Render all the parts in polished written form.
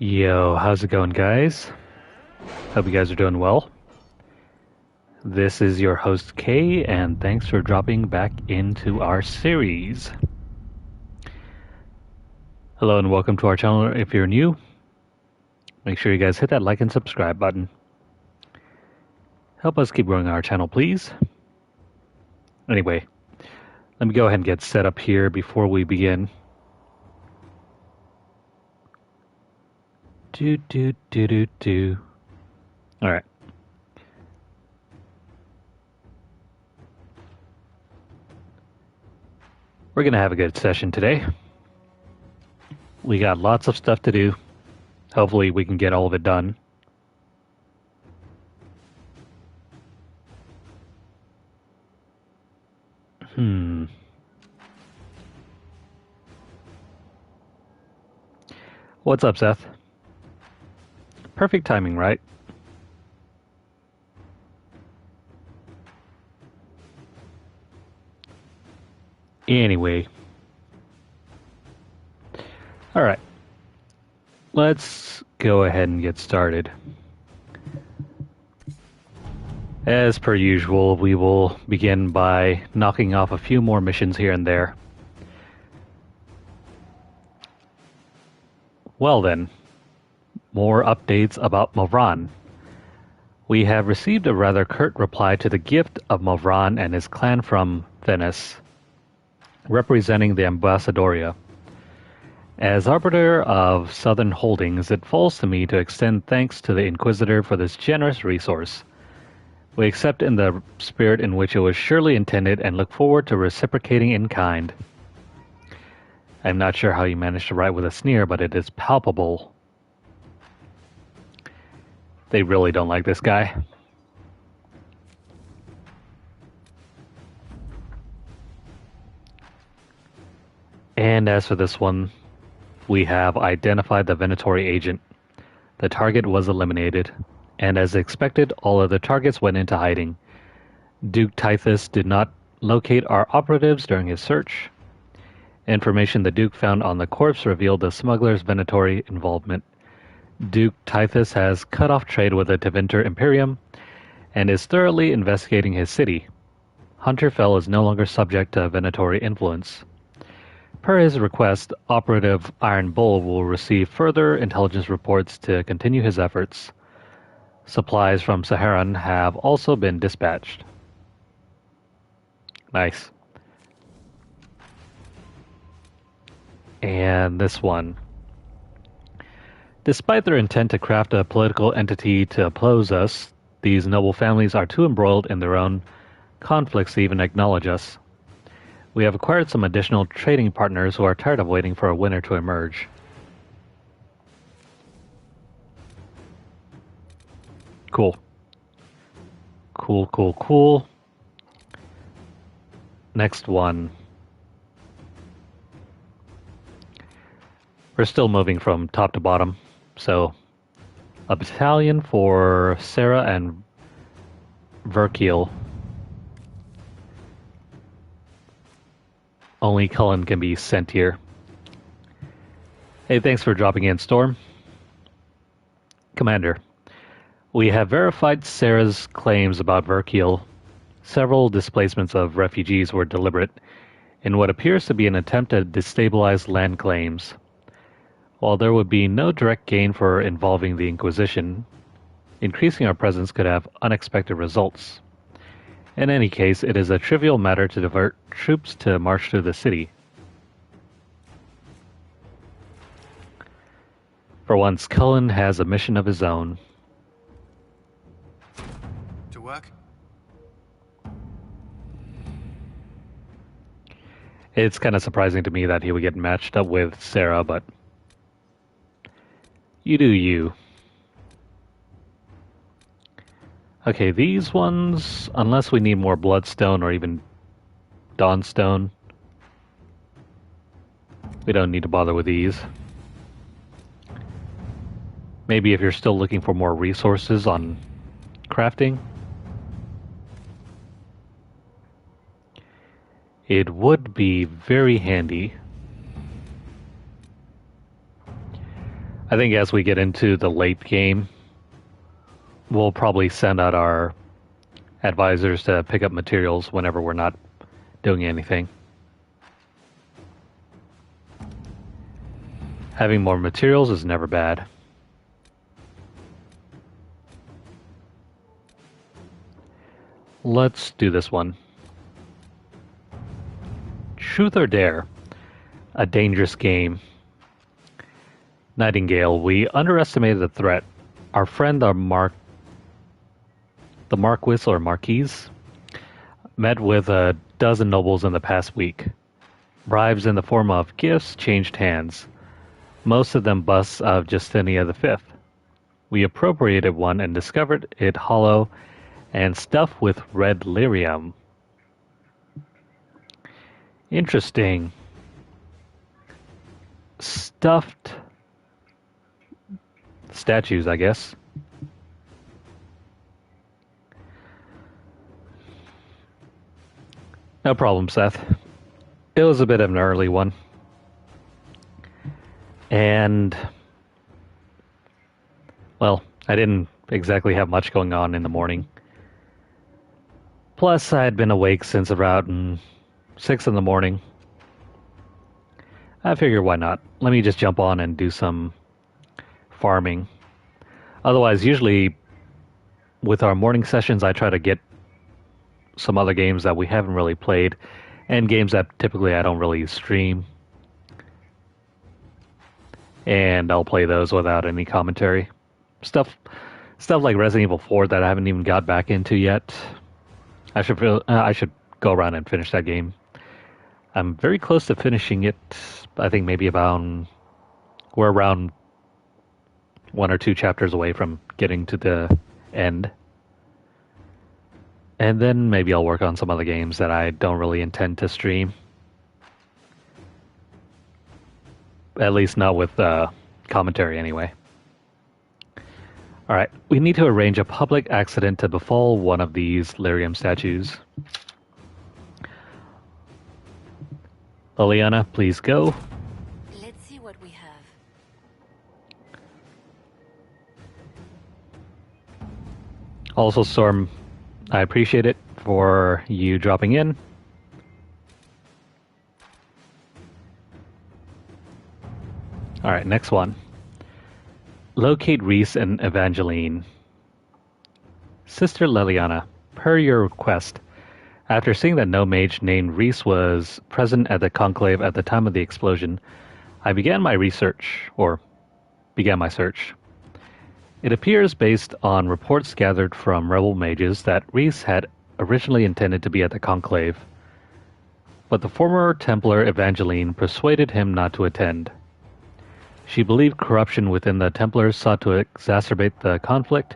Yo, how's it going, guys? Hope you guys are doing well. This is your host Kay, and thanks for dropping back into our series. Hello and welcome to our channel. If you're new, make sure you guys hit that like and subscribe button. Help us keep growing our channel, please. Anyway, let me go ahead and get set up here before we begin. All right. We're going to have a good session today. We got lots of stuff to do. Hopefully we can get all of it done. What's up, Seth? Perfect timing, right? Anyway. Alright. Let's go ahead and get started. As per usual, we will begin by knocking off a few more missions here and there. Well then, more updates about Mavran. We have received a rather curt reply to the gift of Mavran and his clan from Venice, representing the Ambassadoria. As Arbiter of Southern Holdings, it falls to me to extend thanks to the Inquisitor for this generous resource. We accept in the spirit in which it was surely intended and look forward to reciprocating in kind. I'm not sure how you managed to write with a sneer, but it is palpable. They really don't like this guy. And as for this one, we have identified the Venatori agent. The target was eliminated, and as expected, all other targets went into hiding. Duke Tythus did not locate our operatives during his search. Information the Duke found on the corpse revealed the smuggler's Venatori involvement. Duke Tythus has cut off trade with the Tevinter Imperium and is thoroughly investigating his city. Hunterfell is no longer subject to Venatori influence. Per his request, Operative Iron Bull will receive further intelligence reports to continue his efforts. Supplies from Saharan have also been dispatched. Nice. And this one. Despite their intent to craft a political entity to oppose us, these noble families are too embroiled in their own conflicts to even acknowledge us. We have acquired some additional trading partners who are tired of waiting for a winner to emerge. Cool. Cool. Next one. We're still moving from top to bottom, so a battalion for Sarah and Verkiel. Only Cullen can be sent here. Hey, thanks for dropping in, Storm. Commander, we have verified Sarah's claims about Verkiel. Several displacements of refugees were deliberate in what appears to be an attempt to destabilize land claims. While there would be no direct gain for involving the Inquisition, increasing our presence could have unexpected results. In any case, it is a trivial matter to divert troops to march through the city. For once, Cullen has a mission of his own. To work? It's kind of surprising to me that he would get matched up with Sarah, but you do you. Okay, these ones, unless we need more Bloodstone or even Dawnstone, we don't need to bother with these. Maybe if you're still looking for more resources on crafting, it would be very handy. I think as we get into the late game, we'll probably send out our advisors to pick up materials whenever we're not doing anything. Having more materials is never bad. Let's do this one. Truth or Dare, a dangerous game. Nightingale, we underestimated the threat. Our friend, the Marquis or Marquise, met with a dozen nobles in the past week. Bribes in the form of gifts changed hands, most of them busts of Justinia V. We appropriated one and discovered it hollow and stuffed with red lyrium. Interesting. Stuffed statues, I guess. No problem, Seth. It was a bit of an early one. And, well, I didn't exactly have much going on in the morning. Plus, I had been awake since around 6 in the morning. I figured, why not? Let me just jump on and do some farming. Otherwise, usually with our morning sessions, I try to get some other games that we haven't really played and games that typically I don't really stream. And I'll play those without any commentary. Stuff like Resident Evil 4 that I haven't even got back into yet. I should go around and finish that game. I'm very close to finishing it. I think maybe we're around 1 or 2 chapters away from getting to the end. And then maybe I'll work on some other games that I don't really intend to stream. At least not with commentary anyway. Alright, we need to arrange a public accident to befall one of these lyrium statues. Liliana, please go. Let's see what we have. Also, Storm, I appreciate it for you dropping in. Alright, next one. Locate Reese and Evangeline. Sister Liliana, per your request, after seeing that no mage named Reese was present at the conclave at the time of the explosion, I began my search. It appears, based on reports gathered from rebel mages, that Reese had originally intended to be at the conclave, but the former Templar Evangeline persuaded him not to attend. She believed corruption within the Templars sought to exacerbate the conflict,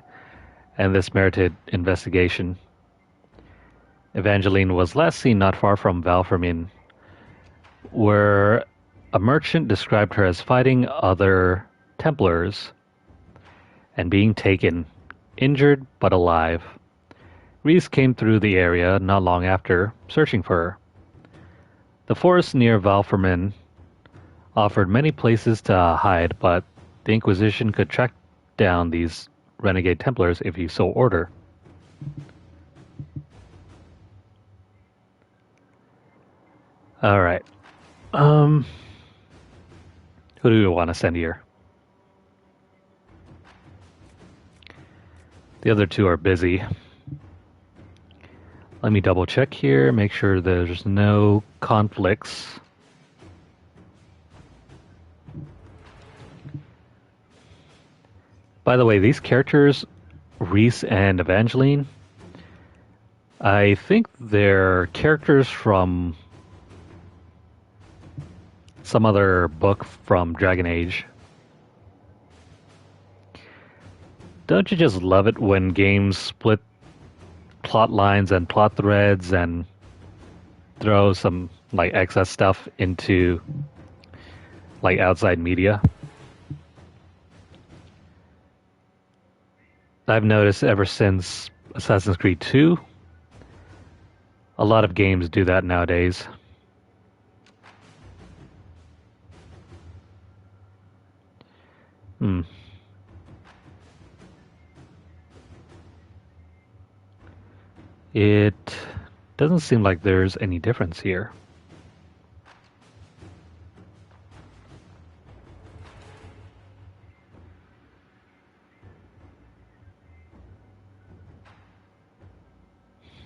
and this merited investigation. Evangeline was last seen not far from Valfermin, where a merchant described her as fighting other Templars and being taken, injured but alive. Reese came through the area not long after, searching for her. The forest near Valfermin offered many places to hide, but the Inquisition could track down these renegade Templars if you so order. Alright. Who do we want to send here? The other two are busy. Let me double check here, make sure there's no conflicts. By the way, these characters, Reese and Evangeline, I think they're characters from some other book from Dragon Age. Don't you just love it when games split plot lines and plot threads and throw some like excess stuff into like outside media? I've noticed ever since Assassin's Creed 2, a lot of games do that nowadays. Hmm. It doesn't seem like there's any difference here.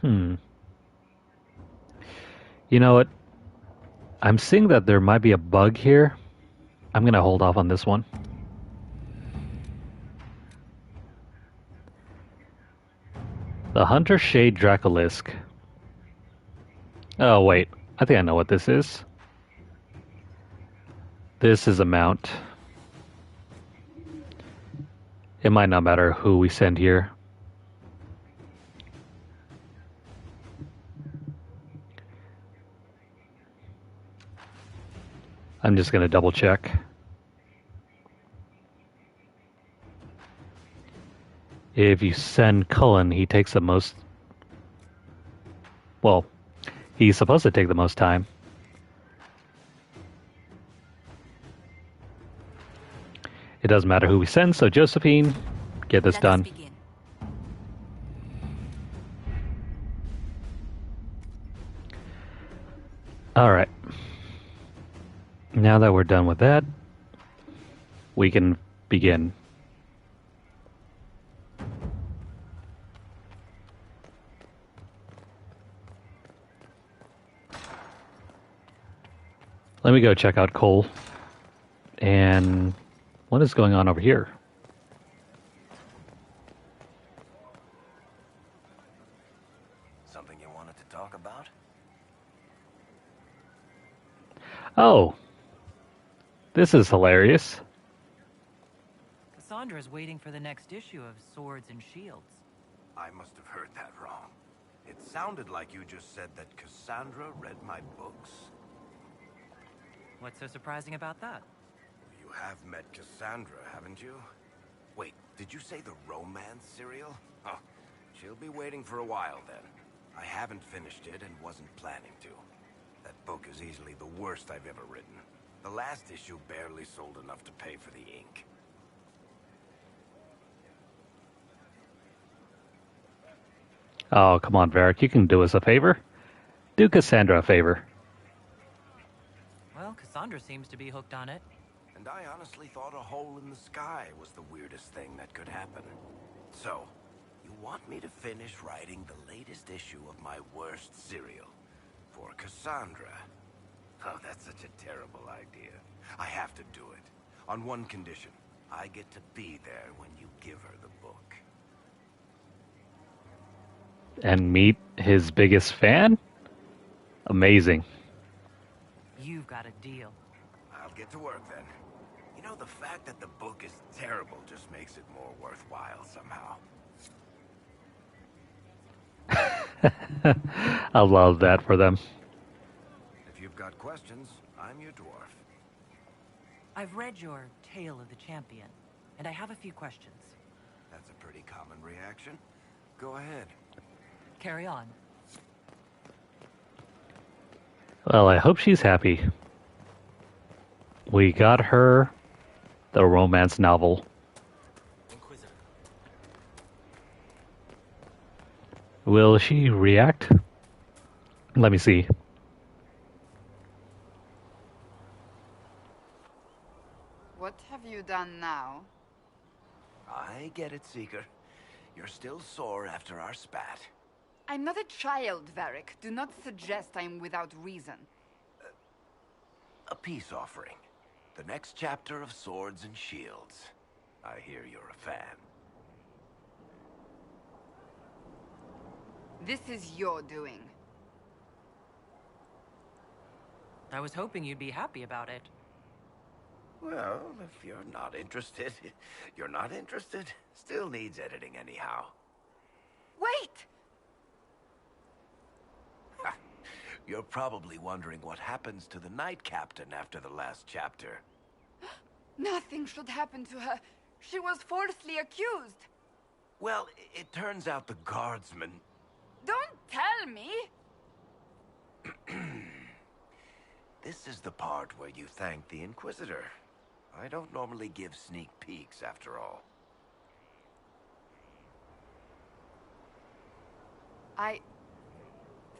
Hmm. You know what? I'm seeing that there might be a bug here. I'm gonna hold off on this one. The Hunter Shade Dracolisk. Oh, wait. I think I know what this is. This is a mount. It might not matter who we send here. I'm just gonna double check. If you send Cullen, he takes the most... Well, he's supposed to take the most time. It doesn't matter who we send, so Josephine, get this done. Begin. Alright. Now that we're done with that, we can begin. Let me go check out Cole. And what is going on over here? Something you wanted to talk about? Oh, this is hilarious. Cassandra's waiting for the next issue of Swords and Shields. I must have heard that wrong. It sounded like you just said that Cassandra read my books. What's so surprising about that? You have met Cassandra, haven't you? Wait, did you say the romance serial? Huh. She'll be waiting for a while then. I haven't finished it and wasn't planning to. That book is easily the worst I've ever written. The last issue barely sold enough to pay for the ink. Oh, come on, Varric, you can do us a favor. Do Cassandra a favor. Well, Cassandra seems to be hooked on it. And I honestly thought a hole in the sky was the weirdest thing that could happen. So, you want me to finish writing the latest issue of my worst serial for Cassandra? Oh, that's such a terrible idea. I have to do it. On one condition. I get to be there when you give her the book. And meet his biggest fan? Amazing. You've got a deal. I'll get to work then. You know, the fact that the book is terrible just makes it more worthwhile somehow. I love that for them. If you've got questions, I'm your dwarf. I've read your Tale of the Champion, and I have a few questions. That's a pretty common reaction. Go ahead. Carry on. Well, I hope she's happy. We got her the romance novel. Inquisitor. Will she react? Let me see. What have you done now? I get it, Seeker. You're still sore after our spat. I'm not a child, Varric. Do not suggest I'm without reason. A peace offering. The next chapter of Swords and Shields. I hear you're a fan. This is your doing. I was hoping you'd be happy about it. Well, if you're not interested, you're not interested. Still needs editing anyhow. Wait! You're probably wondering what happens to the Knight Captain after the last chapter. Nothing should happen to her. She was falsely accused. Well, it turns out the guardsman... Don't tell me! This is the part where you thank the Inquisitor. I don't normally give sneak peeks, after all.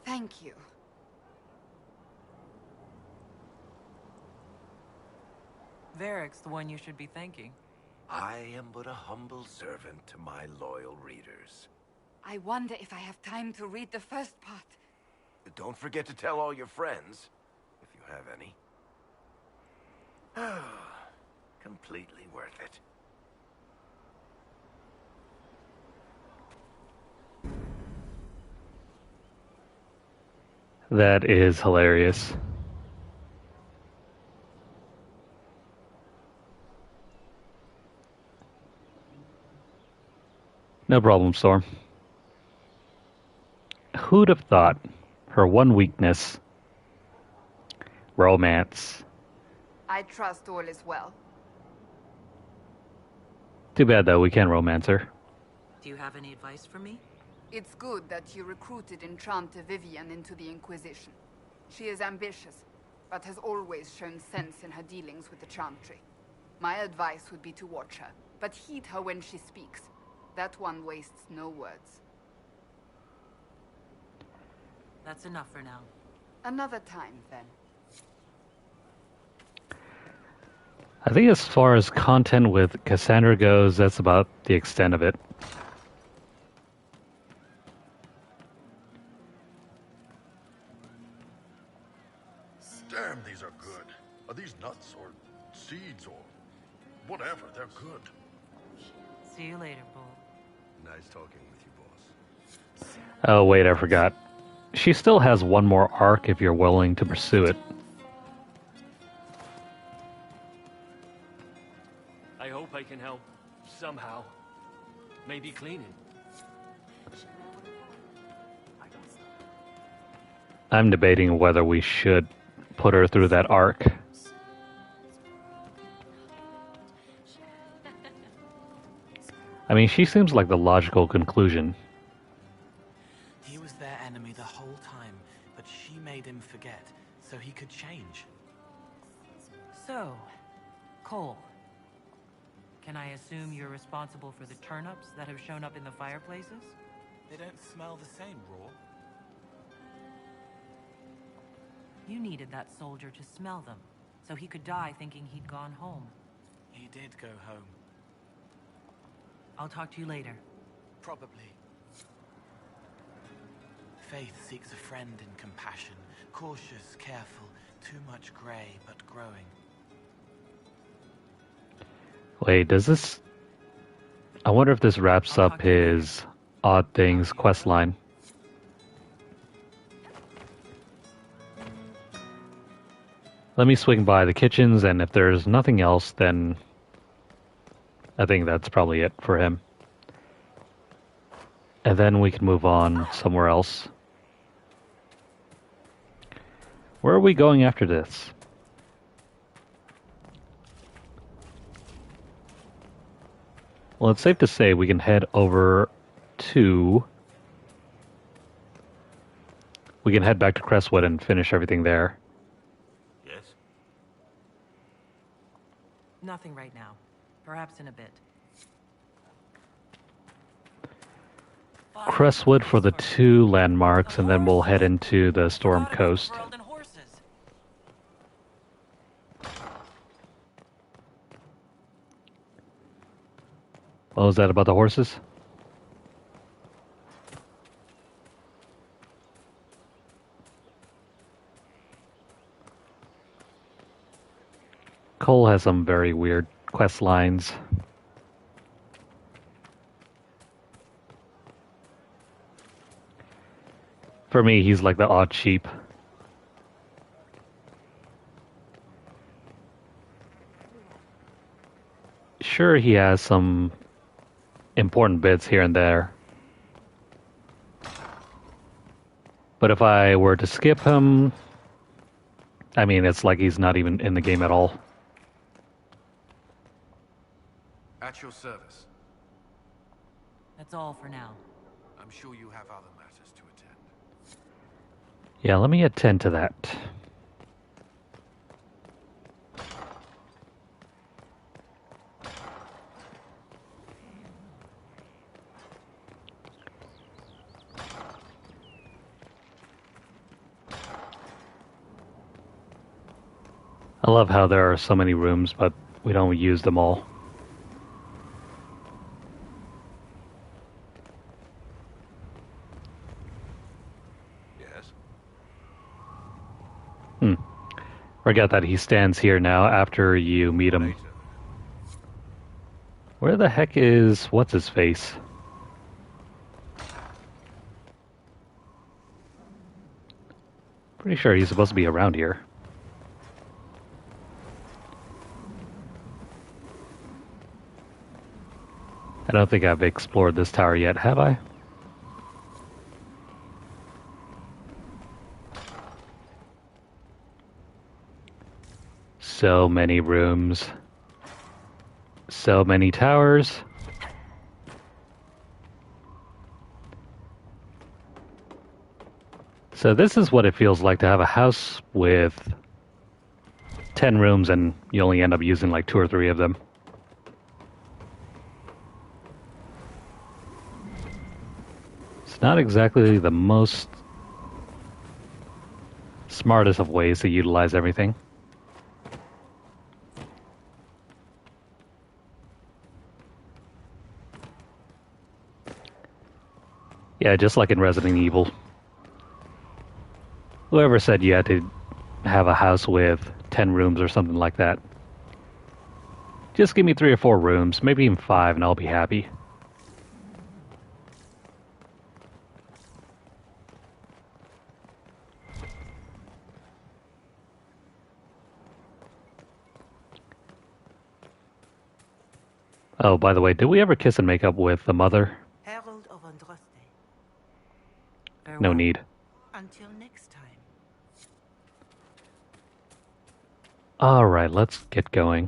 Thank you. Varric's the one you should be thanking. I am but a humble servant to my loyal readers. I wonder if I have time to read the first part. Don't forget to tell all your friends, if you have any. Completely worth it. That is hilarious. No problem, Storm. Who'd have thought her one weakness, romance. I trust all is well. Too bad, though, we can't romance her. Do you have any advice for me? It's good that you recruited Enchante Vivian into the Inquisition. She is ambitious, but has always shown sense in her dealings with the Chantry. My advice would be to watch her, but heed her when she speaks. That one wastes no words. That's enough for now. Another time, then. I think as far as content with Cassandra goes, that's about the extent of it. Damn, these are good. Are these nuts or seeds or whatever? They're good. See you later, Bull. Nice talking with you, boss. Oh, wait, I forgot. She still has one more arc if you're willing to pursue it. I hope I can help somehow. Maybe cleaning. I'm debating whether we should put her through that arc. I mean, she seems like the logical conclusion. He was their enemy the whole time, but she made him forget, so he could change. So, Cole. Can I assume you're responsible for the turnips that have shown up in the fireplaces? They don't smell the same, Raw. You needed that soldier to smell them, so he could die thinking he'd gone home. He did go home. I'll talk to you later. Probably. Faith seeks a friend in compassion. Cautious, careful, too much gray, but growing. Wait, does this... I wonder if this wraps up his Odd Things questline. Let me swing by the kitchens, and if there's nothing else, then I think that's probably it for him. And then we can move on somewhere else. Where are we going after this? Well, it's safe to say we can head over to... We can head back to Crestwood and finish everything there. Yes? Nothing right now. Perhaps in a bit. Crestwood for the 2 landmarks, and then we'll head into the Storm Coast. What was that about the horses? Cole has some very weird quest lines. For me, he's like the odd sheep. Sure, he has some important bits here and there. But if I were to skip him, I mean, it's like he's not even in the game at all. At your service. That's all for now. I'm sure you have other matters to attend. Yeah, let me attend to that. I love how there are so many rooms, but we don't use them all. Yes? Forget that he stands here now after you meet him. Later. Where the heck is what's-his-face? Pretty sure he's supposed to be around here. I don't think I've explored this tower yet, have I? So many rooms. So many towers. So this is what it feels like to have a house with 10 rooms and you only end up using like 2 or 3 of them. It's not exactly the most smartest of ways to utilize everything. Yeah, just like in Resident Evil. Whoever said you had to have a house with 10 rooms or something like that. Just give me 3 or 4 rooms, maybe even 5, and I'll be happy. Oh, by the way, did we ever kiss and make up with the mother? Herald of Andraste. No need. Until next time. Alright, let's get going.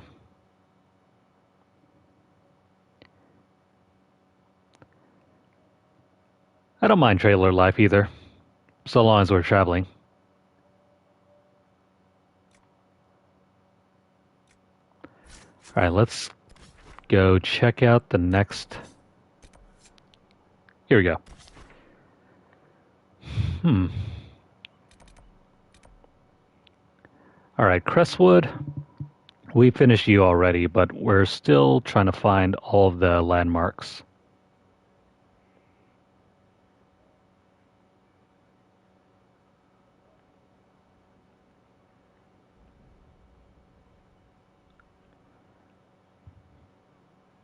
I don't mind trailer life either, so long as we're traveling. Alright, let's go check out the next... Here we go. Alright, Crestwood. We finished you already, but we're still trying to find all of the landmarks.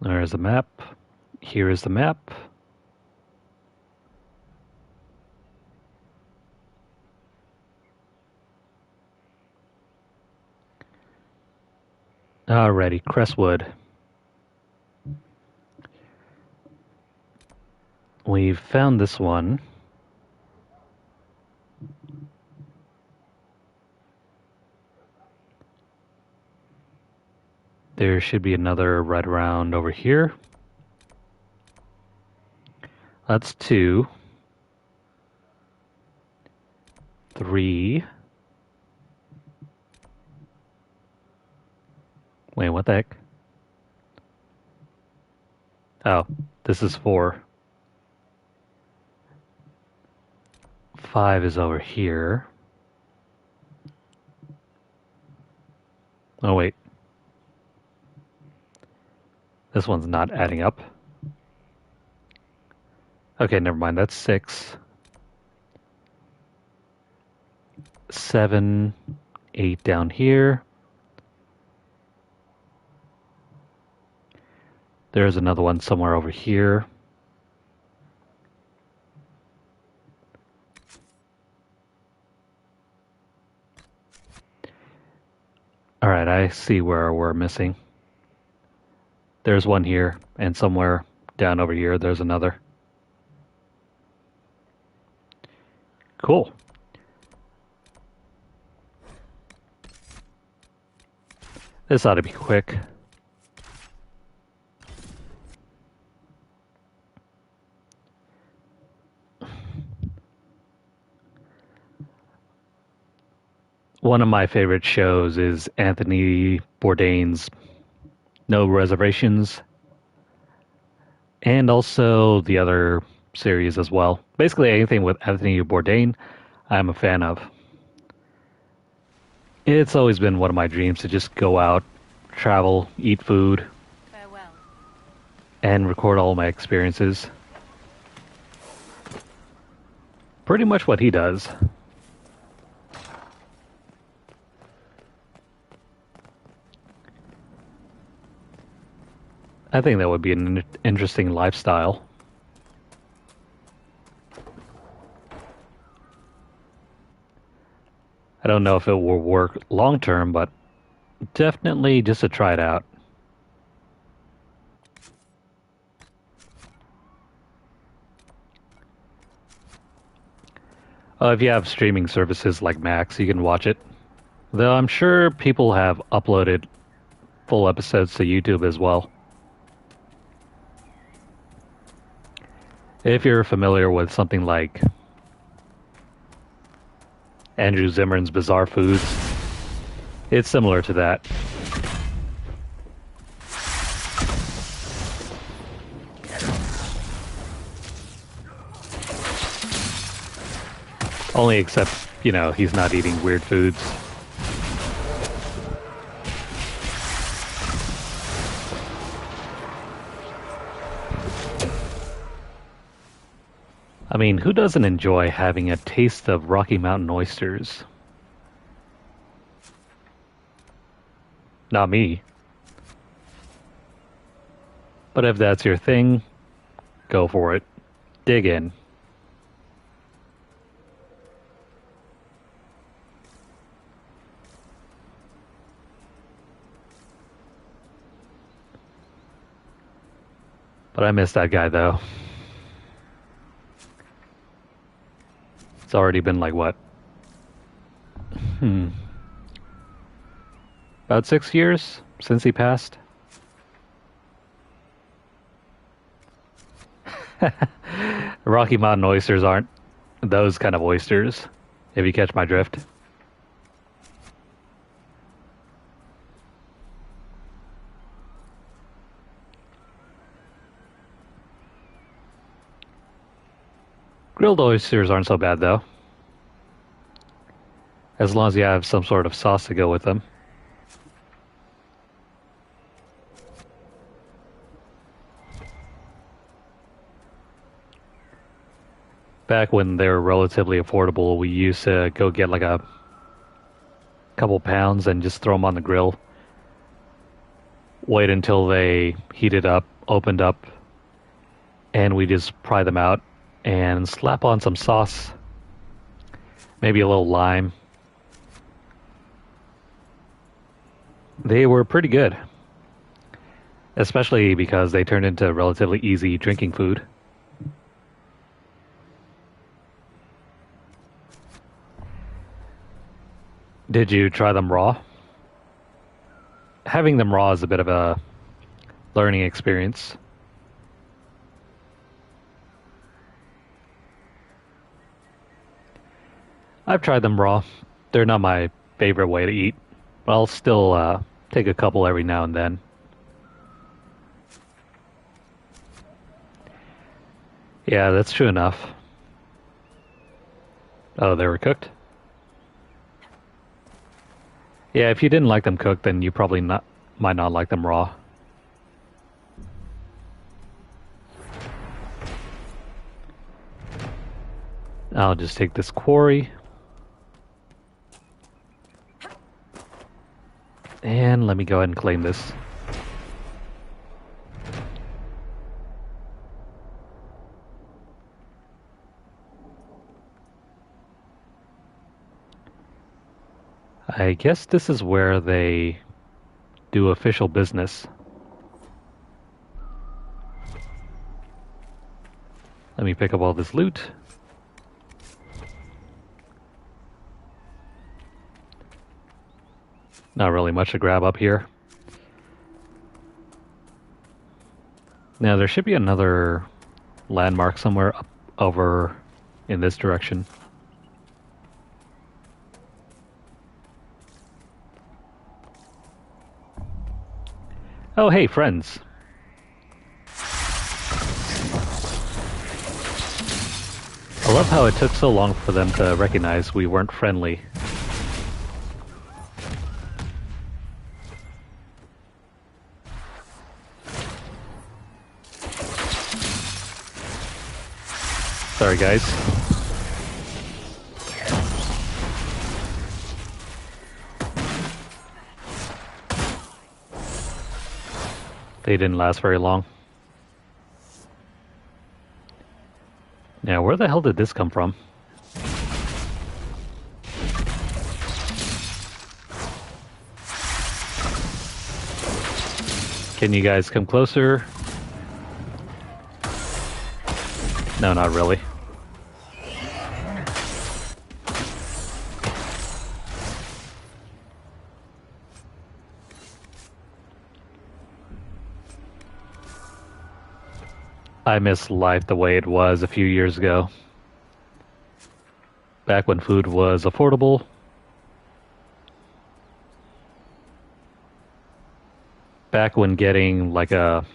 There's the map. Here is the map. Alrighty, Crestwood. We've found this one. There should be another right around over here. That's 2. 3. Wait, what the heck? Oh, this is 4. 5 is over here. Oh, wait. This one's not adding up. Okay, never mind. That's 6. 7, 8 down here. There's another one somewhere over here. Alright, I see where we're missing. There's one here, and somewhere down over here there's another. Cool. This ought to be quick. One of my favorite shows is Anthony Bourdain's No Reservations, and also the other series as well. Basically anything with Anthony Bourdain, I'm a fan of. It's always been one of my dreams to just go out, travel, eat food, Farewell. and record all my experiences. Pretty much what he does. I think that would be an interesting lifestyle. I don't know if it will work long term, but definitely just to try it out. If you have streaming services like Max, you can watch it. Though I'm sure people have uploaded full episodes to YouTube as well. If you're familiar with something like Andrew Zimmern's Bizarre Foods, it's similar to that. Only except, you know, he's not eating weird foods. I mean, who doesn't enjoy having a taste of Rocky Mountain oysters? Not me. But if that's your thing, go for it. Dig in. But I miss that guy, though. It's already been like, what? About 6 years since he passed? Rocky Mountain oysters aren't those kind of oysters, if you catch my drift. Grilled oysters aren't so bad, though. As long as you have some sort of sauce to go with them. Back when they were relatively affordable, we used to go get like a couple pounds and just throw them on the grill. Wait until they heated up, opened up, and we just pry them out and slap on some sauce. Maybe a little lime. They were pretty good. Especially because they turned into relatively easy drinking food. Did you try them raw? Having them raw is a bit of a learning experience. I've tried them raw. They're not my favorite way to eat. But I'll still take a couple every now and then. Yeah, that's true enough. Oh, they were cooked? Yeah, if you didn't like them cooked, then you probably might not like them raw. I'll just take this quarry. And let me go ahead and claim this. I guess this is where they do official business. Let me pick up all this loot. Not really much to grab up here. Now there should be another landmark somewhere up over in this direction. Oh, hey, friends. I love how it took so long for them to recognize we weren't friendly. Sorry, guys. They didn't last very long. Now, where the hell did this come from? Can you guys come closer? No, not really. I miss life the way it was a few years ago. Back when food was affordable. Back when getting like a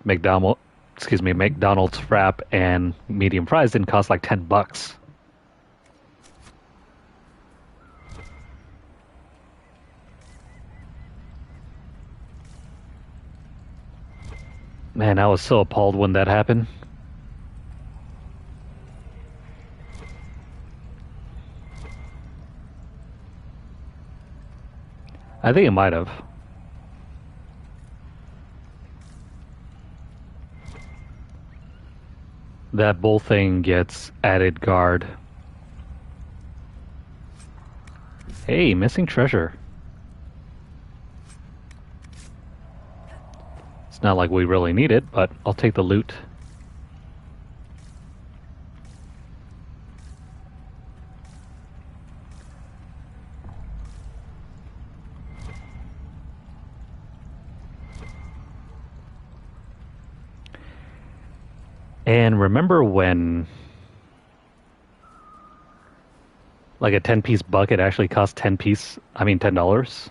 McDonald's frap and medium fries didn't cost like $10. Man, I was so appalled when that happened. I think it might have. That bull thing gets added guard. Hey, missing treasure. It's not like we really need it, but I'll take the loot. And remember when like a 10-piece bucket actually cost $10?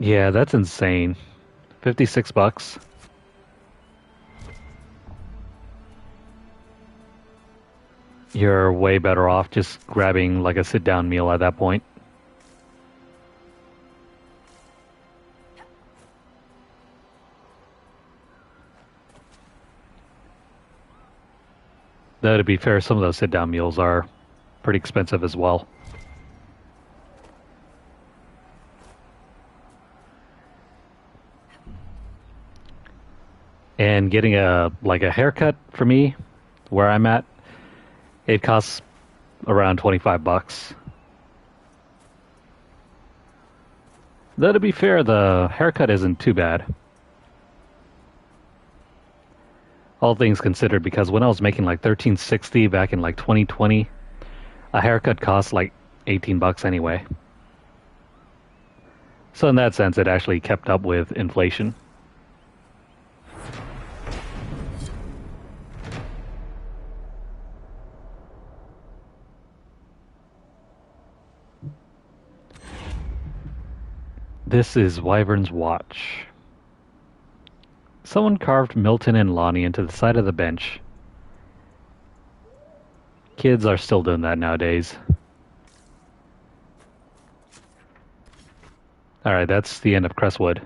Yeah, that's insane. $56. You're way better off just grabbing like a sit-down meal at that point. Though to be fair, some of those sit-down meals are pretty expensive as well. And getting a haircut for me, where I'm at, it costs around $25. Though to be fair, the haircut isn't too bad. All things considered, because when I was making like $13.60 back in like 2020, a haircut cost like $18 anyway. So in that sense, it actually kept up with inflation. This is Wyvern's Watch. Someone carved Milton and Lonnie into the side of the bench. Kids are still doing that nowadays. Alright, that's the end of Crestwood.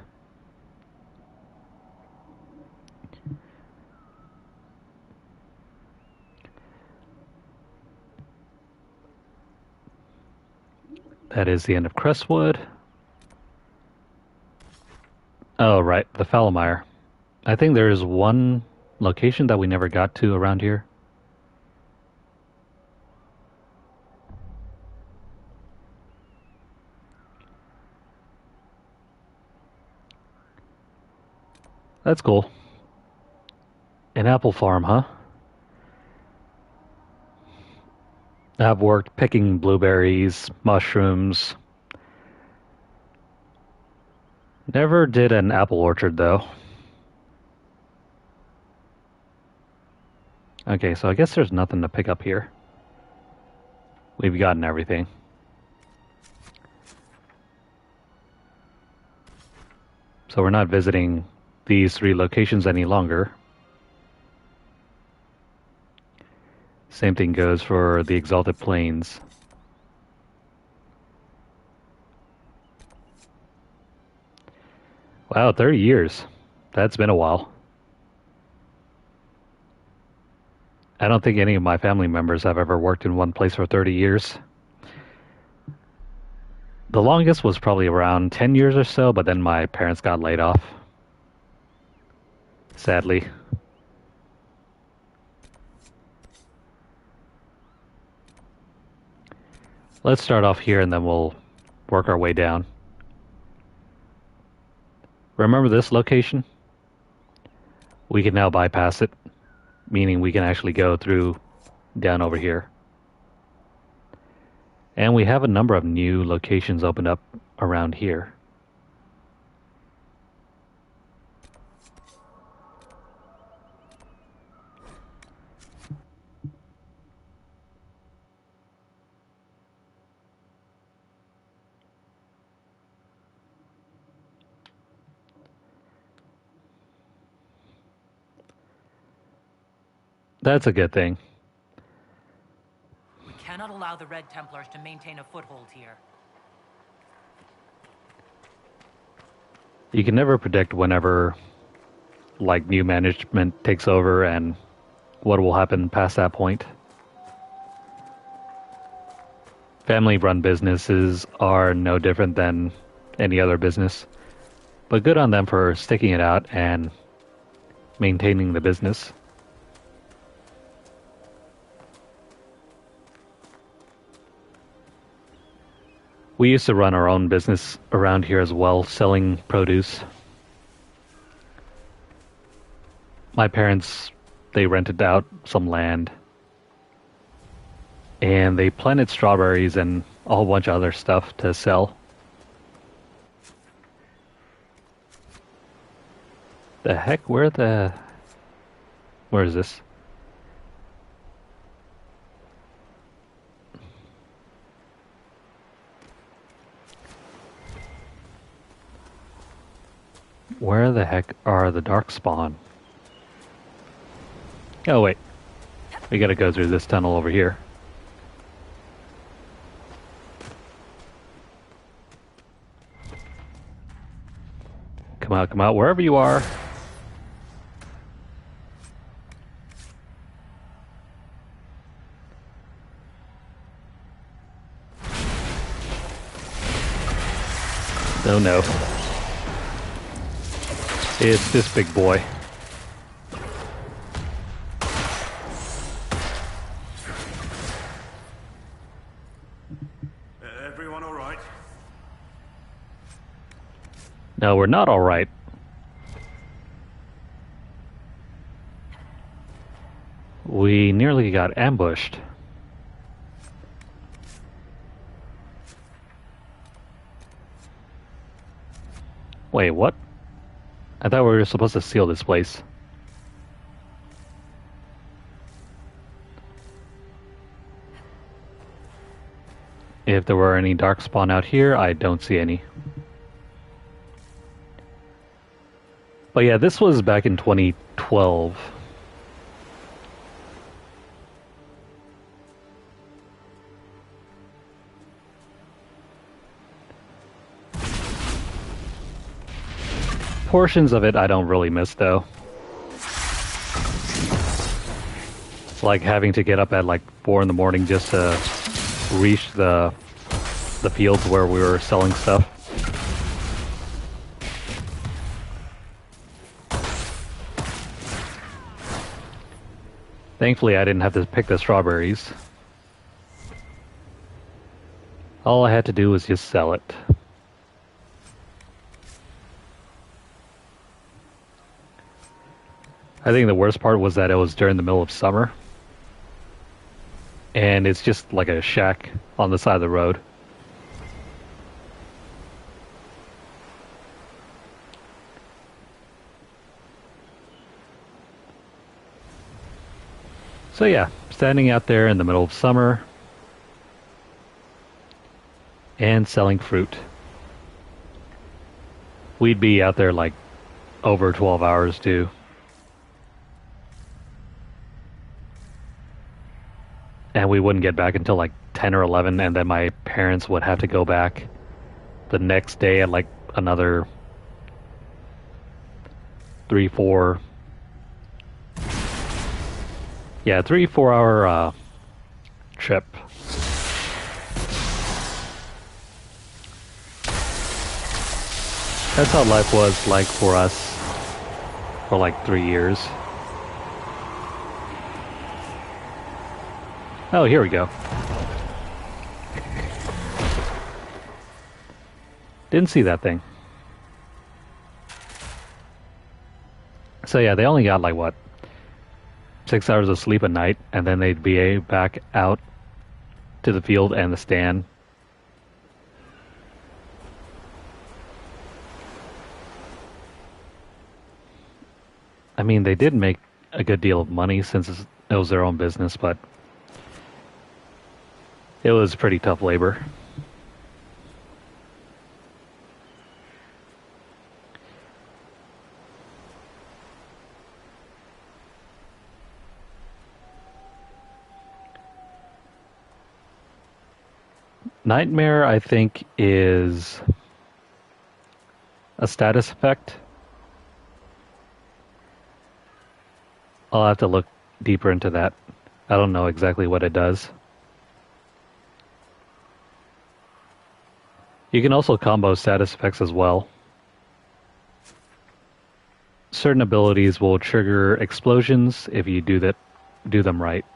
That is the end of Crestwood. Oh, right, the Fallamire. I think there's one location that we never got to around here. That's cool. An apple farm, huh? I've worked picking blueberries, mushrooms. Never did an apple orchard, though. Okay, so I guess there's nothing to pick up here. We've gotten everything. So we're not visiting these 3 locations any longer. Same thing goes for the Exalted Plains. Wow, 30 years. That's been a while. I don't think any of my family members have ever worked in one place for 30 years. The longest was probably around 10 years or so, but then my parents got laid off. Sadly. Let's start off here and then we'll work our way down. Remember this location? We can now bypass it, meaning we can actually go through down over here. And we have a number of new locations opened up around here. That's a good thing. We cannot allow the Red Templars to maintain a foothold here. You can never predict whenever, like, new management takes over and what will happen past that point. Family-run businesses are no different than any other business, but good on them for sticking it out and maintaining the business. We used to run our own business around here as well, selling produce. My parents, they rented out some land. And they planted strawberries and a whole bunch of other stuff to sell. The heck? Where is this? Where the heck are the Darkspawn? Oh wait, we gotta go through this tunnel over here. Come out, wherever you are. Oh no. It's this big boy. Everyone all right? No, we're not all right. We nearly got ambushed. Wait, what? I thought we were supposed to seal this place. If there were any Darkspawn out here, I don't see any. But yeah, this was back in 2012. Portions of it I don't really miss though. It's like having to get up at like 4 in the morning just to reach the fields where we were selling stuff. Thankfully I didn't have to pick the strawberries. All I had to do was just sell it. I think the worst part was that it was during the middle of summer. And it's just like a shack on the side of the road. So yeah, standing out there in the middle of summer and selling fruit. We'd be out there like over 12 hours too. And we wouldn't get back until like 10 or 11, and then my parents would have to go back the next day at like another 3-4. Yeah, 3-4 hour trip. That's how life was like for us for like 3 years. Oh, here we go. Didn't see that thing. So yeah, they only got like what? 6 hours of sleep a night, and then they'd be back out to the field and the stand. I mean, they did make a good deal of money since it was their own business, but it was pretty tough labor. Nightmare, I think, is a status effect. I'll have to look deeper into that. I don't know exactly what it does. You can also combo status effects as well. Certain abilities will trigger explosions if you do them right.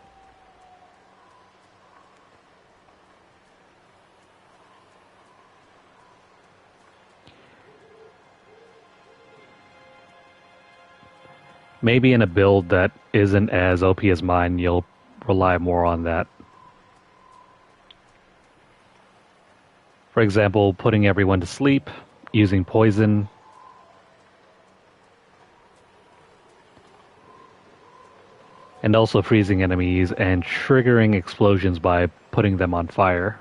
Maybe in a build that isn't as OP as mine, you'll rely more on that. For example, putting everyone to sleep, using poison, and also freezing enemies and triggering explosions by putting them on fire.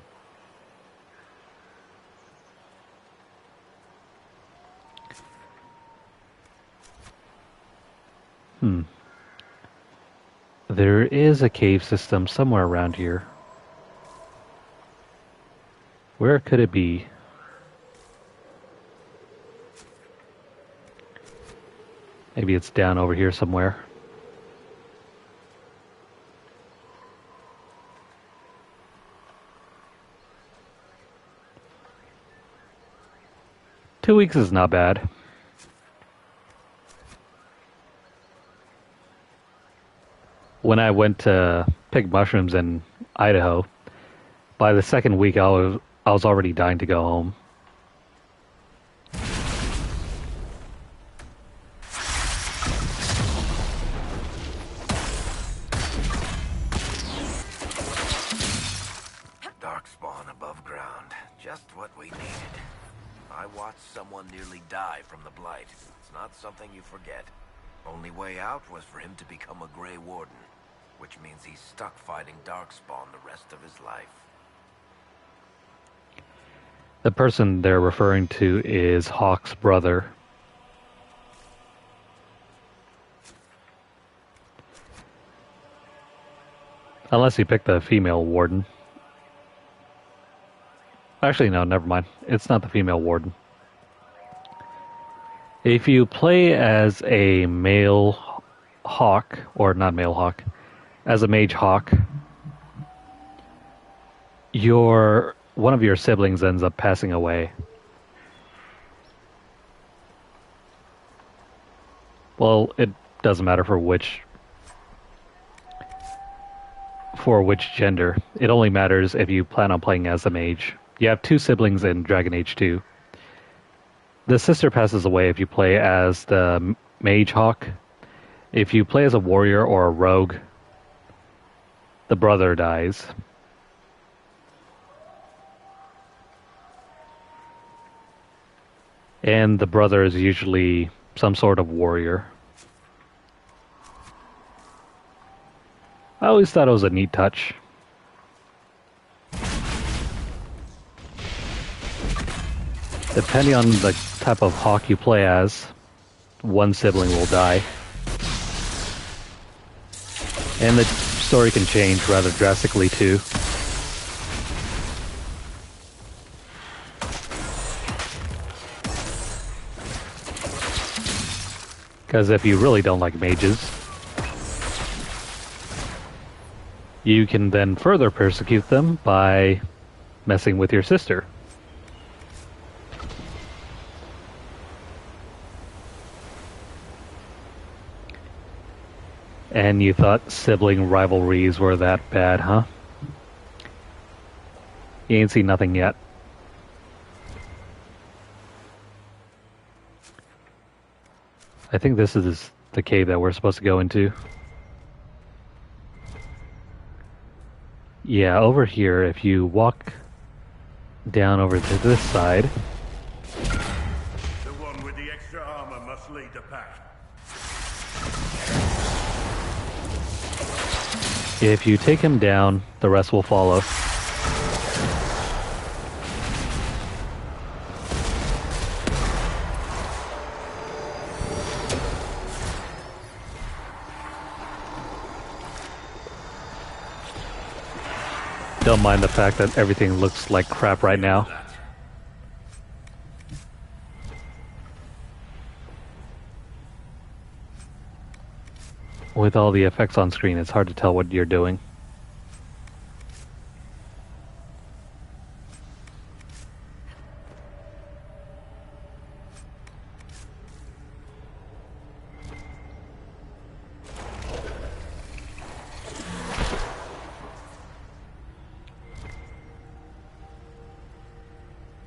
There is a cave system somewhere around here. Where could it be? Maybe it's down over here somewhere. Two weeks is not bad. When I went to pick mushrooms in Idaho, by the second week I was already dying to go home. Darkspawn above ground, just what we needed. I watched someone nearly die from the blight. It's not something you forget. Only way out was for him to become a Grey Warden, which means he's stuck fighting Darkspawn the rest of his life. The person they're referring to is Hawk's brother. Unless you pick the female warden. Actually, no, never mind. It's not the female warden. If you play as a male hawk, or not male hawk, as a mage hawk, one of your siblings ends up passing away. Well, it doesn't matter for which gender. It only matters if you plan on playing as a mage. You have two siblings in Dragon Age 2. The sister passes away if you play as the mage hawk. If you play as a warrior or a rogue, the brother dies. And the brother is usually some sort of warrior. I always thought it was a neat touch. Depending on the type of hawk you play as, one sibling will die. And the story can change rather drastically too. Because if you really don't like mages, you can then further persecute them by messing with your sister. And you thought sibling rivalries were that bad, huh? You ain't seen nothing yet. I think this is the cave that we're supposed to go into. Yeah, over here, if you walk down over to this side. The one with the extra armor must lead the pack. If you take him down, the rest will follow. Don't mind the fact that everything looks like crap right now. With all the effects on screen, it's hard to tell what you're doing.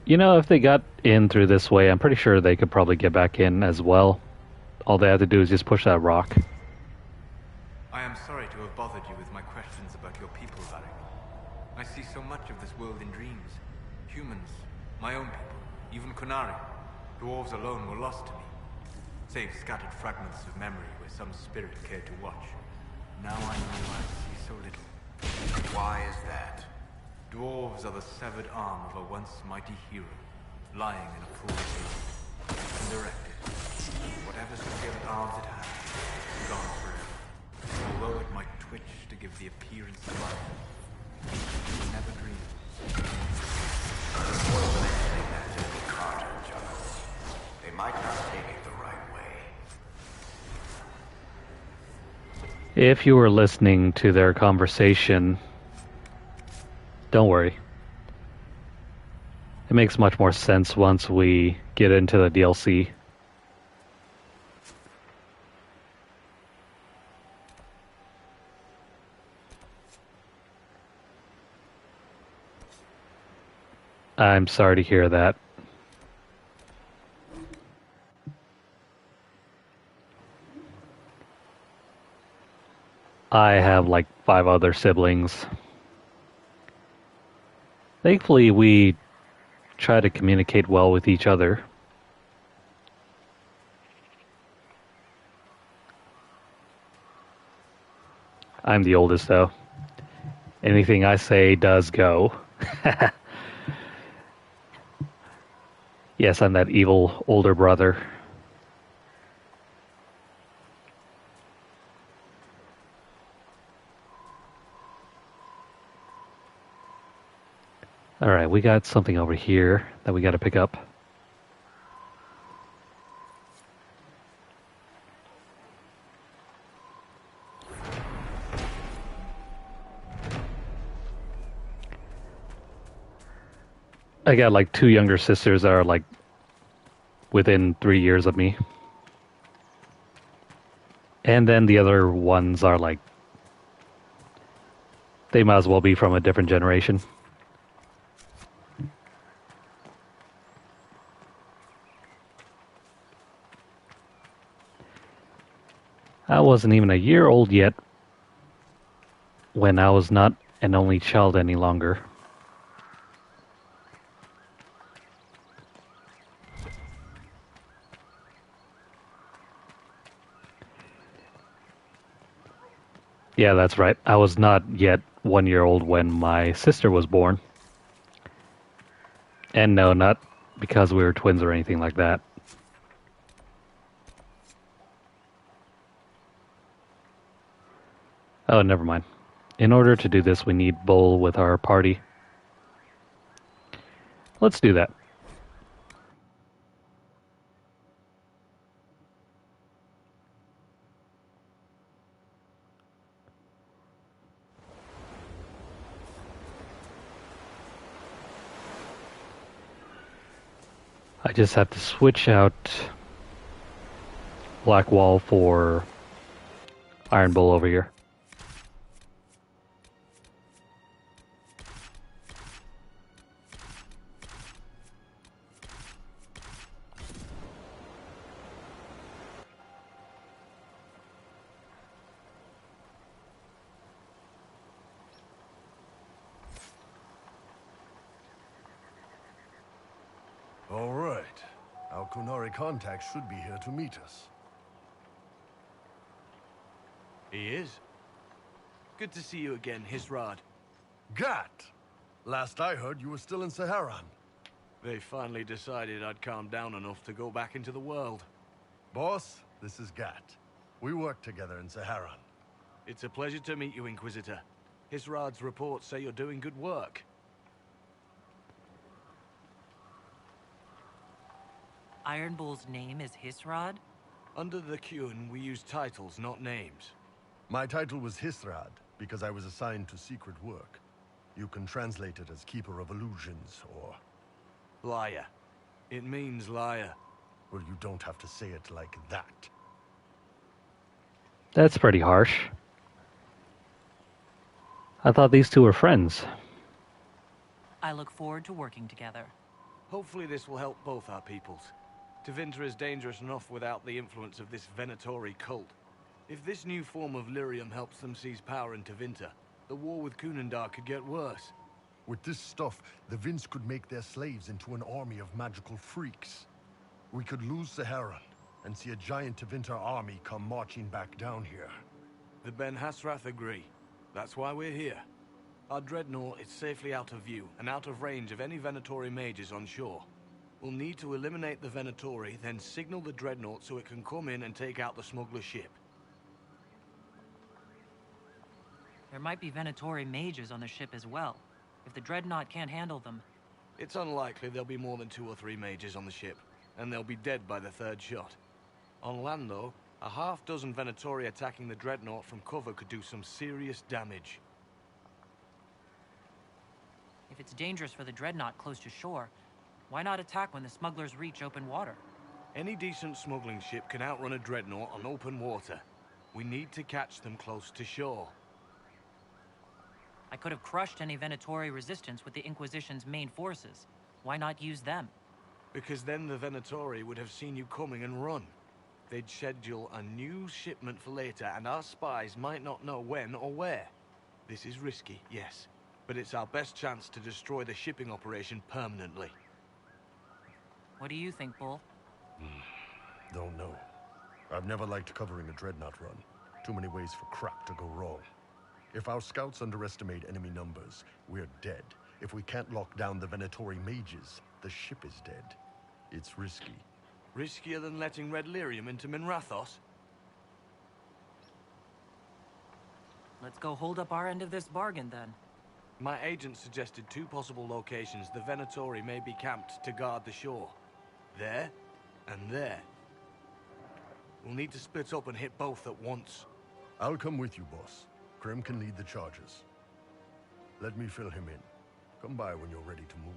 You know, if they got in through this way, I'm pretty sure they could probably get back in as well. All they have to do is just push that rock. I am sorry to have bothered you with my questions about your people, Varric. I see so much of this world in dreams. Humans, my own people, even Kunari. Dwarves alone were lost to me, save scattered fragments of memory where some spirit cared to watch. Now I know I see so little. Why is that? Dwarves are the severed arm of a once mighty hero, lying in a pool of blood, undirected. Whatever severed arms it had, is gone forever. Although it might twitch to give the appearance of life, it never dreamed. Well, they say that to the Carter, John. They might not take it the right way. If you were listening to their conversation, don't worry. It makes much more sense once we get into the DLC. I'm sorry to hear that. I have like 5 other siblings. Thankfully, we try to communicate well with each other. I'm the oldest, though. Anything I say does go. Yes, I'm that evil older brother. Alright, we got something over here that we gotta pick up. I got like 2 younger sisters that are like within 3 years of me. And then the other ones are like, they might as well be from a different generation. I wasn't even a year old yet when I was not an only child any longer. Yeah, that's right. I was not yet 1 year old when my sister was born. And no, not because we were twins or anything like that. Oh, never mind. In order to do this, we need Bull with our party. Let's do that. I just have to switch out Black Wall for Iron Bull over here. All right. Our Kunari contact should be here to meet us. He is. Good to see you again, Hisrad. Gat! Last I heard, you were still in Saharan. They finally decided I'd calmed down enough to go back into the world. Boss, this is Gat. We work together in Saharan. It's a pleasure to meet you, Inquisitor. Hisrad's reports say you're doing good work. Iron Bull's name is Hisrad? Under the Qun, we use titles, not names. My title was Hisrad, because I was assigned to secret work. You can translate it as Keeper of Illusions, or... Liar. It means liar. Well, you don't have to say it like that. That's pretty harsh. I thought these two were friends. I look forward to working together. Hopefully this will help both our peoples. Tevinter is dangerous enough without the influence of this Venatori cult. If this new form of lyrium helps them seize power in Tevinter, the war with Kunandar could get worse. With this stuff, the Vince could make their slaves into an army of magical freaks. We could lose Saharan, and see a giant Tevinter army come marching back down here. The Ben Hasrath agree. That's why we're here. Our dreadnought is safely out of view, and out of range of any Venatori mages on shore. We'll need to eliminate the Venatori, then signal the dreadnought so it can come in and take out the smuggler ship. There might be Venatori mages on the ship as well. If the dreadnought can't handle them... It's unlikely there'll be more than 2 or 3 mages on the ship, and they'll be dead by the 3rd shot. On land, though, a half-dozen Venatori attacking the dreadnought from cover could do some serious damage. If it's dangerous for the dreadnought close to shore, why not attack when the smugglers reach open water? Any decent smuggling ship can outrun a dreadnought on open water. We need to catch them close to shore. I could have crushed any Venatori resistance with the Inquisition's main forces. Why not use them? Because then the Venatori would have seen you coming and run. They'd schedule a new shipment for later, and our spies might not know when or where. This is risky, yes, but it's our best chance to destroy the shipping operation permanently. What do you think, Bull? Don't know. I've never liked covering a dreadnought run. Too many ways for crap to go wrong. If our scouts underestimate enemy numbers, we're dead. If we can't lock down the Venatori mages, the ship is dead. It's risky. Riskier than letting Red Lyrium into Minrathos? Let's go hold up our end of this bargain, then. My agent suggested 2 possible locations the Venatori may be camped to guard the shore. There, and there. We'll need to split up and hit both at once. I'll come with you, boss. Krim can lead the charges. Let me fill him in. Come by when you're ready to move.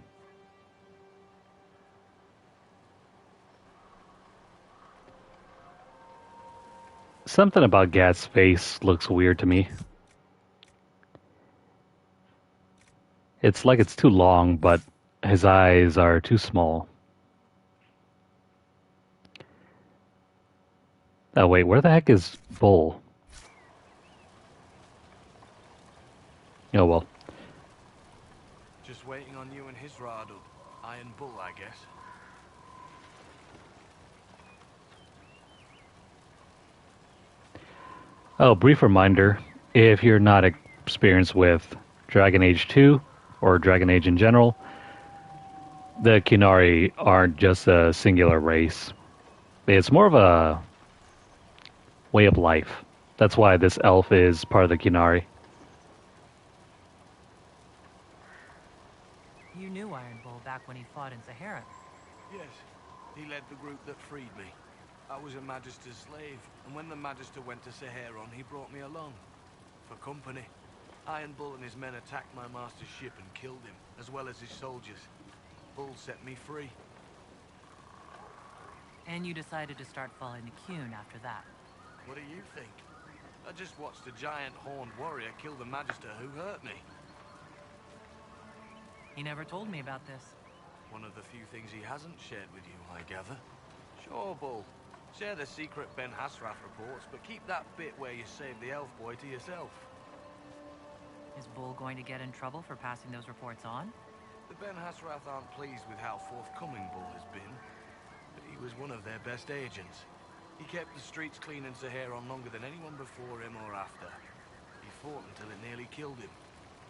Something about Gat's face looks weird to me. It's like it's too long, but his eyes are too small. Oh wait, where the heck is Bull? Oh well. Just waiting on you and Hisrad, or Iron Bull, I guess. Oh, brief reminder, if you're not experienced with Dragon Age 2, or Dragon Age in general, the Qunari aren't just a singular race. It's more of a way of life. That's why this elf is part of the Qunari. You knew Iron Bull back when he fought in Saharan. Yes, he led the group that freed me. I was a Magister's slave, and when the Magister went to Saharan, he brought me along. For company. Iron Bull and his men attacked my master's ship and killed him, as well as his soldiers. Bull set me free. And you decided to start following the Qun after that. What do you think? I just watched a giant horned warrior kill the Magister who hurt me. He never told me about this. One of the few things he hasn't shared with you, I gather. Sure, Bull. Share the secret Ben Hasrath reports, but keep that bit where you saved the elf boy to yourself. Is Bull going to get in trouble for passing those reports on? The Ben Hasrath aren't pleased with how forthcoming Bull has been, but he was one of their best agents. He kept the streets clean in Saharon longer than anyone before him or after. He fought until it nearly killed him.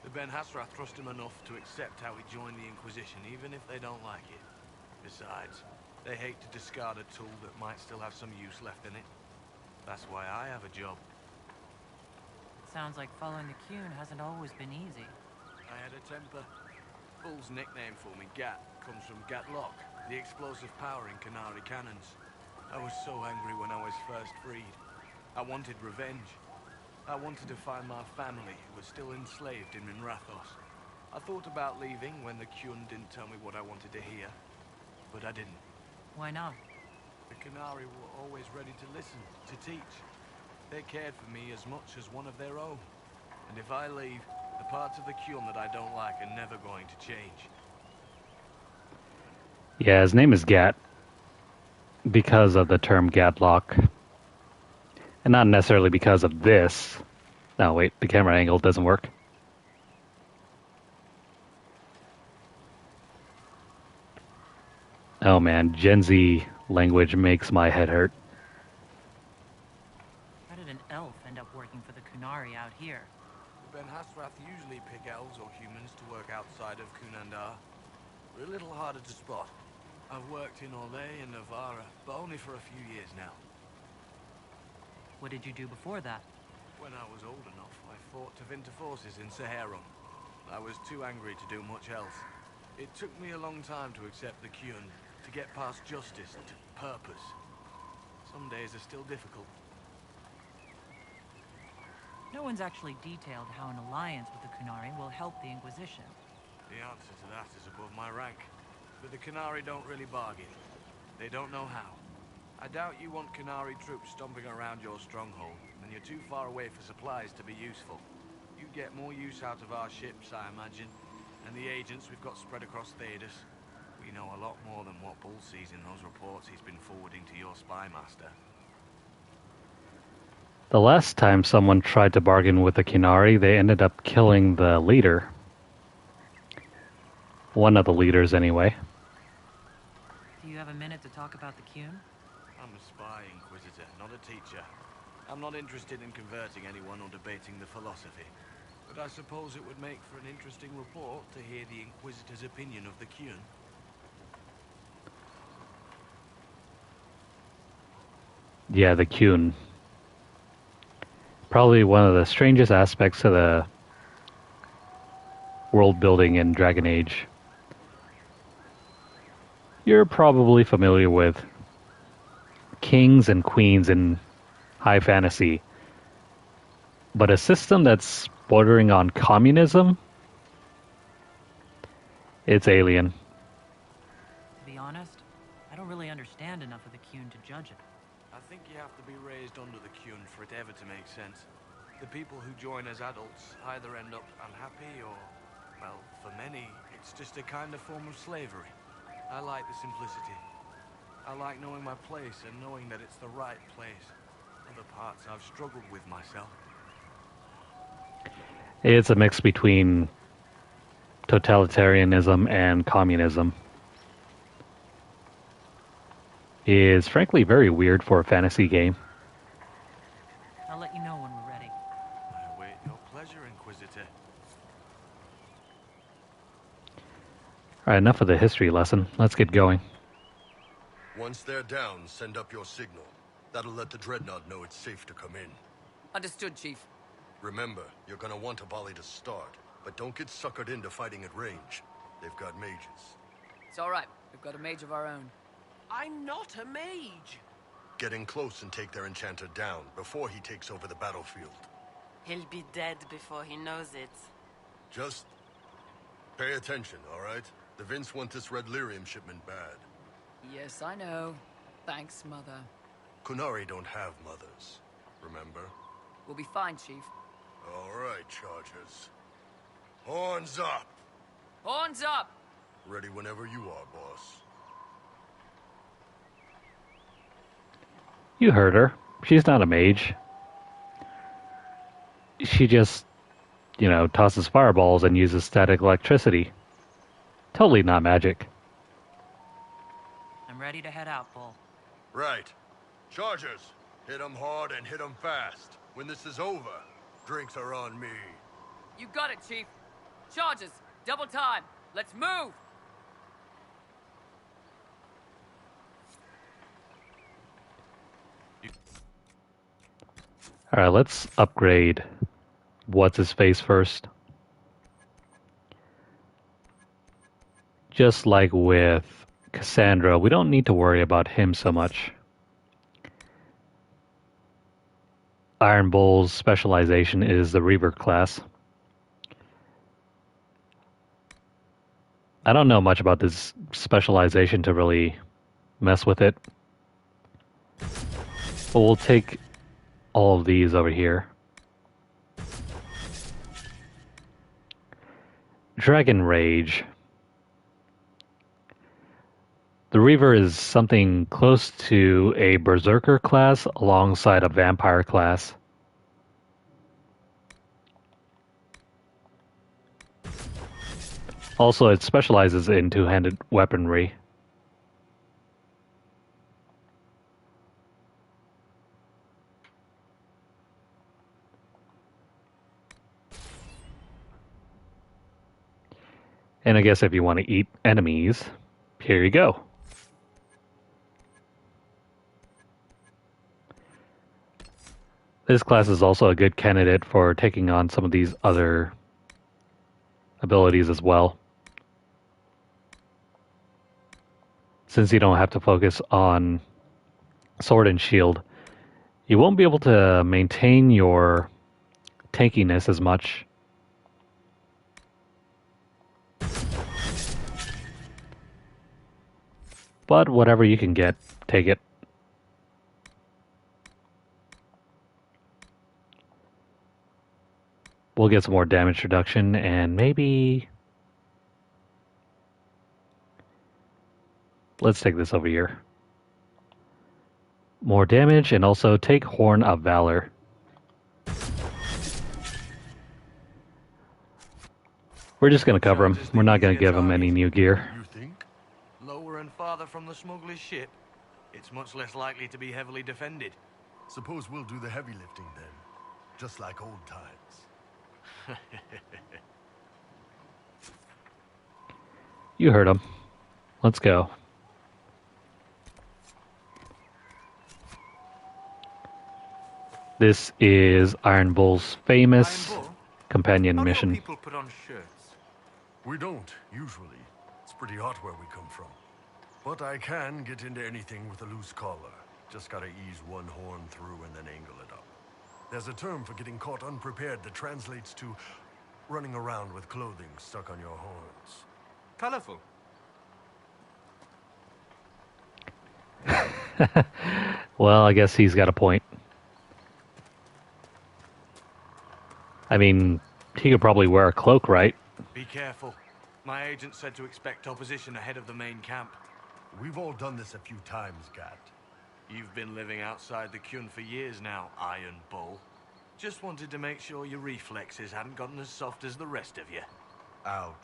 The Ben Hasrath trust him enough to accept how he joined the Inquisition, even if they don't like it. Besides, they hate to discard a tool that might still have some use left in it. That's why I have a job. Sounds like following the Qun hasn't always been easy. I had a temper. Bull's nickname for me, Gat, comes from Gatlock, the explosive power in Qunari cannons. I was so angry when I was first freed. I wanted revenge. I wanted to find my family, who was still enslaved in Minrathos. I thought about leaving when the Qun didn't tell me what I wanted to hear, but I didn't. Why not? The Qunari were always ready to listen, to teach. They cared for me as much as one of their own. And if I leave, the parts of the Qun that I don't like are never going to change. Yeah, his name is Gat because of the term Gatlock. And not necessarily because of this. No, wait, the camera angle doesn't work. Oh man, Gen Z language makes my head hurt. How did an elf end up working for the Qunari out here? The Ben Hasrath usually pick elves or humans to work outside of Kunandar. We're a little harder to spot. I've worked in Orlais and Navarra, but only for a few years now. What did you do before that? When I was old enough, I fought Tevinter forces in Saharon. I was too angry to do much else. It took me a long time to accept the Qun, to get past justice, to purpose. Some days are still difficult. No one's actually detailed how an alliance with the Qunari will help the Inquisition. The answer to that is above my rank. But the Qunari don't really bargain. They don't know how. I doubt you want Qunari troops stomping around your stronghold, and you're too far away for supplies to be useful. You get more use out of our ships, I imagine, and the agents we've got spread across Thedas. We know a lot more than what Bull sees in those reports he's been forwarding to your spy master. The last time someone tried to bargain with the Qunari, they ended up killing the leader. One of the leaders, anyway. Do you have a minute to talk about the Qun? I'm a spy, Inquisitor, not a teacher. I'm not interested in converting anyone or debating the philosophy. But I suppose it would make for an interesting report to hear the Inquisitor's opinion of the Qun. Yeah, the Qun. Probably one of the strangest aspects of the world building in Dragon Age. You're probably familiar with kings and queens in high fantasy. But a system that's bordering on communism? It's alien. To be honest, I don't really understand enough of the Qun to judge it. I think you have to be raised under the Qun for it ever to make sense. The people who join as adults either end up unhappy or, well, for many, it's just a kind of form of slavery. I like the simplicity. I like knowing my place and knowing that it's the right place. Other parts I've struggled with myself. It's a mix between totalitarianism and communism. It's frankly very weird for a fantasy game. I'll let you know when we're ready. I await your pleasure, Inquisitor. Alright, enough of the history lesson. Let's get going. Once they're down, send up your signal. That'll let the Dreadnought know it's safe to come in. Understood, Chief. Remember, you're gonna want a volley to start, but don't get suckered into fighting at range. They've got mages. It's all right. We've got a mage of our own. I'm not a mage. Get in close and take their enchanter down before he takes over the battlefield. He'll be dead before he knows it. Just pay attention, all right? The Vince want this red lyrium shipment bad. Yes, I know. Thanks, Mother. Kunari don't have mothers, remember? We'll be fine, Chief. All right, Chargers. Horns up! Horns up! Ready whenever you are, boss. You heard her. She's not a mage. She just, tosses fireballs and uses static electricity. Totally not magic. I'm ready to head out, Bull. Right. Chargers, hit 'em hard and hit 'em fast. When this is over, drinks are on me. You got it, Chief. Charges, double time. Let's move! Alright, let's upgrade What's-His-Face first. Just like with Cassandra, we don't need to worry about him so much. Iron Bull's specialization is the Reaver class. I don't know much about this specialization to really mess with it. But we'll take all of these over here. Dragon Rage. The Reaver is something close to a Berserker class alongside a Vampire class. Also, it specializes in two-handed weaponry. And I guess if you want to eat enemies, here you go. This class is also a good candidate for taking on some of these other abilities as well. Since you don't have to focus on sword and shield, you won't be able to maintain your tankiness as much. But whatever you can get, take it. We'll get some more damage reduction and maybe... Let's take this over here. More damage and also take Horn of Valor. We're just going to cover him. We're not going to give him any new gear. You think? Lower and farther from the smuggler's ship, it's much less likely to be heavily defended. Suppose we'll do the heavy lifting then. Just like old times. You heard him. Let's go. This is Iron Bull's famous companion mission. People put on shirts. We don't, usually. It's pretty hot where we come from. But I can get into anything with a loose collar. Just gotta ease one horn through and then angle it up. There's a term for getting caught unprepared that translates to running around with clothing stuck on your horns. Colorful. Well, I guess he's got a point. I mean, he could probably wear a cloak, right? Be careful. My agent said to expect opposition ahead of the main camp. We've all done this a few times, Gat. You've been living outside the Kyun for years now, Iron Bull. Just wanted to make sure your reflexes hadn't gotten as soft as the rest of you. Ouch.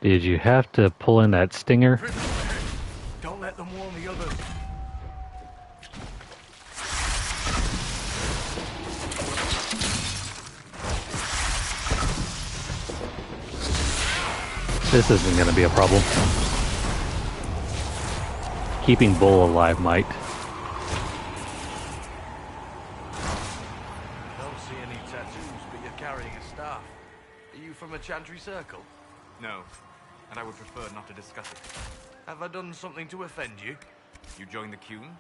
Did you have to pull in that stinger? Don't let them warn the others. This isn't going to be a problem. Keeping Bull alive might. Don't see any tattoos, but you're carrying a staff. Are you from a Chantry circle? No, and I would prefer not to discuss it. Have I done something to offend you? You joined the Kyun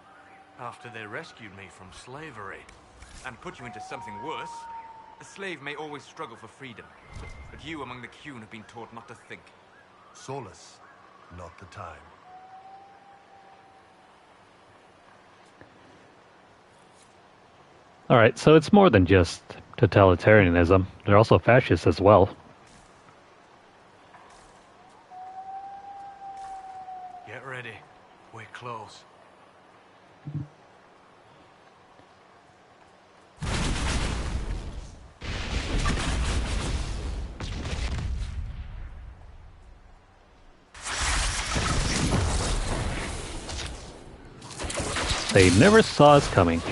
After they rescued me from slavery. and put you into something worse. A slave may always struggle for freedom, but you among the Kyun have been taught not to think. Solus, not the time. Alright, so it's more than just totalitarianism. They're also fascists as well. Get ready. We're close. They never saw us coming.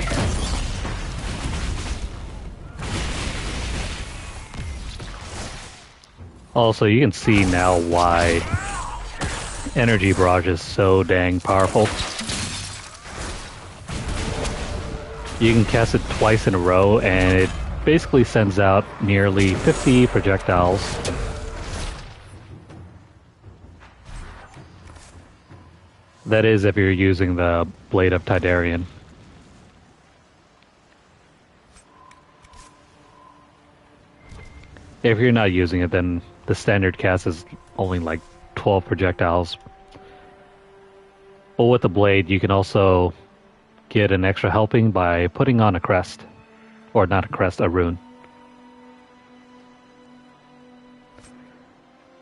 Also, you can see now why Energy Barrage is so dang powerful. You can cast it twice in a row, and it basically sends out nearly 50 projectiles. That is if you're using the Blade of Tidarian. If you're not using it, then the standard cast is only like 12 projectiles. But with the blade, you can also get an extra helping by putting on a crest. Or not a crest, a rune.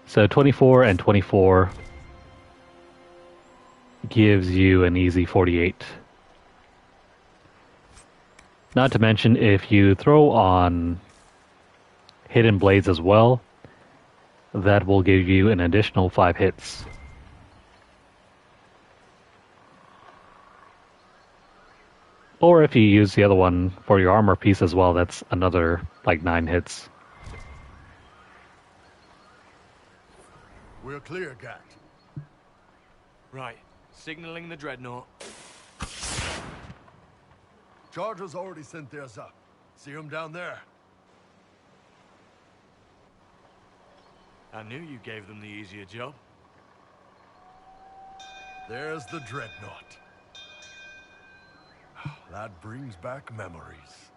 So 24 and 24 gives you an easy 48. Not to mention, if you throw on hidden blades as well, that will give you an additional 5 hits. Or if you use the other one for your armor piece as well, that's another like 9 hits. We're clear, Gat. Right. Signaling the dreadnought. Chargers already sent theirs up. See them down there? I knew you gave them the easier job. There's the dreadnought. That brings back memories.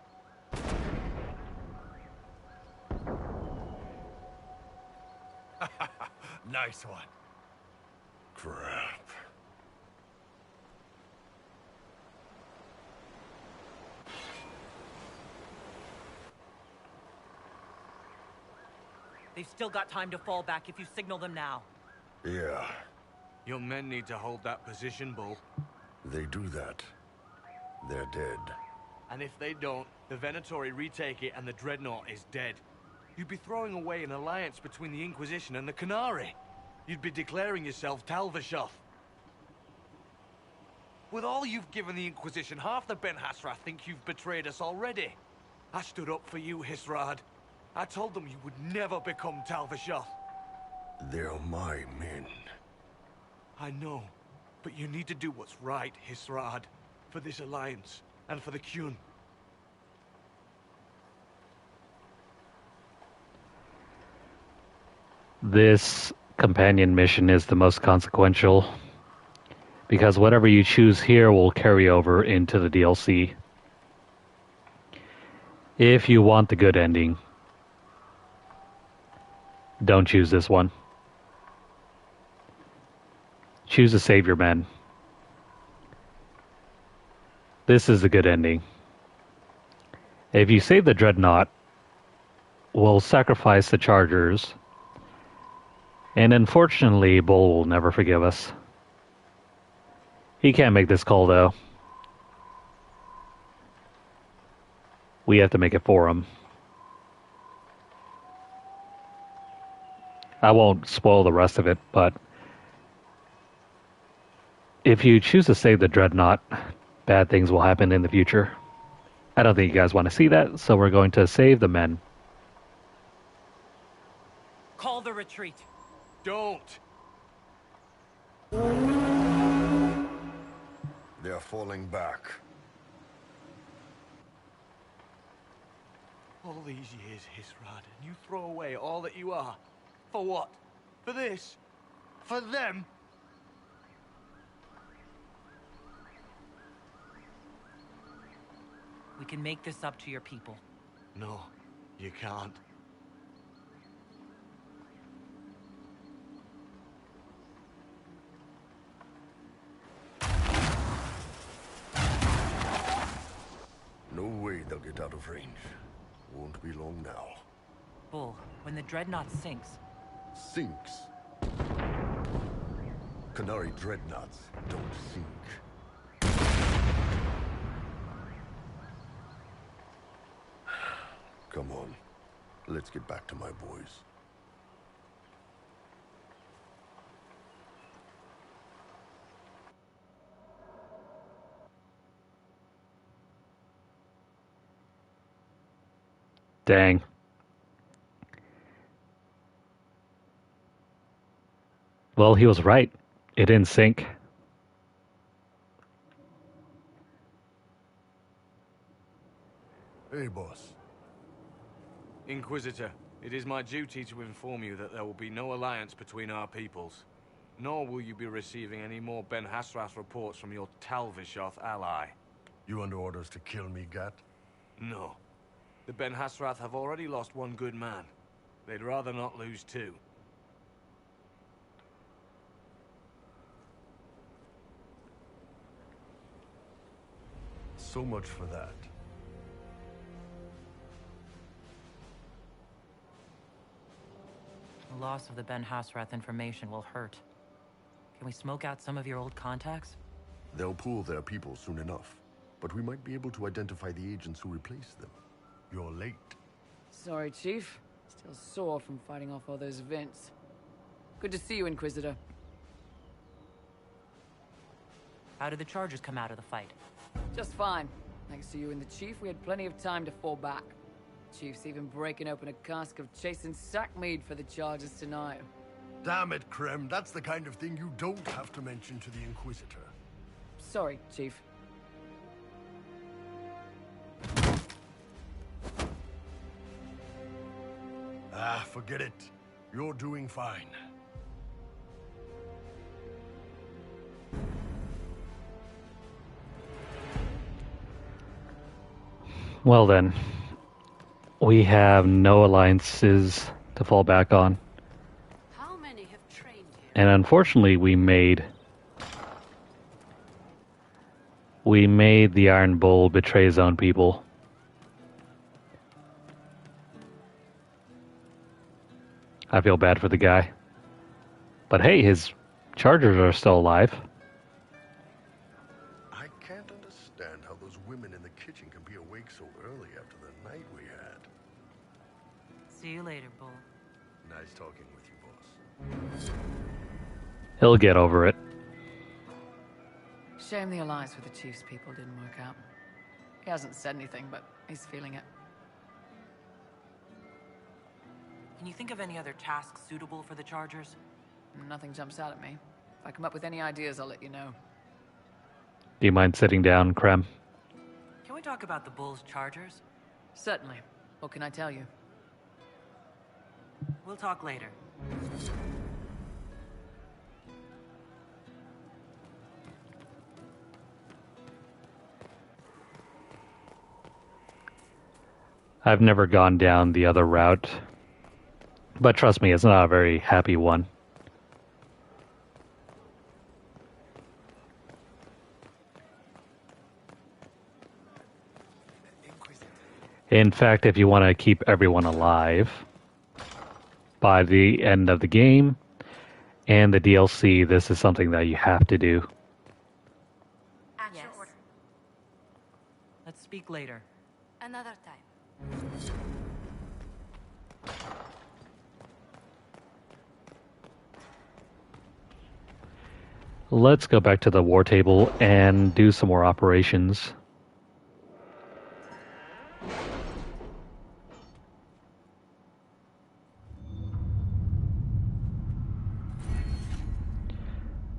Nice one. Crap. They've still got time to fall back if you signal them now. Yeah, Your men need to hold that position, Bull. they do that. They're dead. And if they don't, the Venatori retake it and the dreadnought is dead. You'd be throwing away an alliance between the Inquisition and the Qunari. You'd be declaring yourself Tal-Vashoth. With all you've given the Inquisition, half the Ben Hasra think you've betrayed us already. I stood up for you, Hisrad. I told them you would never become Tal-Vashoth. They're my men. I know, but you need to do what's right, Hisrad. For this alliance, and for the Qun. This companion mission is the most consequential, because whatever you choose here will carry over into the DLC. If you want the good ending, don't choose this one. Choose to save your men. This is the good ending. If you save the Dreadnought, we'll sacrifice the Chargers. And unfortunately, Bull will never forgive us. He can't make this call, though. We have to make it for him. I won't spoil the rest of it, but if you choose to save the Dreadnought, bad things will happen in the future. I don't think you guys want to see that, so we're going to save the men. Call the retreat. Don't! They're falling back. All these years, Hisrad, and you throw away all that you are. For what? For this? For them? We can make this up to your people. No, you can't. of range. Won't be long now. Bull, when the dreadnought sinks, Sinks. Canary dreadnoughts don't sink. Come on. Let's get back to my boys. Dang. Well, he was right. It didn't sink. Hey, boss. Inquisitor, it is my duty to inform you that there will be no alliance between our peoples. Nor will you be receiving any more Ben Hasrath reports from your Talvishoth ally. You under orders to kill me, Gat? No. The Ben Hasrath have already lost one good man. They'd rather not lose two. So much for that. the loss of the Ben Hasrath information will hurt. Can we smoke out some of your old contacts? They'll pool their people soon enough. But we might be able to identify the agents who replaced them. You're late. Sorry, Chief. Still sore from fighting off all those vents. Good to see you, Inquisitor. How did the Chargers come out of the fight? Just fine. Thanks to you and the Chief, we had plenty of time to fall back. Chief's even breaking open a cask of chasing sack mead for the Chargers tonight. Damn it, Krem. That's the kind of thing you don't have to mention to the Inquisitor. Sorry, Chief. Ah, forget it. You're doing fine. Well then, we have no alliances to fall back on. How many have trained you? And unfortunately, we made the Iron Bull betray his own people. I feel bad for the guy. But hey, his Chargers are still alive. I can't understand how those women in the kitchen can be awake so early after the night we had. See you later, Bull. Nice talking with you, boss. He'll get over it. Shame the alliance with the Chief's people didn't work out. He hasn't said anything, but he's feeling it. Can you think of any other tasks suitable for the Chargers? Nothing jumps out at me. If I come up with any ideas, I'll let you know. Do you mind sitting down, Krem? Can we talk about the Bull's Chargers? Certainly. What can I tell you? We'll talk later. I've never gone down the other route. But trust me, it's not a very happy one. In fact, if you want to keep everyone alive by the end of the game and the DLC, this is something that you have to do. At your order. Let's speak later. Another time. Let's go back to the war table and do some more operations.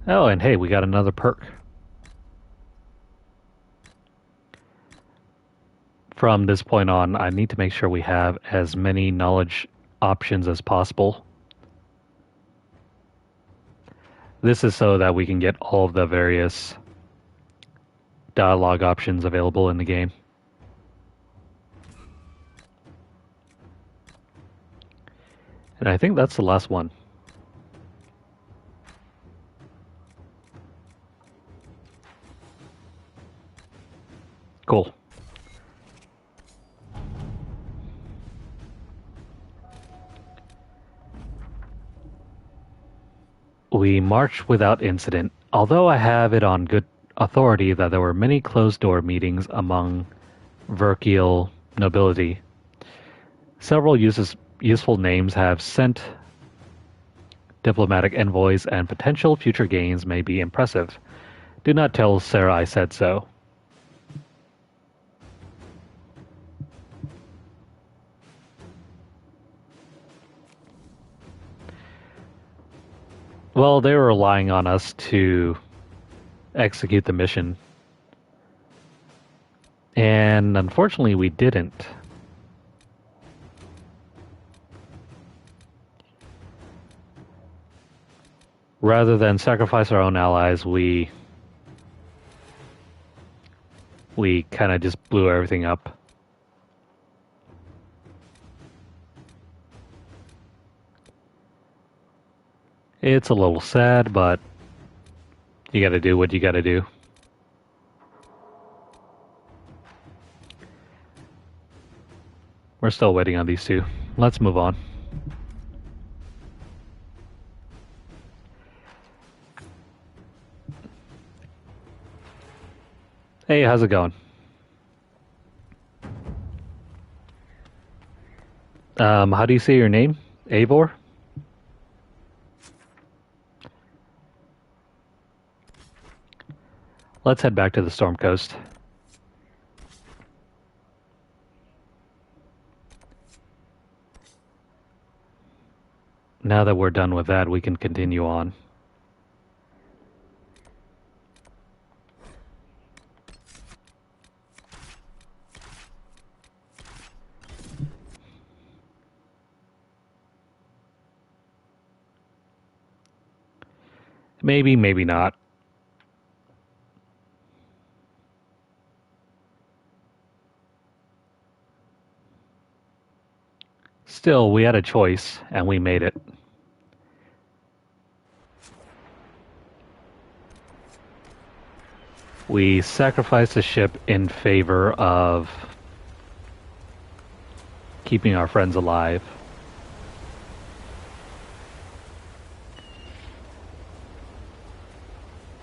Oh, and hey, we got another perk. From this point on, I need to make sure we have as many knowledge options as possible. This is so that we can get all of the various dialogue options available in the game. And I think that's the last one. Cool. We marched without incident, although I have it on good authority that there were many closed-door meetings among Verkiel nobility. Several useful names have sent diplomatic envoys, and potential future gains may be impressive. Do not tell Sarah I said so. Well, they were relying on us to execute the mission. And unfortunately, we didn't. Rather than sacrifice our own allies, we kind of just blew everything up. It's a little sad, but you gotta do what you gotta do. We're still waiting on these two. Let's move on. Hey, how's it going? How do you say your name? Eivor? Let's head back to the Storm Coast. Now that we're done with that, we can continue on. Maybe, maybe not. Still, we had a choice, and we made it. We sacrificed the ship in favor of keeping our friends alive.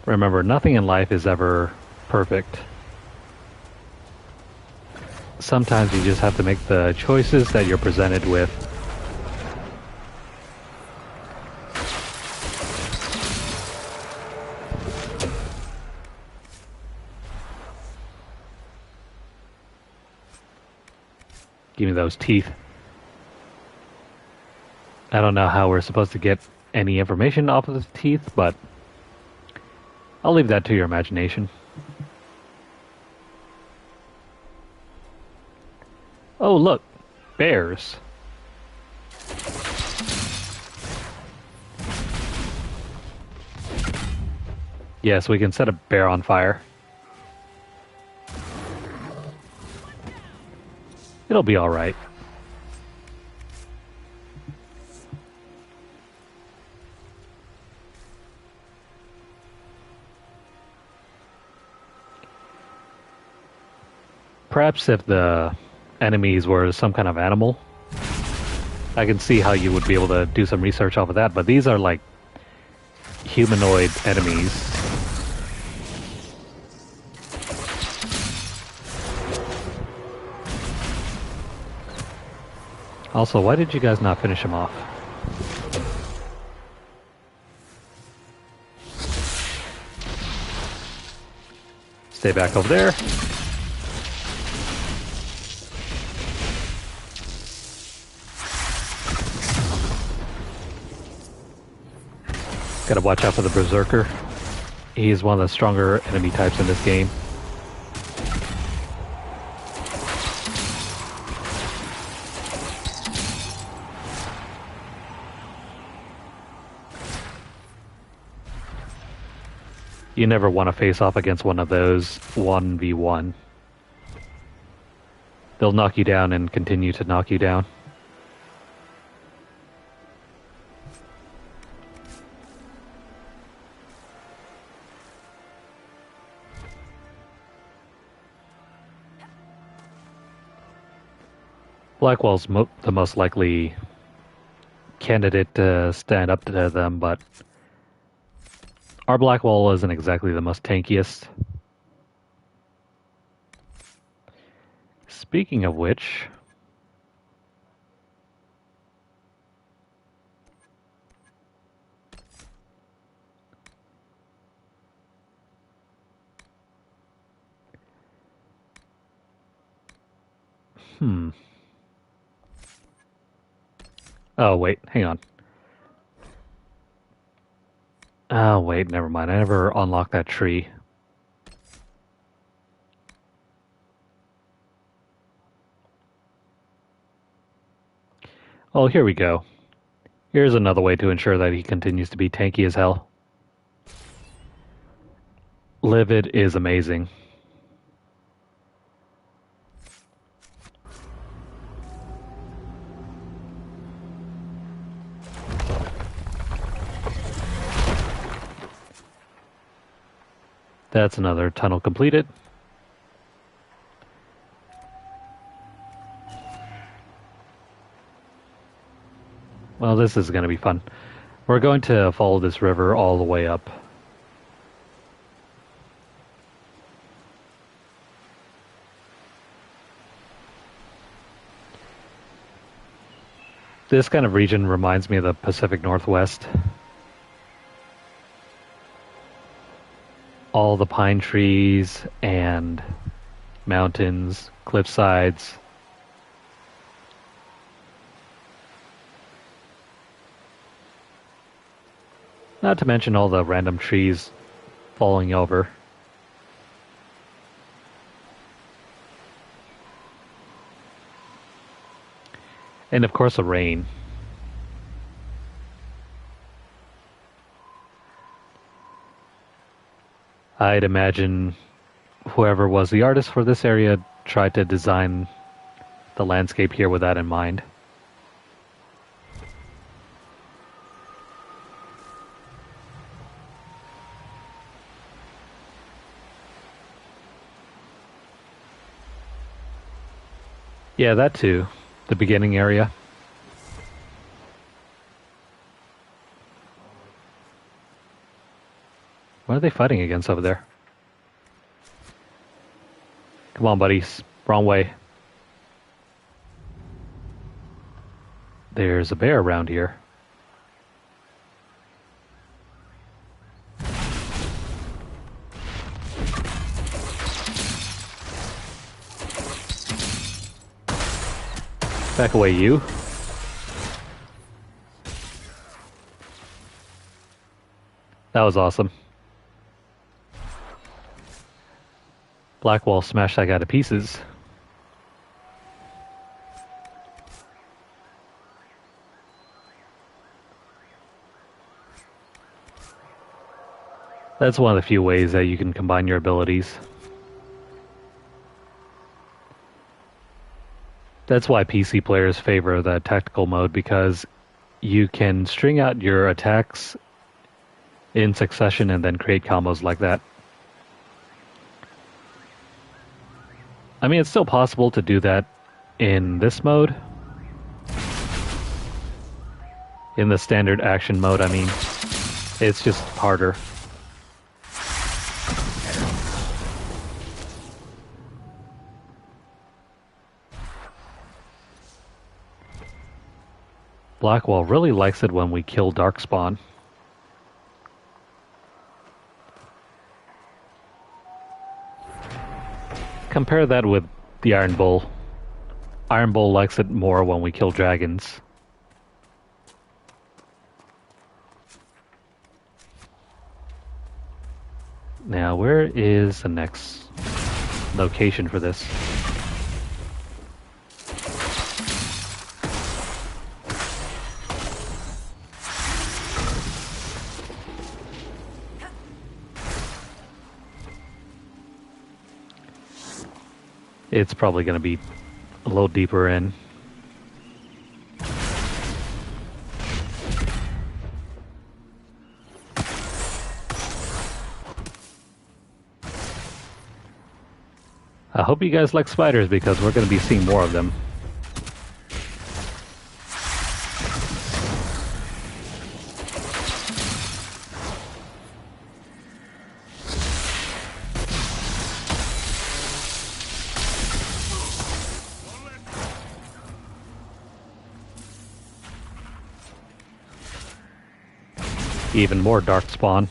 Remember, nothing in life is ever perfect. Sometimes you just have to make the choices that you're presented with. Give me those teeth. I don't know how we're supposed to get any information off of the teeth, but I'll leave that to your imagination. Oh, look. Bears. Yes, we can set a bear on fire. It'll be all right. Perhaps if the enemies were some kind of animal, I can see how you would be able to do some research off of that, but these are like humanoid enemies. Also, why did you guys not finish him off? Stay back over there. Gotta watch out for the Berserker. He's one of the stronger enemy types in this game. You never want to face off against one of those 1v1. They'll knock you down and continue to knock you down. Blackwell's the most likely candidate to stand up to them, but Our black wall isn't exactly the most tankiest. Speaking of which... Oh, wait, hang on. Oh, wait, never mind. I never unlocked that tree. Oh, here we go. Here's another way to ensure that he continues to be tanky as hell. Livid is amazing. That's another tunnel completed. Well, this is going to be fun. We're going to follow this river all the way up. This kind of region reminds me of the Pacific Northwest. All the pine trees and mountains, cliff sides. Not to mention all the random trees falling over. And of course the rain. I'd imagine whoever was the artist for this area tried to design the landscape here with that in mind. Yeah, that too. The beginning area. What are they fighting against over there? Come on, buddies. Wrong way. There's a bear around here. Back away, you. That was awesome. Blackwall smashed that guy to pieces. That's one of the few ways that you can combine your abilities. That's why PC players favor the tactical mode, because you can string out your attacks in succession and then create combos like that. I mean, it's still possible to do that in this mode. In the standard action mode, I mean. It's just harder. Blackwall really likes it when we kill Darkspawn. Compare that with the Iron Bull. Iron Bull likes it more when we kill dragons. Now, where is the next location for this? It's probably going to be a little deeper in. I hope you guys like spiders, because we're going to be seeing more of them. Even more dark spawn.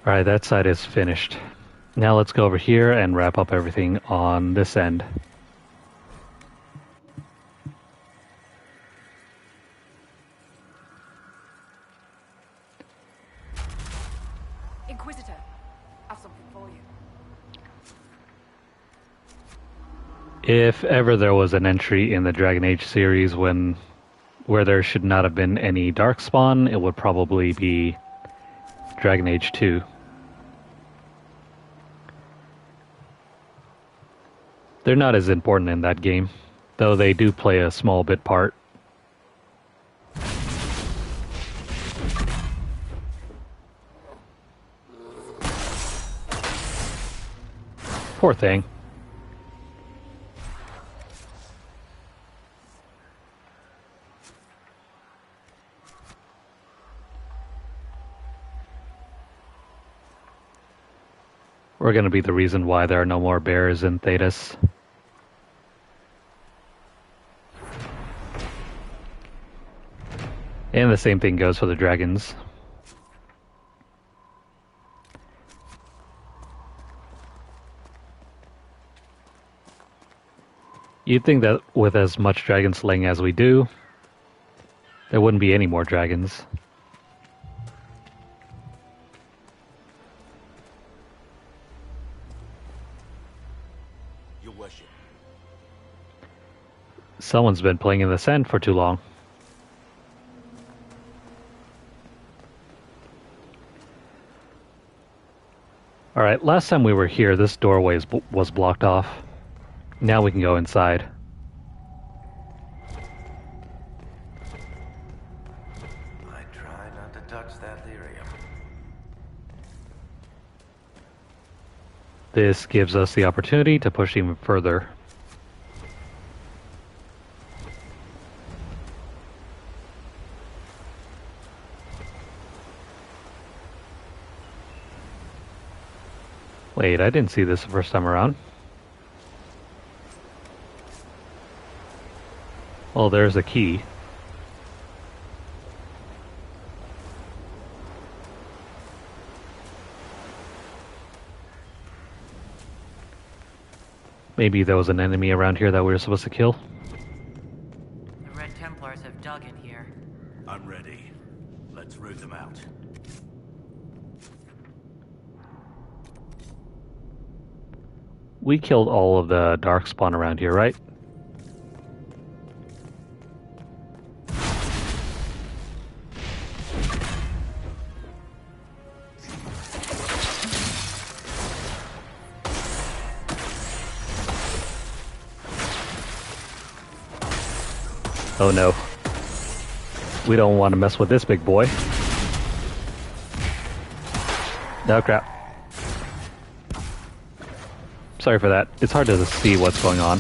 Alright, that side is finished. Now let's go over here and wrap up everything on this end. Inquisitor, I've something for you. If ever there was an entry in the Dragon Age series where there should not have been any darkspawn, it would probably be Dragon Age 2. They're not as important in that game, though they do play a small bit part. Poor thing. We're going to be the reason why there are no more bears in Thetis. And the same thing goes for the dragons. You'd think that with as much dragon slaying as we do, there wouldn't be any more dragons. Your worship. Someone's been playing in the sand for too long. Alright, last time we were here, this doorway was blocked off. Now we can go inside. I try not to touch that lyrium. This gives us the opportunity to push even further. Wait, I didn't see this the first time around. Well, there's a key. Maybe there was an enemy around here that we were supposed to kill. The Red Templars have dug in here. I'm ready. Let's root them out. We killed all of the darkspawn around here, right? Oh no. We don't want to mess with this big boy. No crap. Sorry for that. It's hard to see what's going on.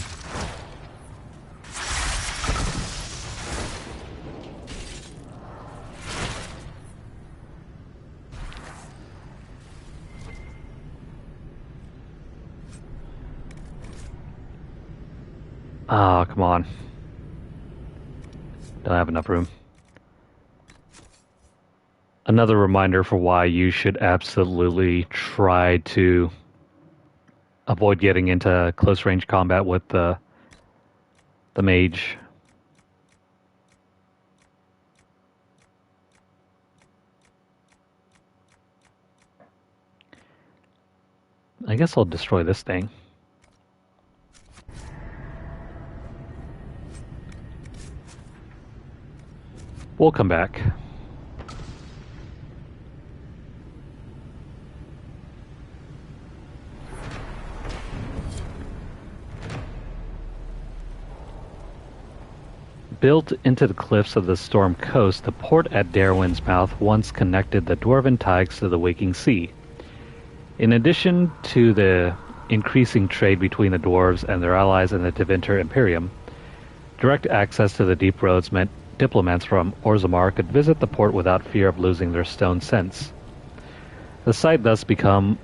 Ah, come on. Don't have enough room. Another reminder for why you should absolutely try to avoid getting into close range combat with the mage. I guess I'll destroy this thing. We'll come back. Built into the cliffs of the Storm Coast, the port at Darwin's Mouth once connected the Dwarven Tykes to the Waking Sea. In addition to the increasing trade between the dwarves and their allies in the Tevinter Imperium. Direct access to the deep roads meant diplomats from Orzammar could visit the port without fear of losing their stone sense. The site thus became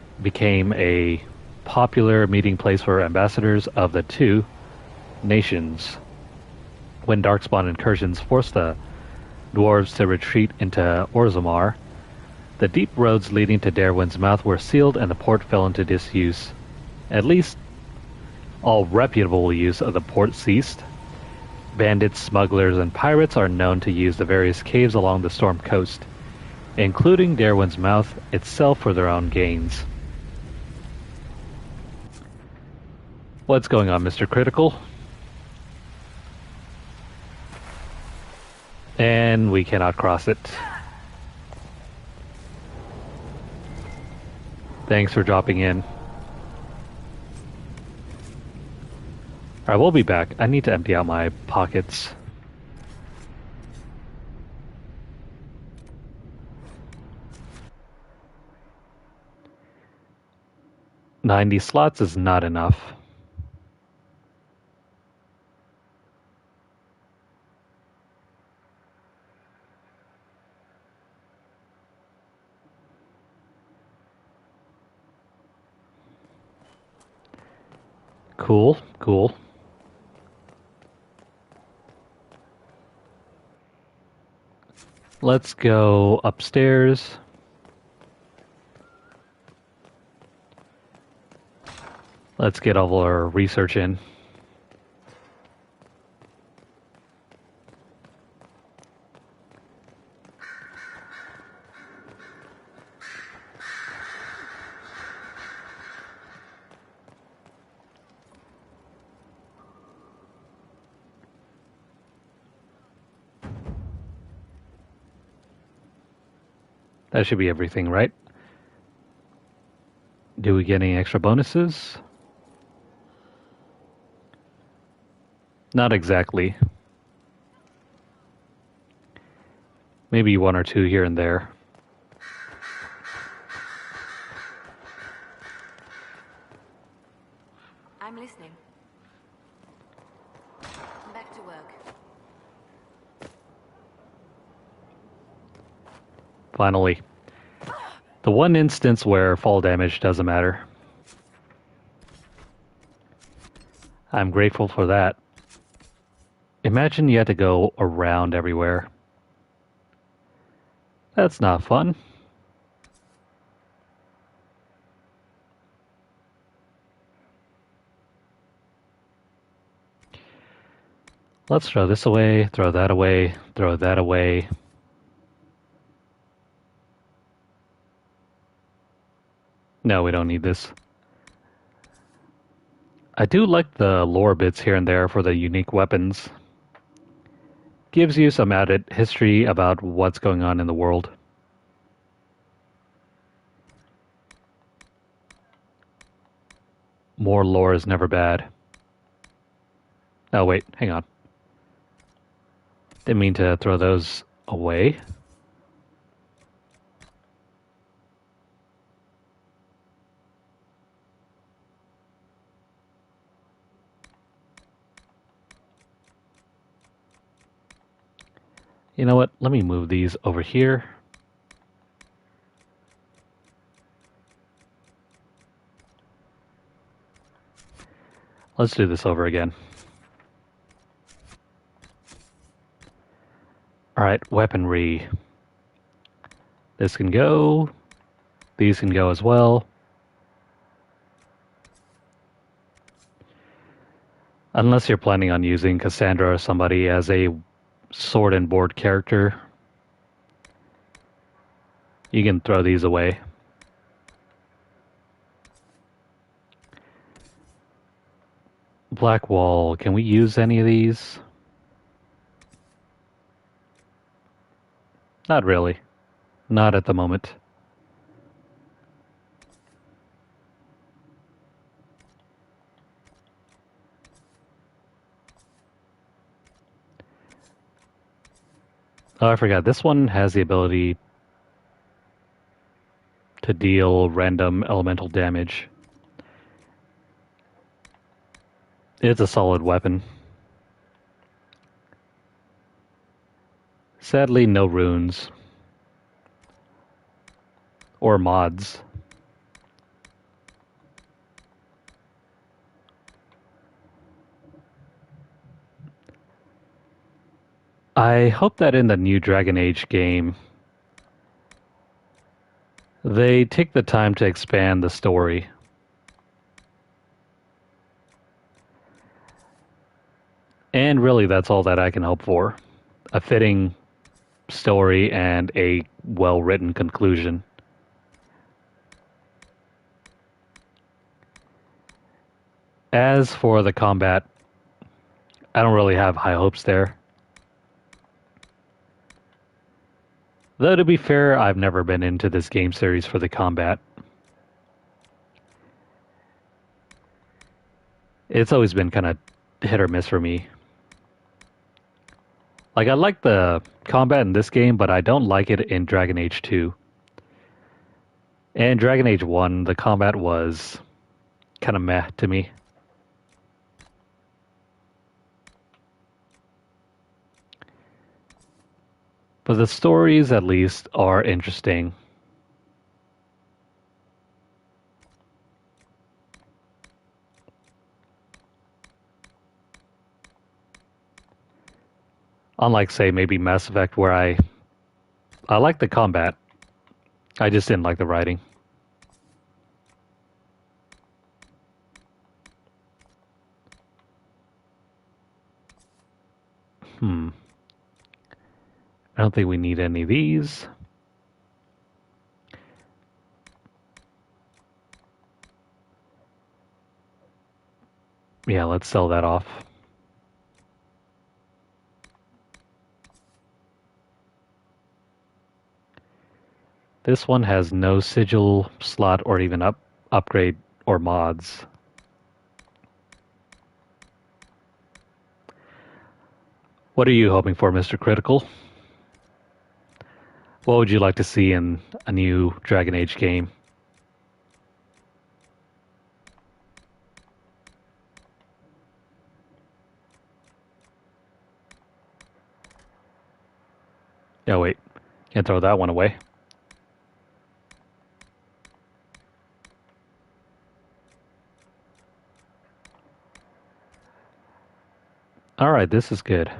a popular meeting place for ambassadors of the two nations. When darkspawn incursions forced the dwarves to retreat into Orzammar, the deep roads leading to Darwin's Mouth were sealed and the port fell into disuse. At least all reputable use of the port ceased. Bandits, smugglers, and pirates are known to use the various caves along the storm coast, including Darwin's Mouth itself, for their own gains. What's going on, Mr. Critical? And we cannot cross it. Thanks for dropping in. Alright, we'll be back. I need to empty out my pockets. $90 slots is not enough. Cool, cool. Let's go upstairs. Let's get all our research in. That should be everything, right? Do we get any extra bonuses? Not exactly. Maybe one or two here and there. I'm listening. Back to work. Finally. The one instance where fall damage doesn't matter. I'm grateful for that. Imagine you had to go around everywhere. That's not fun. Let's throw this away, throw that away, throw that away. No, we don't need this. I do like the lore bits here and there for the unique weapons. Gives you some added history about what's going on in the world. More lore is never bad. Oh wait, hang on. Didn't mean to throw those away. You know what? Let me move these over here. Let's do this over again. Alright, weaponry. This can go. These can go as well. Unless you're planning on using Cassandra or somebody as a sword and board character, you can throw these away. Black wall, can we use any of these? Not really. Not at the moment. Oh, I forgot. This one has the ability to deal random elemental damage. It's a solid weapon. Sadly, no runes. Or mods. I hope that in the new Dragon Age game, they take the time to expand the story. And really, that's all that I can hope for. A fitting story and a well-written conclusion. As for the combat, I don't really have high hopes there. Though to be fair, I've never been into this game series for the combat. It's always been kind of hit or miss for me. Like, I like the combat in this game, but I don't like it in Dragon Age 2. And Dragon Age 1, the combat was kind of meh to me. But the stories, at least, are interesting. Unlike, say, maybe Mass Effect, where I like the combat. I just didn't like the writing. I don't think we need any of these. Yeah, let's sell that off. This one has no sigil, slot, or even upgrade or mods. What are you hoping for, Mr. Critical? What would you like to see in a new Dragon Age game? Oh wait, can't throw that one away. Alright, this is good.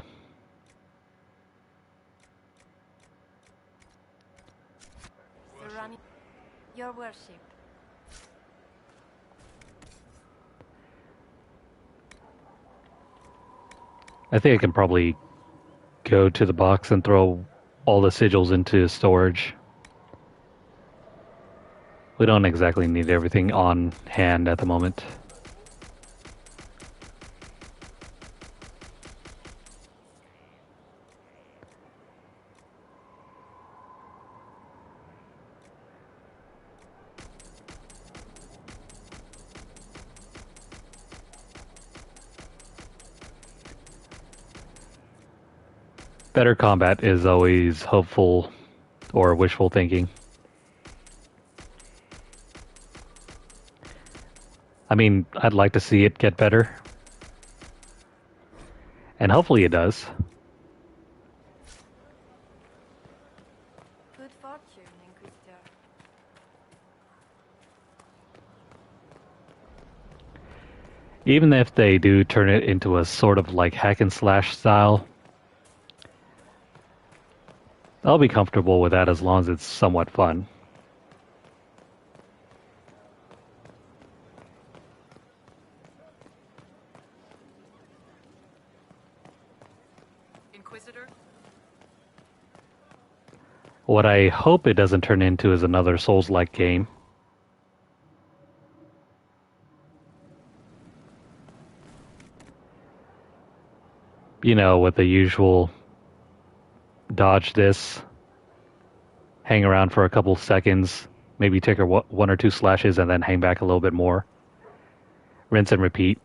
Your worship. I think I can probably go to the box and throw all the sigils into storage. We don't exactly need everything on hand at the moment. Better combat is always hopeful or wishful thinking. I mean, I'd like to see it get better. And hopefully it does. Good fortune, Inquisitor. Even if they do turn it into a sort of like hack and slash style, I'll be comfortable with that as long as it's somewhat fun. Inquisitor? What I hope it doesn't turn into is another Souls-like game. You know, with the usual dodge this, hang around for a couple seconds, maybe take one or two slashes and then hang back a little bit more. Rinse and repeat.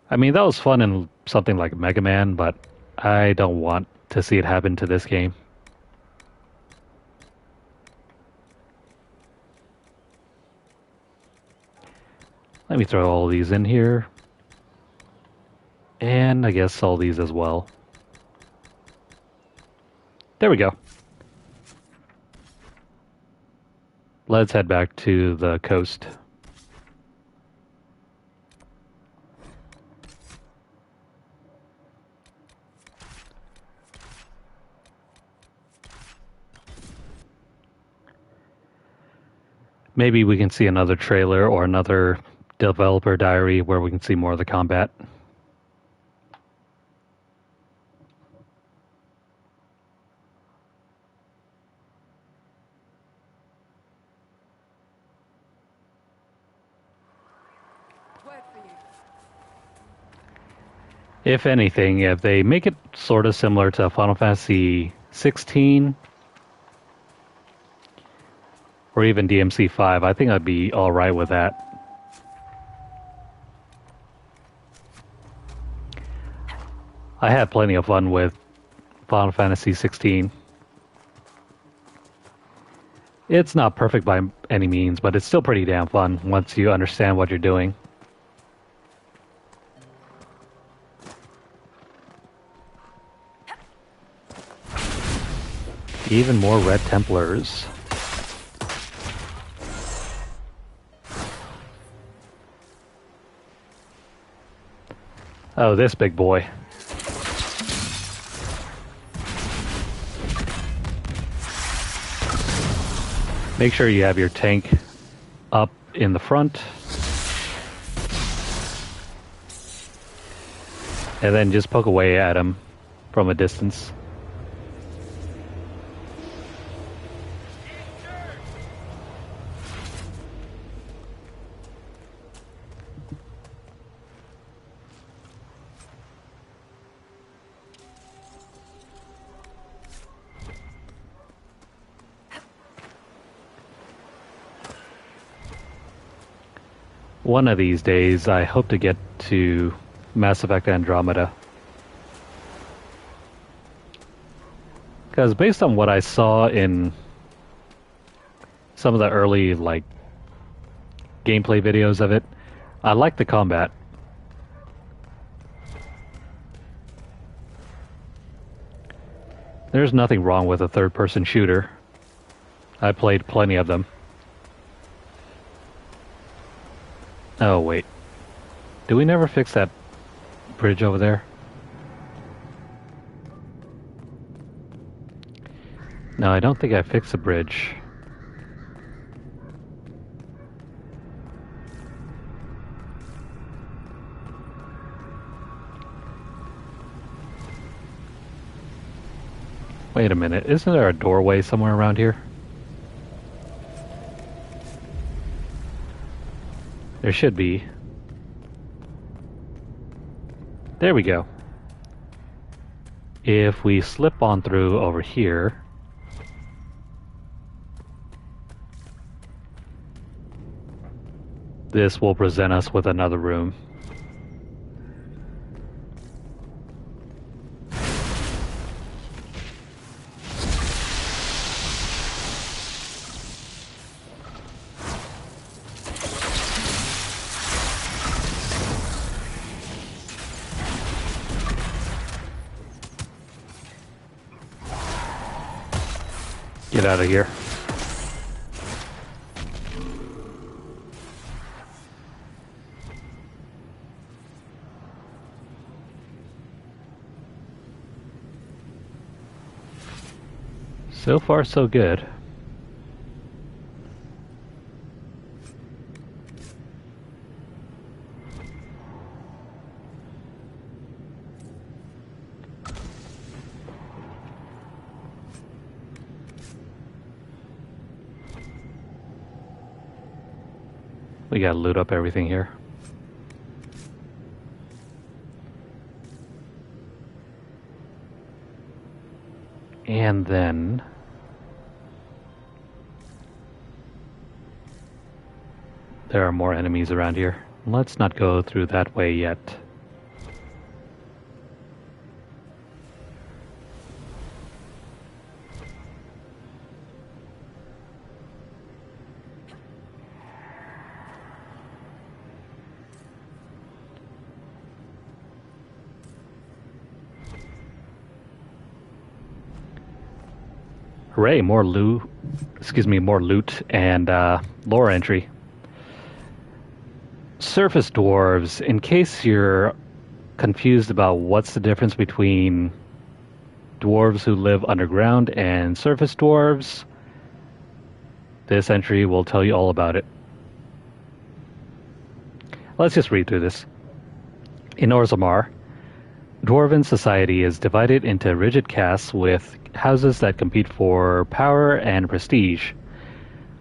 I mean, that was fun in something like Mega Man, but I don't want to see it happen to this game. Let me throw all these in here. And I guess all these as well. There we go. Let's head back to the coast. Maybe we can see another trailer or another developer diary where we can see more of the combat. If anything, if they make it sort of similar to Final Fantasy 16 or even DMC5, I think I'd be alright with that. I had plenty of fun with Final Fantasy 16. It's not perfect by any means, but it's still pretty damn fun once you understand what you're doing. Even more Red Templars. Oh, this big boy. Make sure you have your tank up in the front. And then just poke away at him from a distance. One of these days, I hope to get to Mass Effect Andromeda. Because based on what I saw in some of the early, like, gameplay videos of it, I like the combat. There's nothing wrong with a third-person shooter. I played plenty of them. Oh, wait. Did we never fix that bridge over there? No, I don't think I fixed the bridge. Wait a minute, isn't there a doorway somewhere around here? There should be. There we go. If we slip on through over here, this will present us with another room. Get out of here. So far, so good. We gotta loot up everything here. And then there are more enemies around here. Let's not go through that way yet. Hooray, more loot, more loot and lore entry. Surface dwarves, in case you're confused about what's the difference between dwarves who live underground and surface dwarves, this entry will tell you all about it. Let's just read through this. In Orzammar, dwarven society is divided into rigid castes with houses that compete for power and prestige.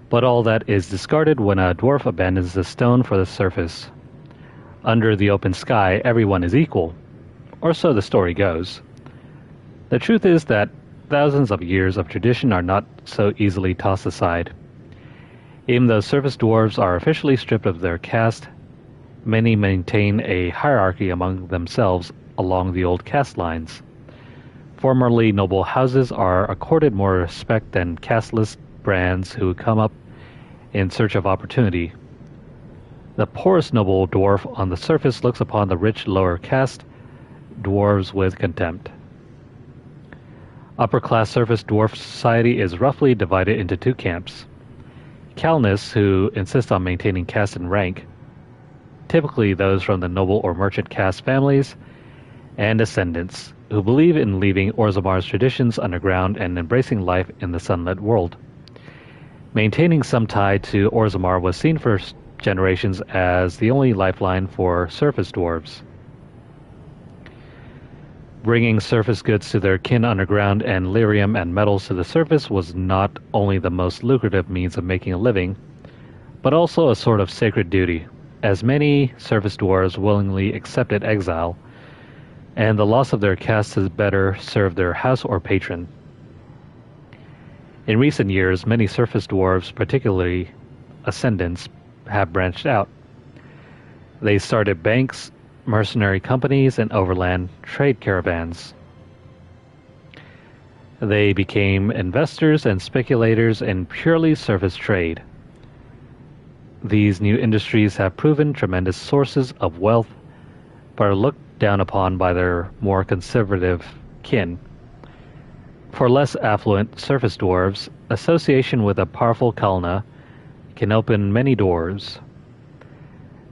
But all that is discarded when a dwarf abandons the stone for the surface. Under the open sky, everyone is equal, or so the story goes. The truth is that thousands of years of tradition are not so easily tossed aside. Even though surface dwarves are officially stripped of their caste, many maintain a hierarchy among themselves along the old caste lines. Formerly noble houses are accorded more respect than casteless brands who come up in search of opportunity. The poorest noble dwarf on the surface looks upon the rich lower caste dwarves with contempt. Upper-class surface dwarf society is roughly divided into two camps. Calnists, who insist on maintaining caste and rank, typically those from the noble or merchant caste families, and ascendants, who believe in leaving Orzammar's traditions underground and embracing life in the sunlit world. Maintaining some tie to Orzammar was seen for generations as the only lifeline for surface dwarves. Bringing surface goods to their kin underground and lyrium and metals to the surface was not only the most lucrative means of making a living, but also a sort of sacred duty, as many surface dwarves willingly accepted exile, and the loss of their caste has better served their house or patron. In recent years, many surface dwarves, particularly ascendants, have branched out. They started banks, mercenary companies, and overland trade caravans. They became investors and speculators in purely surface trade. These new industries have proven tremendous sources of wealth, but are looked down upon by their more conservative kin. For less affluent surface dwarves, association with a powerful Kalna can open many doors.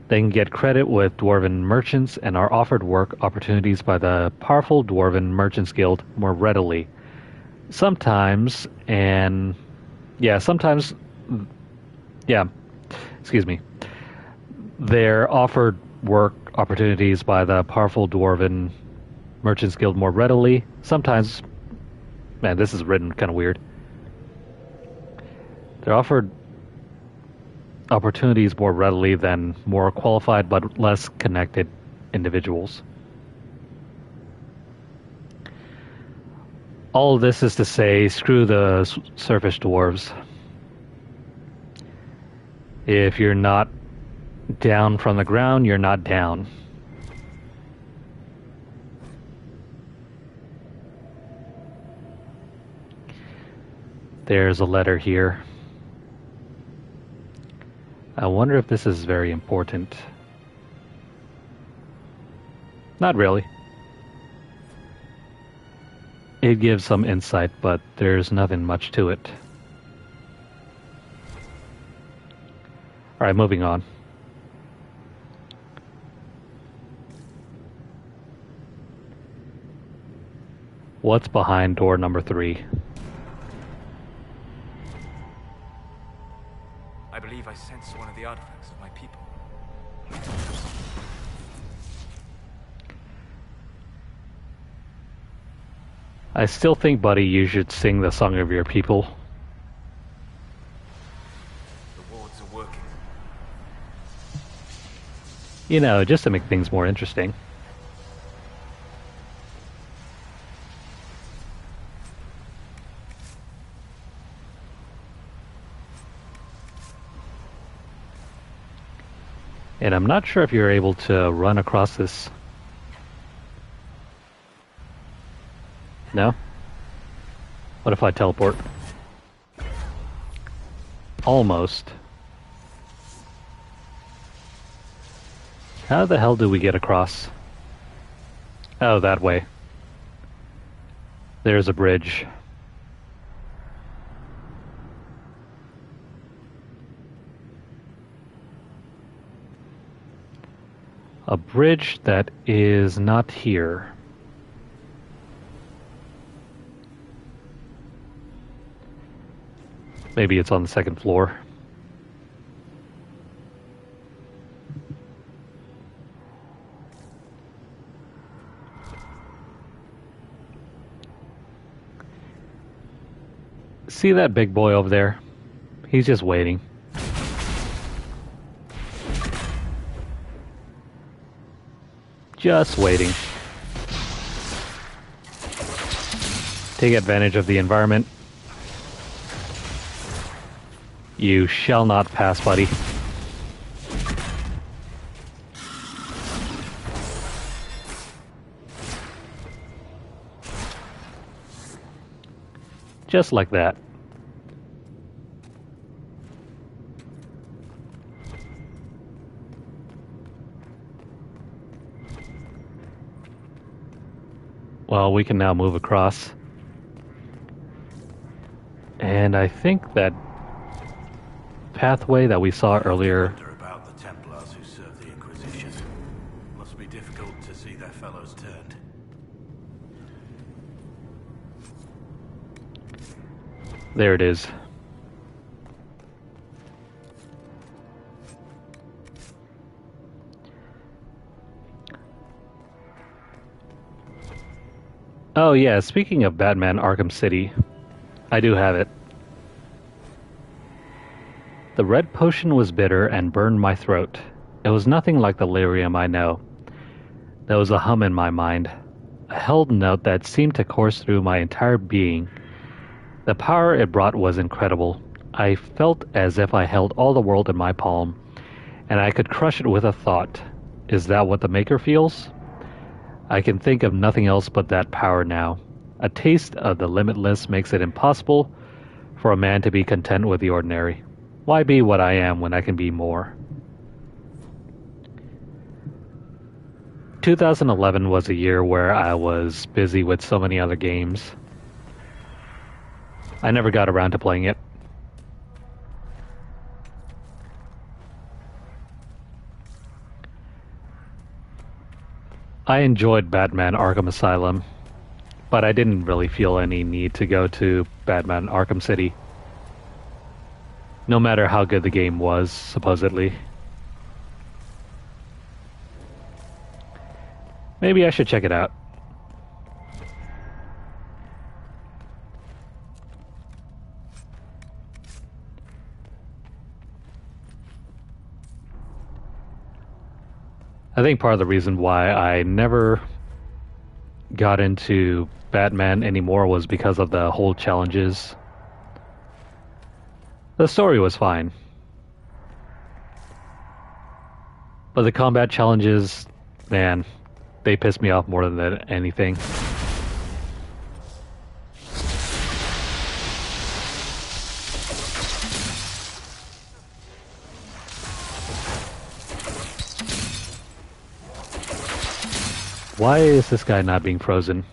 They can get credit with dwarven merchants and are offered work opportunities by the powerful Dwarven Merchants Guild more readily. Sometimes, they're offered work opportunities by the powerful Dwarven Merchants Guild more readily. Sometimes, man, this is written kind of weird. They're offered opportunities more readily than more qualified but less connected individuals. All of this is to say, screw the surface dwarves. If you're not down from the ground, you're not down. There's a letter here. I wonder if this is very important. Not really. It gives some insight, but there's nothing much to it. Alright, moving on. What's behind door number 3? I believe I sense one of the artifacts of my people. I still think, buddy, you should sing the song of your people. The wards are working. You know, just to make things more interesting. And I'm not sure if you're able to run across this. No? What if I teleport? Almost. How the hell do we get across? Oh, that way. There's a bridge. A bridge that is not here. Maybe it's on the second floor. See that big boy over there? He's just waiting. Just waiting. Take advantage of the environment. You shall not pass, buddy. Just like that. Well, we can now move across. And I think that pathway that we saw earlier. About the Templars who served the Inquisition. Must be difficult to see their fellows turned. There it is. Oh yeah, speaking of Batman Arkham City, I do have it. The red potion was bitter and burned my throat. It was nothing like the lyrium I know. There was a hum in my mind, a held note that seemed to course through my entire being. The power it brought was incredible. I felt as if I held all the world in my palm, and I could crush it with a thought. Is that what the Maker feels? I can think of nothing else but that power now. A taste of the limitless makes it impossible for a man to be content with the ordinary. Why be what I am when I can be more? 2011 was a year where I was busy with so many other games. I never got around to playing it. I enjoyed Batman Arkham Asylum, but I didn't really feel any need to go to Batman Arkham City. No matter how good the game was, supposedly. Maybe I should check it out. I think part of the reason why I never got into Batman anymore was because of the whole challenges. The story was fine, but the combat challenges, man, they pissed me off more than anything. Why is this guy not being frozen?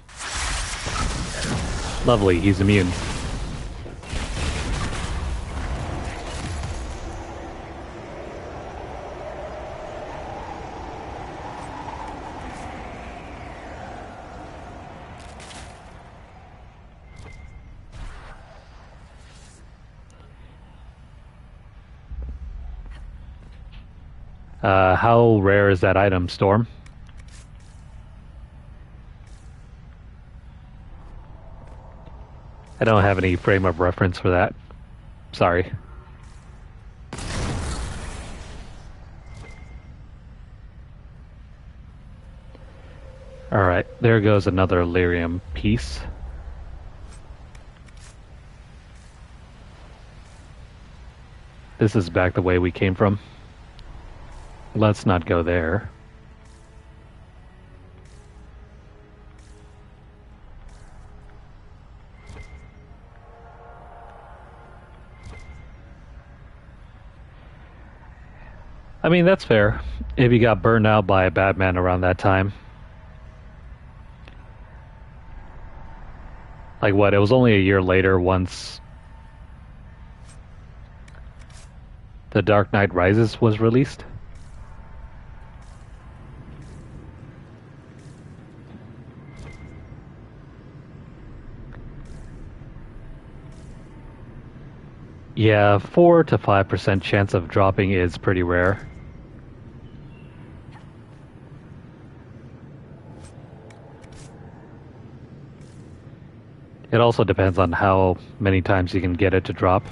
Lovely, he's immune. How rare is that item, Storm? I don't have any frame of reference for that. Sorry. Alright, there goes another lyrium piece. This is back the way we came from. Let's not go there. I mean, that's fair. If you got burned out by a Batman around that time. Like what, it was only a year later once The Dark Knight Rises was released. Yeah, 4 to 5% chance of dropping is pretty rare. It also depends on how many times you can get it to drop.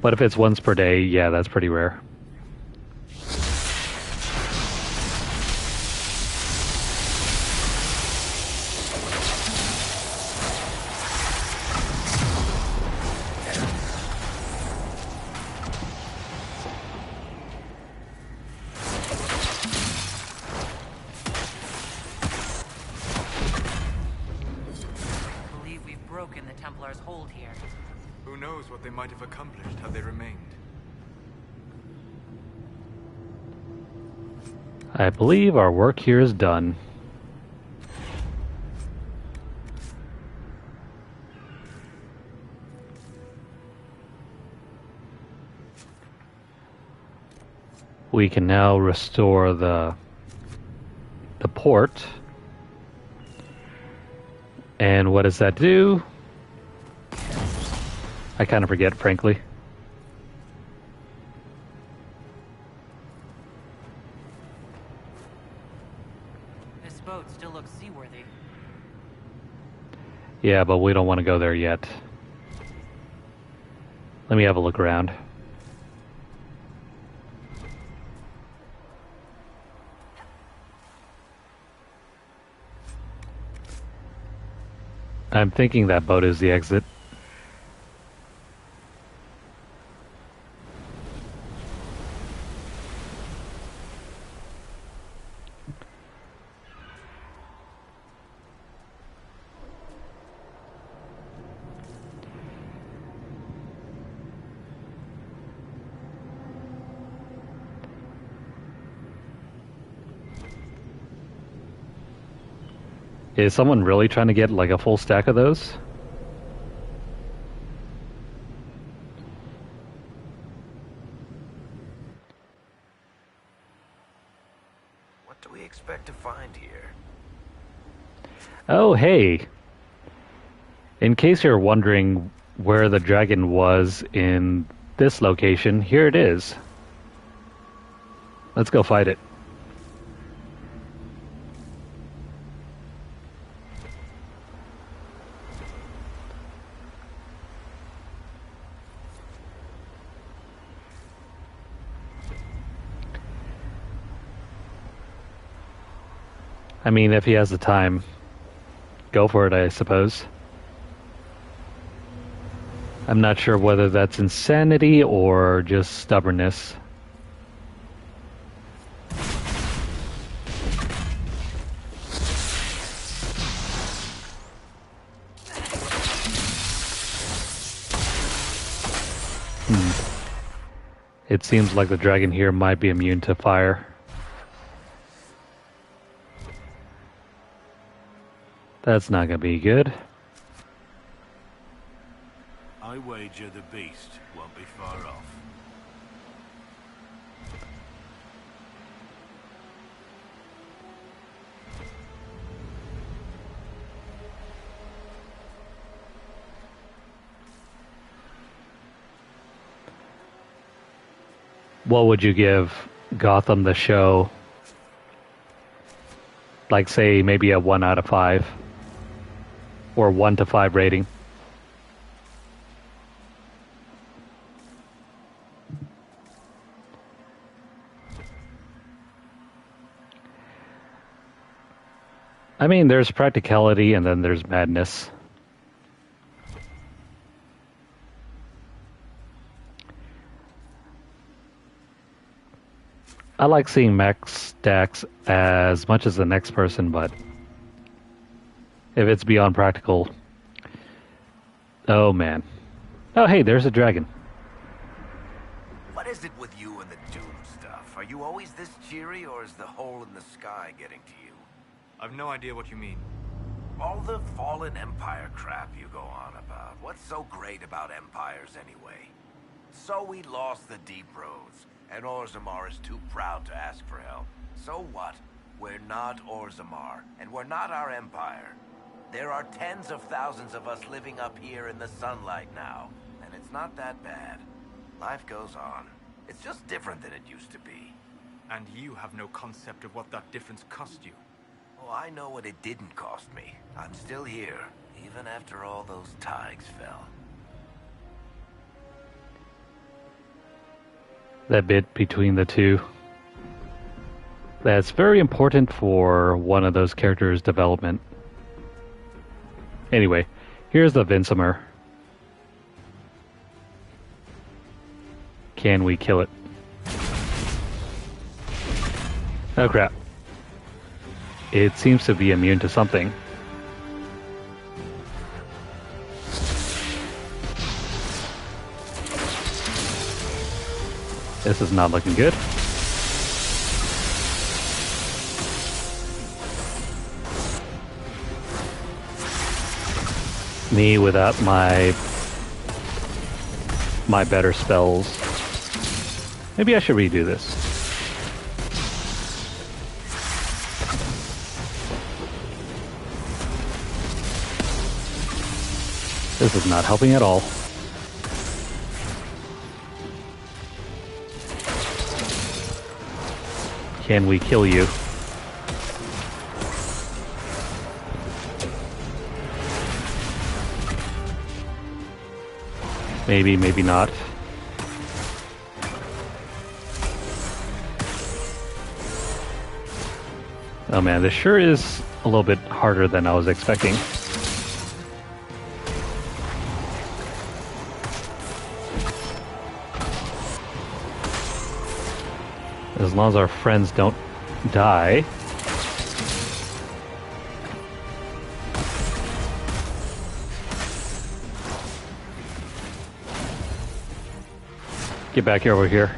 But if it's once per day, yeah, that's pretty rare. I believe we've broken the Templar's hold here. Who knows what they might have accomplished had they remained? I believe our work here is done. We can now restore the port. And what does that do? I kind of forget, frankly. This boat still looks seaworthy. Yeah, but we don't want to go there yet. Let me have a look around. I'm thinking that boat is the exit. Is someone really trying to get like a full stack of those? What do we expect to find here? Oh, hey. In case you're wondering where the dragon was in this location, here it is. Let's go fight it. I mean, if he has the time, go for it, I suppose. I'm not sure whether that's insanity or just stubbornness. It seems like the dragon here might be immune to fire. That's not gonna be good. I wager the beast won't be far off. What would you give Gotham the show? Like, say, maybe a 1 out of 5. Or 1 to 5 rating. I mean, there's practicality and then there's madness. I like seeing max stacks as much as the next person, but if it's beyond practical... Oh, man. Oh, hey, there's a dragon. What is it with you and the doom stuff? Are you always this cheery, or is the hole in the sky getting to you? I've no idea what you mean. All the fallen empire crap you go on about. What's so great about empires anyway? So we lost the deep roads, and Orzammar is too proud to ask for help. So what? We're not Orzammar, and we're not our empire. There are tens of thousands of us living up here in the sunlight now, and it's not that bad. Life goes on. It's just different than it used to be. And you have no concept of what that difference cost you. Oh, I know what it didn't cost me. I'm still here, even after all those tigers fell. That bit between the two. That's very important for one of those characters' development. Anyway, here's the Vinsomer. Can we kill it? Oh crap. It seems to be immune to something. This is not looking good. Me without my better spells. Maybe I should redo this. This is not helping at all. Can we kill you? Maybe, maybe not. Oh man, this sure is a little bit harder than I was expecting. As long as our friends don't die. Get back here over here.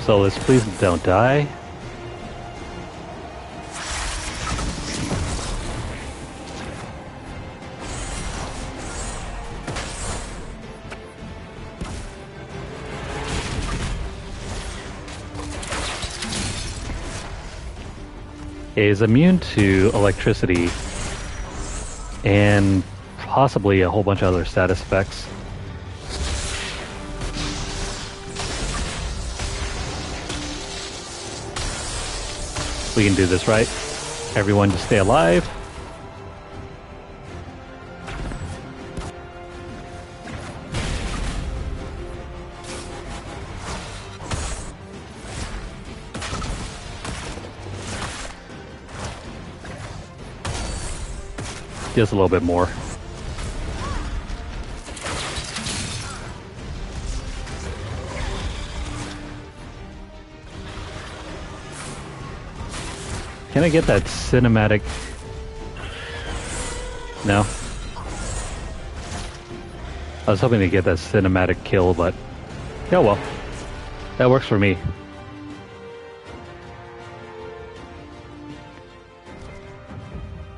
So let's please don't die. Is immune to electricity and possibly a whole bunch of other status effects. We can do this, right? Everyone just stay alive. Just a little bit more. Can I get that cinematic? No. I was hoping to get that cinematic kill, but yeah, well, that works for me.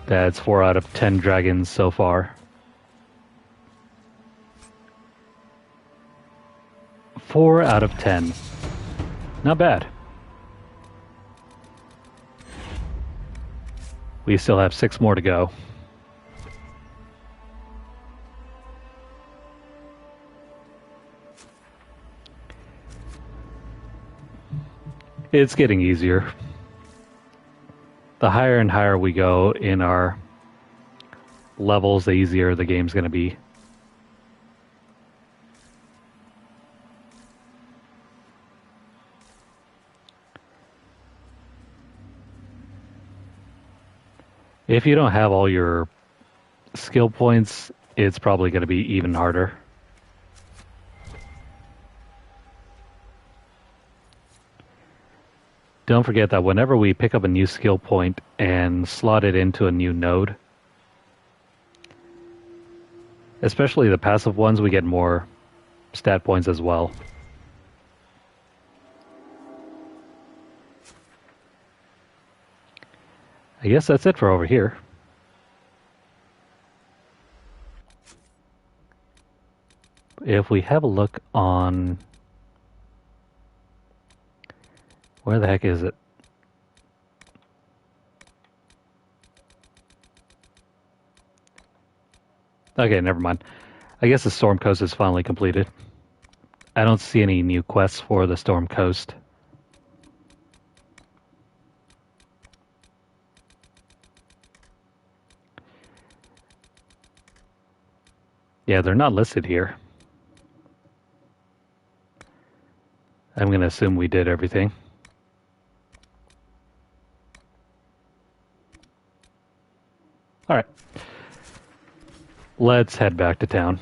That's 4 out of 10 dragons so far. 4 out of 10. Not bad. We still have 6 more to go. It's getting easier. The higher and higher we go in our levels, the easier the game's going to be. If you don't have all your skill points, it's probably going to be even harder. Don't forget that whenever we pick up a new skill point and slot it into a new node, especially the passive ones, we get more stat points as well. I guess that's it for over here. If we have a look on... Where the heck is it? Okay, never mind. I guess the Storm Coast is finally completed. I don't see any new quests for the Storm Coast. Yeah, they're not listed here. I'm going to assume we did everything. Alright. Let's head back to town.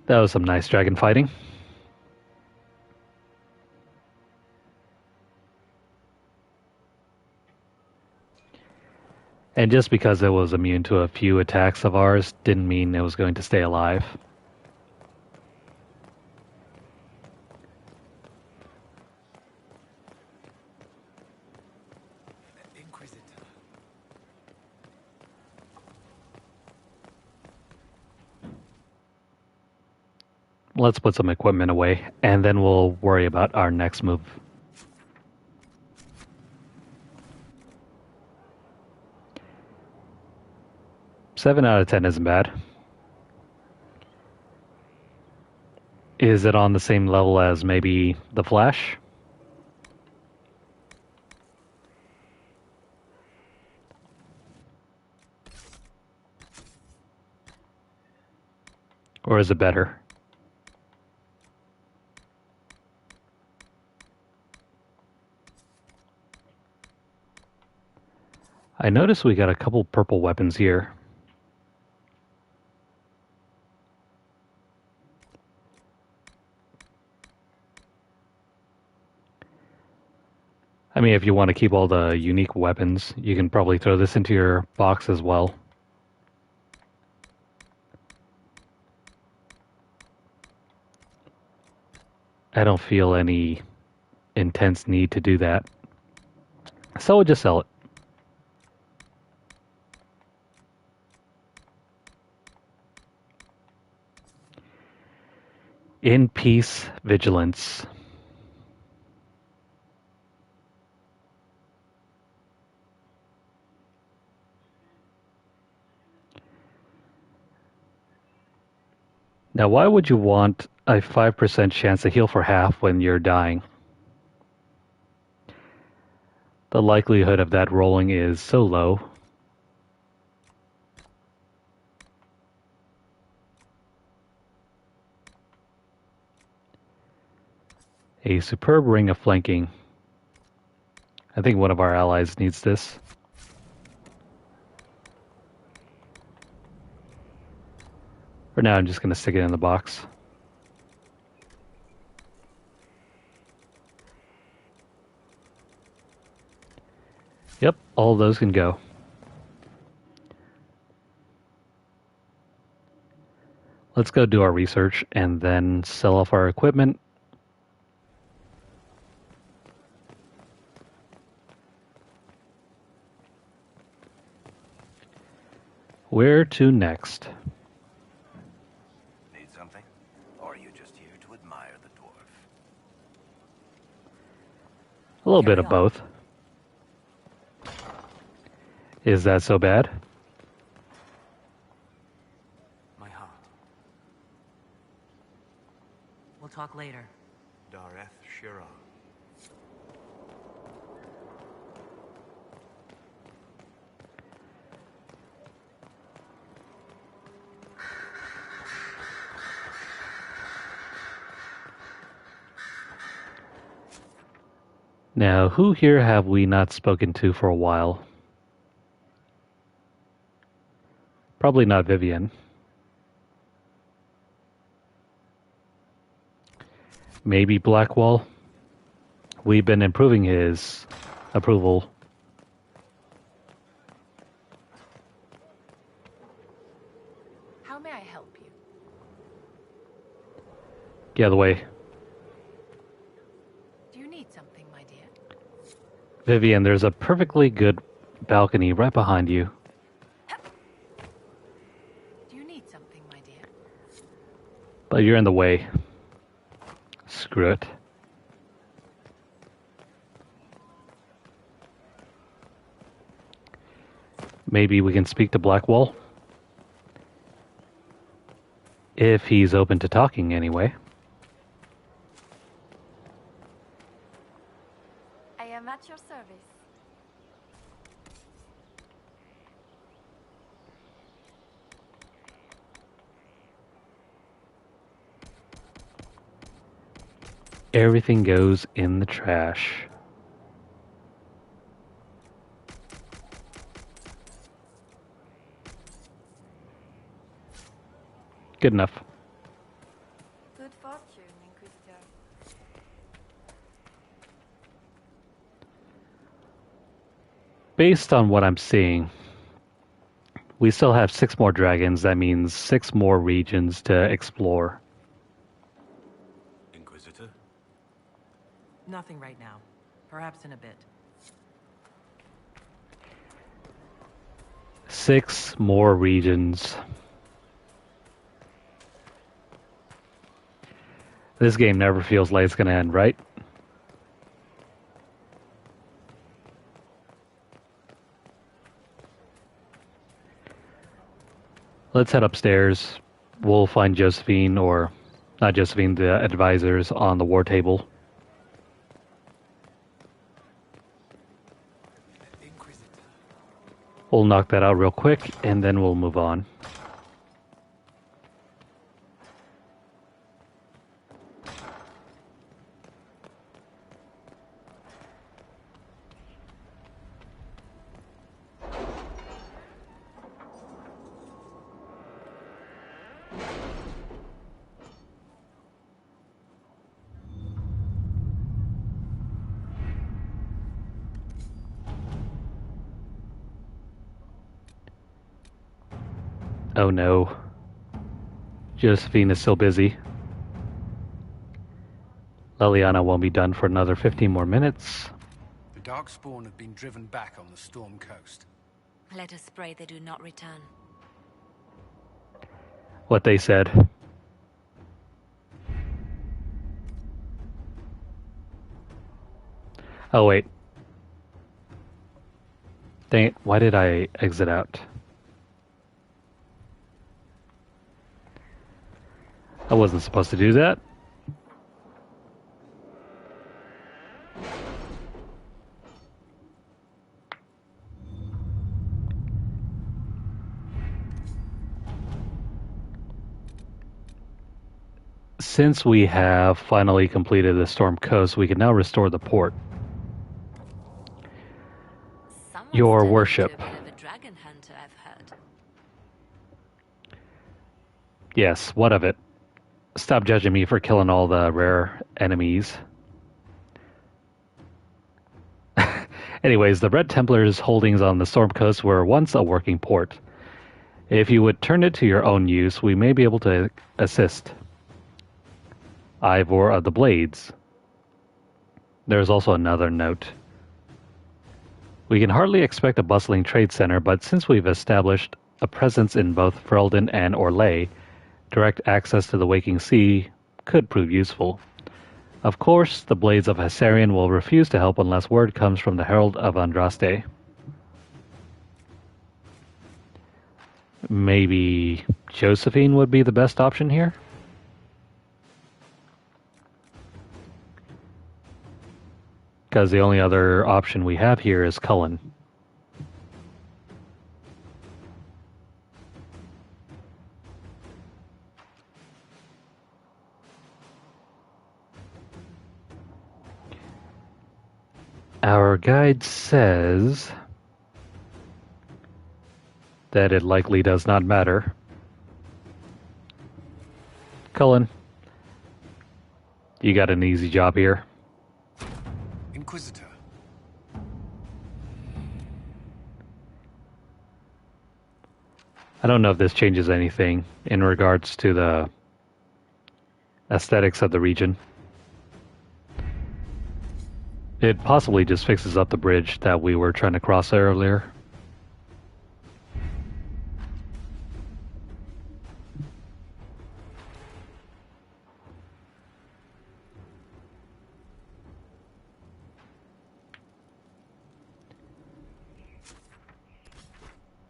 That was some nice dragon fighting. And just because it was immune to a few attacks of ours didn't mean it was going to stay alive. Inquisitor. Let's put some equipment away, and then we'll worry about our next move. Seven out of 10 isn't bad. Is it on the same level as maybe the Flash? Or is it better? I noticed we got a couple purple weapons here. I mean, if you want to keep all the unique weapons, you can probably throw this into your box as well. I don't feel any intense need to do that. So we'll just sell it. In peace, vigilance. Now, why would you want a 5% chance to heal for half when you're dying? The likelihood of that rolling is so low. A superb ring of flanking. I think one of our allies needs this. For now, I'm just going to stick it in the box. Yep, all of those can go. Let's go do our research and then sell off our equipment. Where to next? Need something? Or are you just here to admire the dwarf? A little bit of both. Is that so bad? My heart. We'll talk later. Dareth Shira. Now, who here have we not spoken to for a while? Probably not Vivian. Maybe Blackwall. We've been improving his approval. How may I help you? Get out of the way. Do you Vivian, there's a perfectly good balcony right behind you. Do you need something, my dear? But you're in the way. Screw it. Maybe we can speak to Blackwall? If he's open to talking, anyway. I am at your service. Everything goes in the trash. Good enough. Good fortune, Inquisitor. Based on what I'm seeing, we still have 6 more dragons. That means 6 more regions to explore. Inquisitor? Nothing right now. Perhaps in a bit. 6 more regions. This game never feels like it's going to end, right? Let's head upstairs. We'll find Josephine, or not Josephine, the advisors on the war table. We'll knock that out real quick, and then we'll move on. Oh no. Josephine is still busy. Leliana won't be done for another 15 more minutes. The Darkspawn have been driven back on the Storm Coast. Let us pray they do not return. What they said. Oh wait. Dang it, why did I exit out? I wasn't supposed to do that. Since we have finally completed the Storm Coast, we can now restore the port. Your worship. A bit of a dragon hunter, I've heard. Yes, what of it? Stop judging me for killing all the rare enemies. Anyways, the Red Templar's holdings on the Storm Coast were once a working port. If you would turn it to your own use, we may be able to assist. Ivor of the Blades. There's also another note. We can hardly expect a bustling trade center, but since we've established a presence in both Ferelden and Orlais, direct access to the Waking Sea could prove useful. Of course, the Blades of Hessarian will refuse to help unless word comes from the Herald of Andraste. Maybe Josephine would be the best option here? Because the only other option we have here is Cullen. Our guide says that it likely does not matter. Cullen, you got an easy job here. Inquisitor. I don't know if this changes anything in regards to the aesthetics of the region. It possibly just fixes up the bridge that we were trying to cross earlier.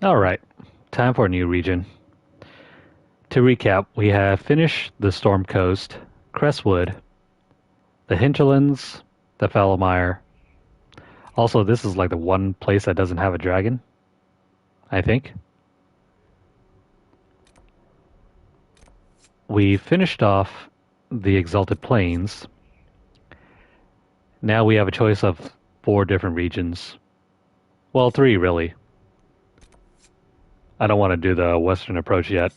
Alright, time for a new region. To recap, we have finished the Storm Coast, Crestwood, the Hinterlands, the Fallowmire. Also, this is like the one place that doesn't have a dragon, I think. We finished off the Exalted Plains. Now we have a choice of 4 different regions. Well, 3 really. I don't want to do the western approach yet.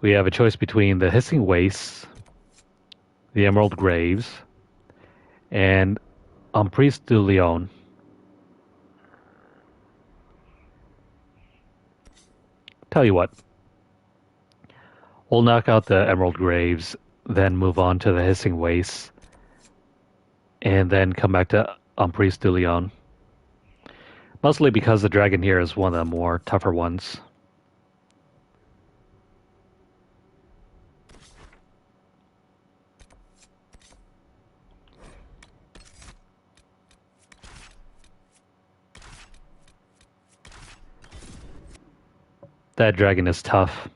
We have a choice between the Hissing Wastes, the Emerald Graves, and Emprise du Lion. Tell you what. We'll knock out the Emerald Graves, then move on to the Hissing Wastes, and then come back to Emprise du Lion. Mostly because the dragon here is one of the more tougher ones. That dragon is tough.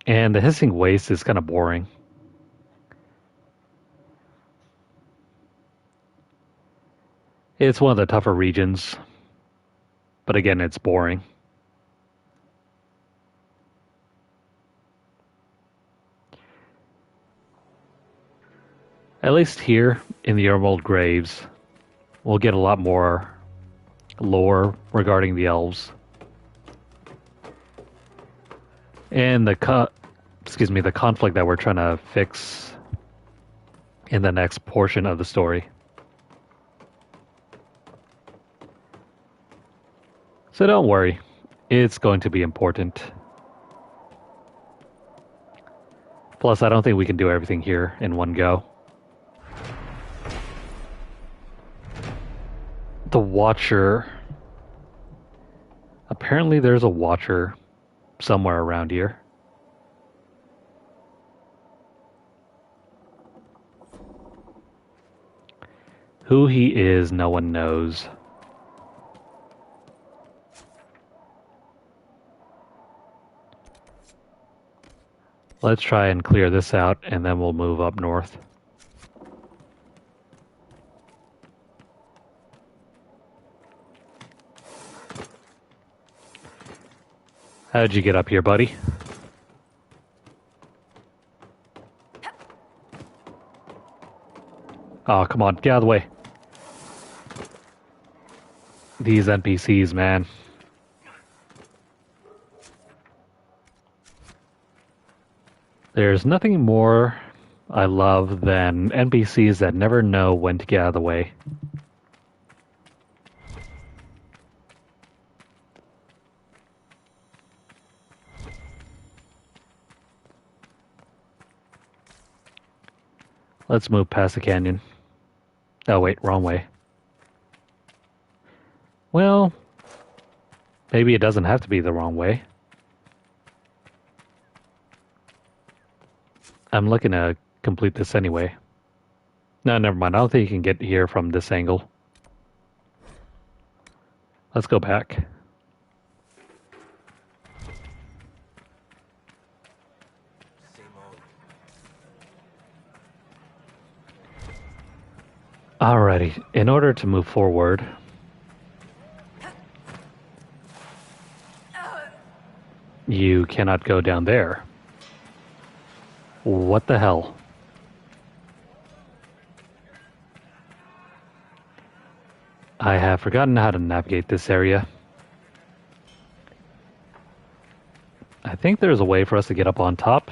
And the Hissing Waste is kind of boring. It's one of the tougher regions. But again, it's boring. At least here in the Emerald Graves, we'll get a lot more lore regarding the elves. And the conflict that we're trying to fix in the next portion of the story. So don't worry, it's going to be important. Plus, I don't think we can do everything here in one go. The Watcher. Apparently there's a Watcher somewhere around here. Who he is, no one knows. Let's try and clear this out, and then we'll move up north. How did you get up here, buddy? Oh, come on, get out of the way. These NPCs, man. There's nothing more I love than NPCs that never know when to get out of the way. Let's move past the canyon. Oh wait, wrong way. Well, maybe it doesn't have to be the wrong way. I'm looking to complete this anyway. No, never mind. I don't think you can get here from this angle. Let's go back. Alrighty, in order to move forward, you cannot go down there. What the hell? I have forgotten how to navigate this area. I think there's a way for us to get up on top.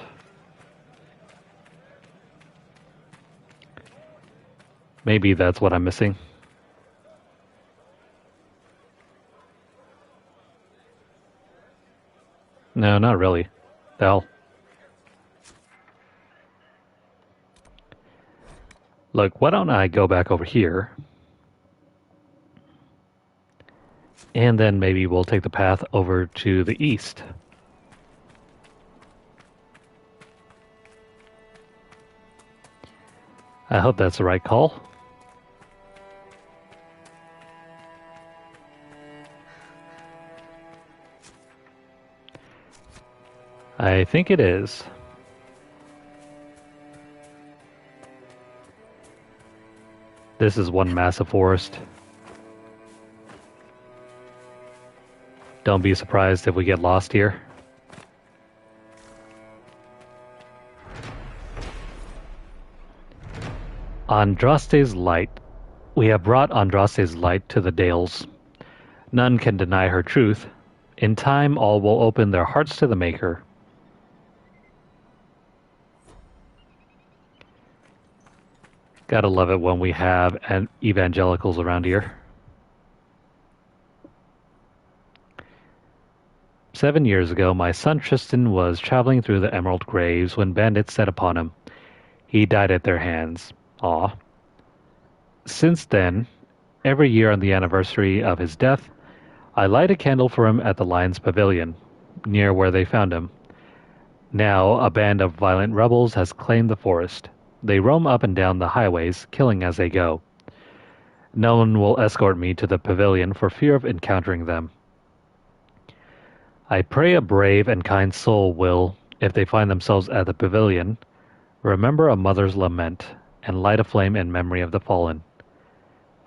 Maybe that's what I'm missing. No, not really. The hell. Look, why don't I go back over here? And then maybe we'll take the path over to the east. I hope that's the right call. I think it is. This is one massive forest. Don't be surprised if we get lost here. Andraste's light. We have brought Andraste's light to the Dales. None can deny her truth. In time, all will open their hearts to the Maker. Gotta love it when we have evangelicals around here. 7 years ago, my son Tristan was traveling through the Emerald Graves when bandits set upon him. He died at their hands. Aw. Since then, every year on the anniversary of his death, I light a candle for him at the Lion's Pavilion, near where they found him. Now, a band of violent rebels has claimed the forest. They roam up and down the highways, killing as they go. No one will escort me to the pavilion for fear of encountering them. I pray a brave and kind soul will, if they find themselves at the pavilion, remember a mother's lament and light a flame in memory of the fallen.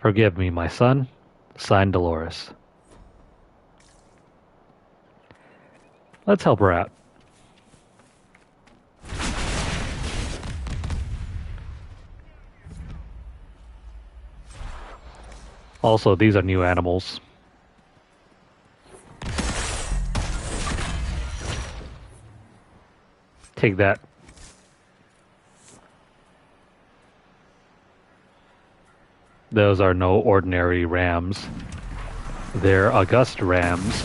Forgive me, my son. Signed, Dolores. Let's help her out. Also, these are new animals. Take that. Those are no ordinary rams. They're august rams.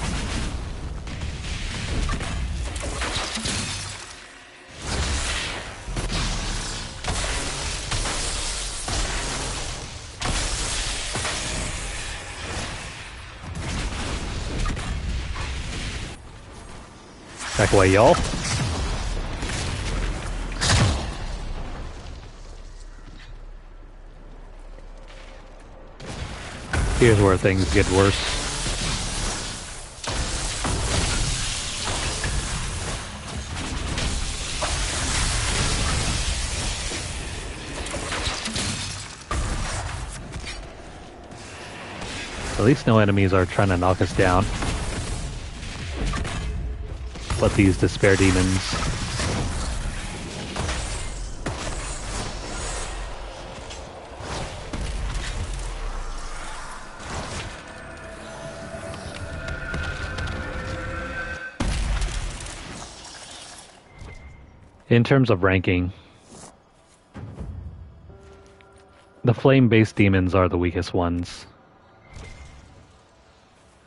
Back away, y'all. Here's where things get worse. At least no enemies are trying to knock us down. But these despair demons. In terms of ranking, the flame-based demons are the weakest ones.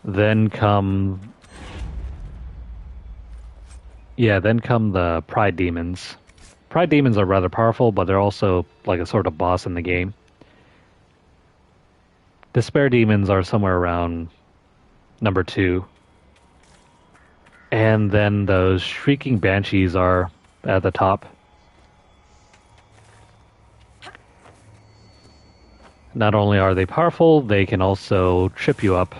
Then come the pride demons. Pride demons are rather powerful, but they're also like a sort of boss in the game. Despair demons are somewhere around number 2. And then those shrieking banshees are at the top. Not only are they powerful, they can also trip you up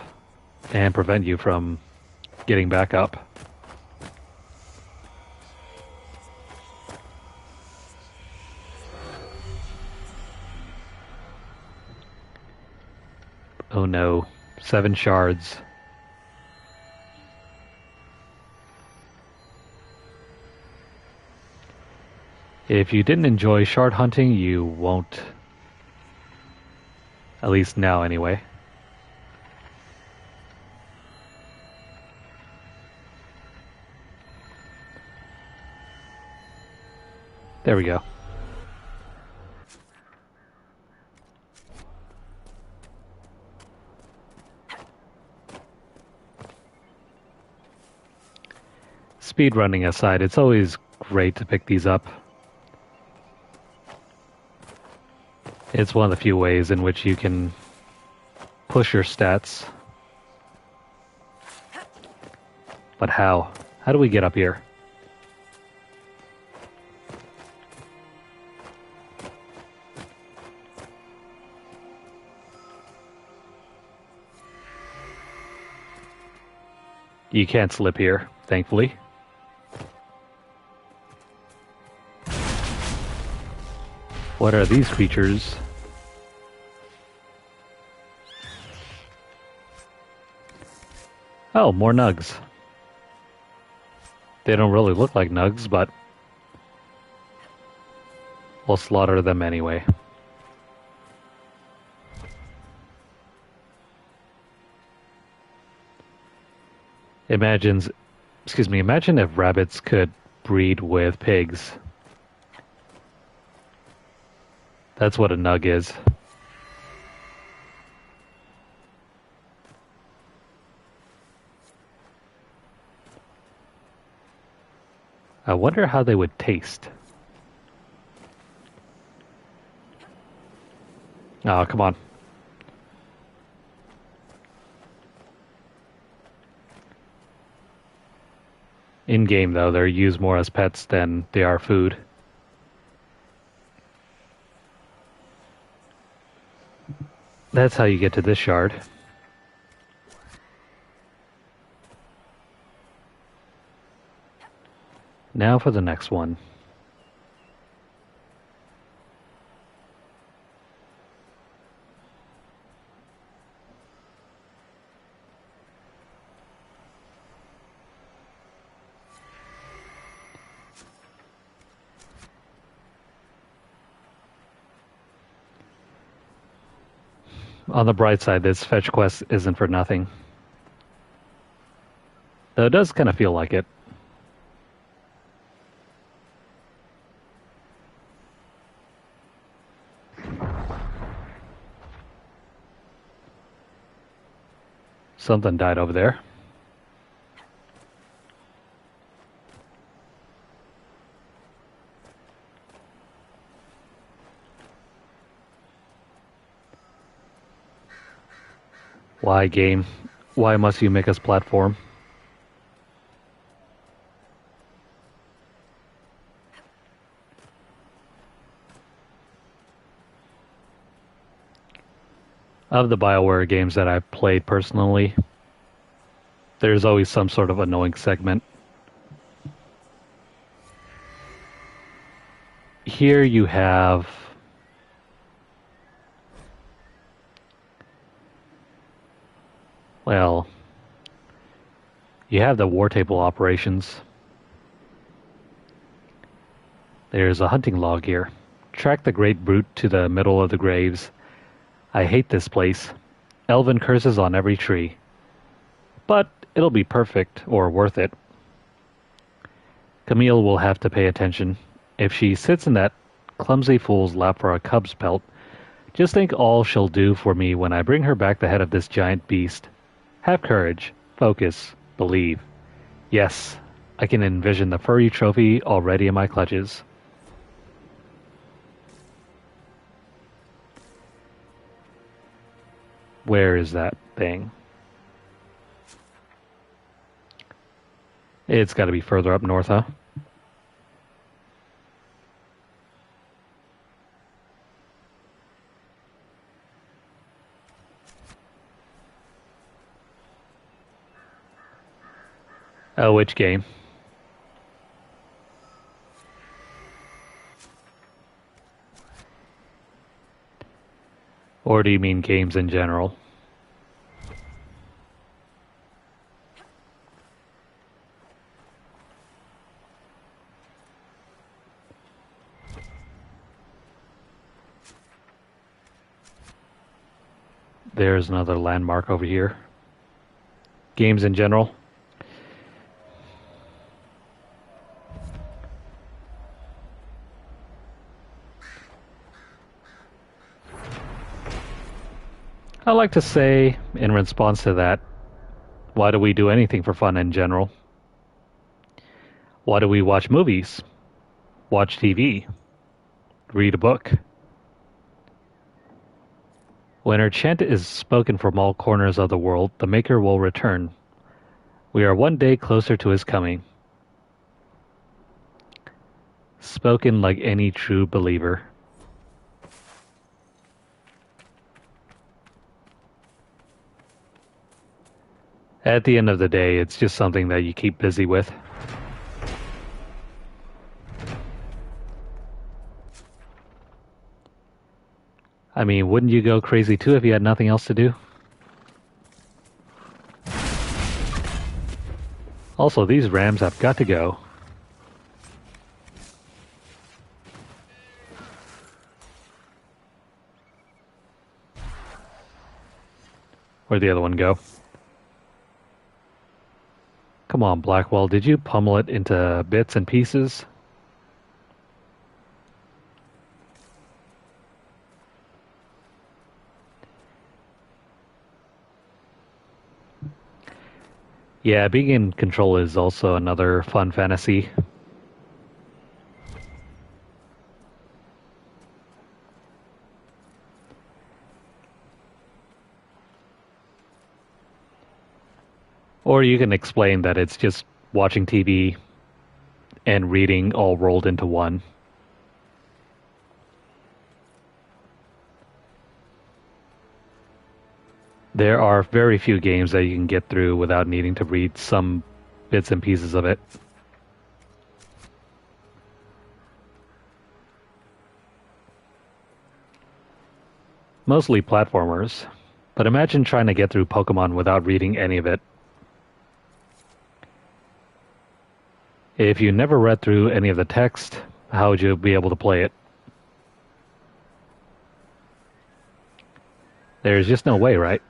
and prevent you from getting back up. Oh no, 7 shards. If you didn't enjoy shard hunting, you won't. At least now, anyway. There we go. Speedrunning aside, it's always great to pick these up. It's one of the few ways in which you can push your stats. But how? How do we get up here? You can't slip here, thankfully. What are these creatures? Oh, more nugs. They don't really look like nugs, but we'll slaughter them anyway. Imagine if rabbits could breed with pigs. That's what a nug is. I wonder how they would taste. Oh, come on. In-game, though, they're used more as pets than they are food. That's how you get to this shard. Now for the next one. On the bright side, this fetch quest isn't for nothing. Though it does kind of feel like it. Something died over there. Why, game? Why must you make us platform? Of the BioWare games that I've played personally, there's always some sort of annoying segment. Here you have you have the war table operations. There's a hunting log here. Track the great brute to the middle of the graves. I hate this place. Elven curses on every tree. But it'll be perfect, or worth it. Camille will have to pay attention. If she sits in that clumsy fool's lap for a cub's pelt, just think all she'll do for me when I bring her back the head of this giant beast. Have courage. Focus. Believe. Yes, I can envision the furry trophy already in my clutches. Where is that thing? It's got to be further up north, huh? Oh, which game? Or do you mean games in general? There's another landmark over here. Games in general. I like to say, in response to that, why do we do anything for fun in general? Why do we watch movies? Watch TV? Read a book? When her chant is spoken from all corners of the world, the Maker will return. We are one day closer to his coming. Spoken like any true believer. At the end of the day, it's just something that you keep busy with. I mean, wouldn't you go crazy too if you had nothing else to do? Also, these rams have got to go. Where'd the other one go? Come on, Blackwell, did you pummel it into bits and pieces? Yeah, being in control is also another fun fantasy. Or you can explain that it's just watching TV and reading all rolled into one. There are very few games that you can get through without needing to read some bits and pieces of it. Mostly platformers, but imagine trying to get through Pokemon without reading any of it. If you never read through any of the text, how would you be able to play it? There's just no way, right?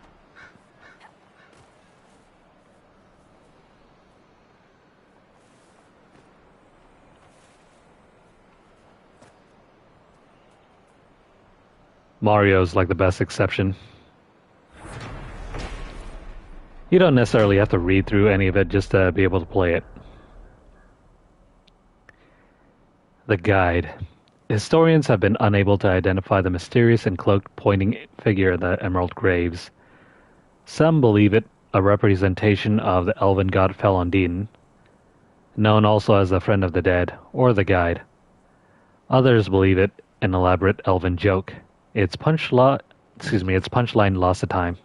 Mario's like the best exception. You don't necessarily have to read through any of it just to be able to play it. The guide. Historians have been unable to identify the mysterious and cloaked pointing figure in the Emerald Graves. Some believe it a representation of the elven god Felondine, known also as the Friend of the Dead, or the Guide. Others believe it an elaborate elven joke. Its punchline lost to time.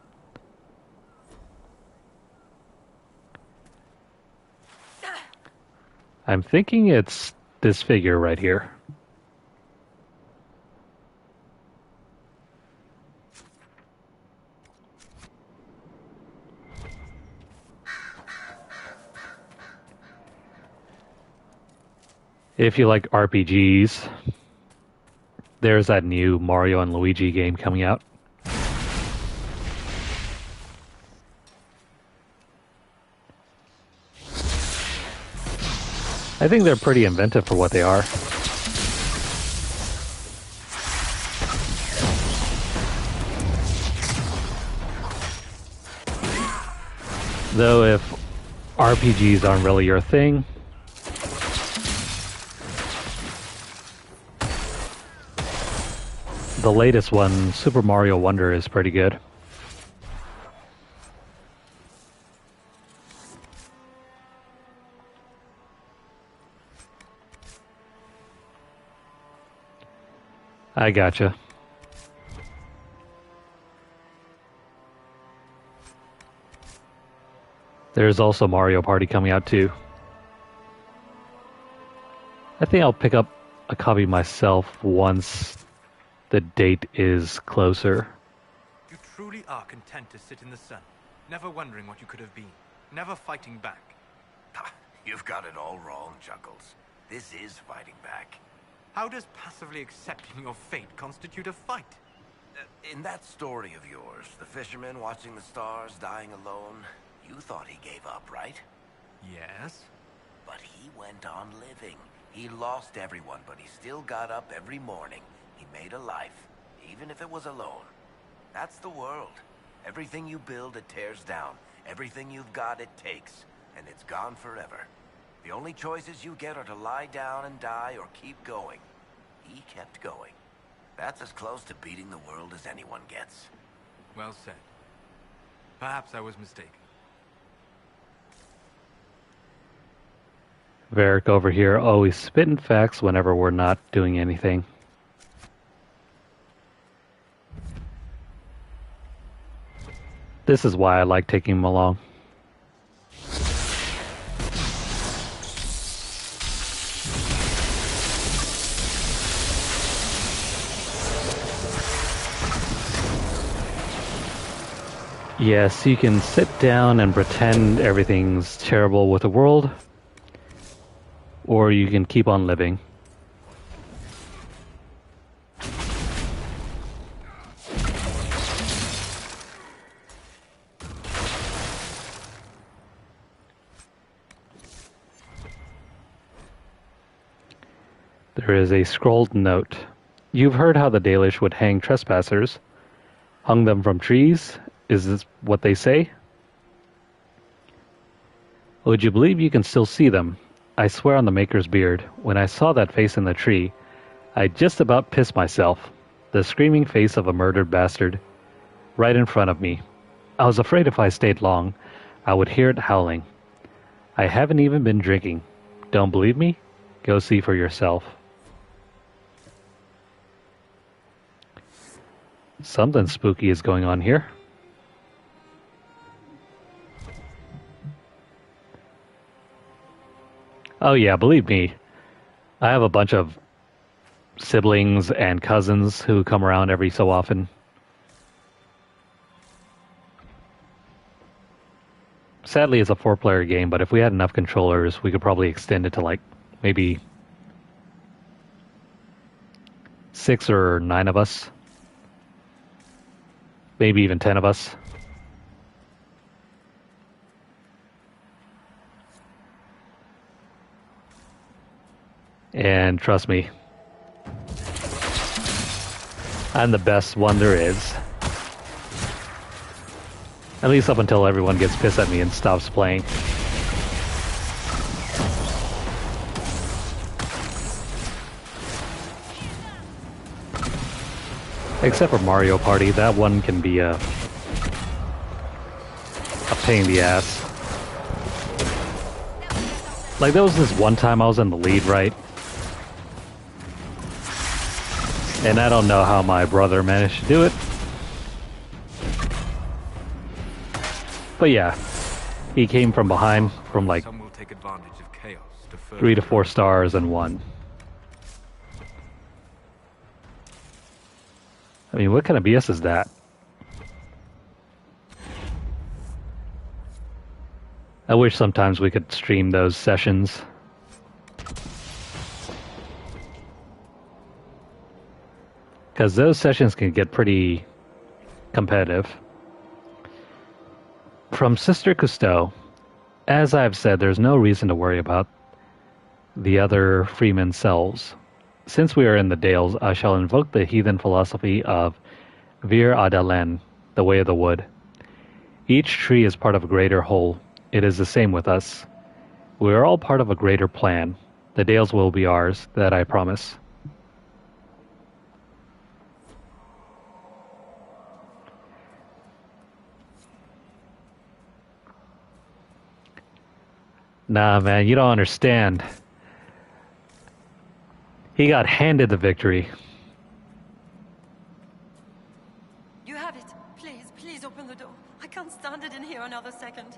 I'm thinking it's this figure right here. If you like RPGs, there's that new Mario and Luigi game coming out. I think they're pretty inventive for what they are. Though if RPGs aren't really your thing, the latest one, Super Mario Wonder, is pretty good. I gotcha. There's also Mario Party coming out too. I think I'll pick up a copy myself once the date is closer. You truly are content to sit in the sun, never wondering what you could have been, never fighting back. You've got it all wrong, Chuckles. This is fighting back. How does passively accepting your fate constitute a fight? In that story of yours, the fisherman watching the stars, dying alone, you thought he gave up, right? Yes. But he went on living. He lost everyone, but he still got up every morning. He made a life, even if it was alone. That's the world. Everything you build, it tears down. Everything you've got, it takes. And it's gone forever. The only choices you get are to lie down and die or keep going. He kept going. That's as close to beating the world as anyone gets. Well said. Perhaps I was mistaken. Varric over here always spitting facts whenever we're not doing anything. This is why I like taking him along. Yes, you can sit down and pretend everything's terrible with the world, or you can keep on living. There is a scrolled note. You've heard how the Dalish would hang trespassers. Hung them from trees? Is this what they say? Would you believe you can still see them? I swear on the Maker's beard, when I saw that face in the tree, I just about pissed myself. The screaming face of a murdered bastard, right in front of me. I was afraid if I stayed long, I would hear it howling. I haven't even been drinking. Don't believe me? Go see for yourself. Something spooky is going on here. Oh yeah, believe me, I have a bunch of siblings and cousins who come around every so often. Sadly, it's a 4-player game, but if we had enough controllers, we could probably extend it to like maybe 6 or 9 of us. Maybe even 10 of us. And trust me, I'm the best one there is. At least up until everyone gets pissed at me and stops playing. Except for Mario Party, that one can be a pain in the ass. Like, there was this one time I was in the lead, right? And I don't know how my brother managed to do it. But yeah, he came from behind from like 3 to 4 stars and won. I mean, what kind of BS is that? I wish sometimes we could stream those sessions. Because those sessions can get pretty competitive. From Sister Cousteau, as I've said, there's no reason to worry about the other freemen's selves. Since we are in the Dales, I shall invoke the heathen philosophy of Vir Adalen, the way of the wood. Each tree is part of a greater whole. It is the same with us. We are all part of a greater plan. The Dales will be ours, that I promise. Nah, man, you don't understand. He got handed the victory. You have it. Please, please open the door. I can't stand it in here another second.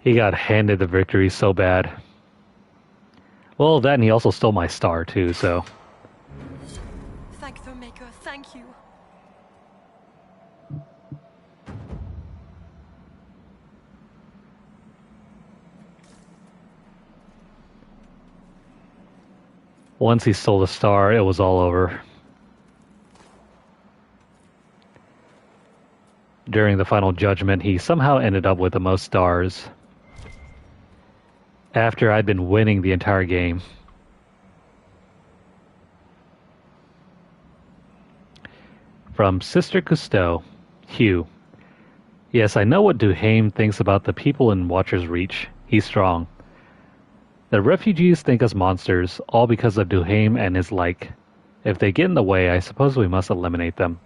He got handed the victory so bad. Well, that and he also stole my star too, so. Thank the Maker, thank you. Once he stole the star, it was all over. During the final judgment, he somehow ended up with the most stars. After I'd been winning the entire game. From Sister Cousteau, Hugh. Yes, I know what Duhaime thinks about the people in Watcher's Reach. He's strong. The refugees think us monsters, all because of Duhaime and his like. If they get in the way, I suppose we must eliminate them.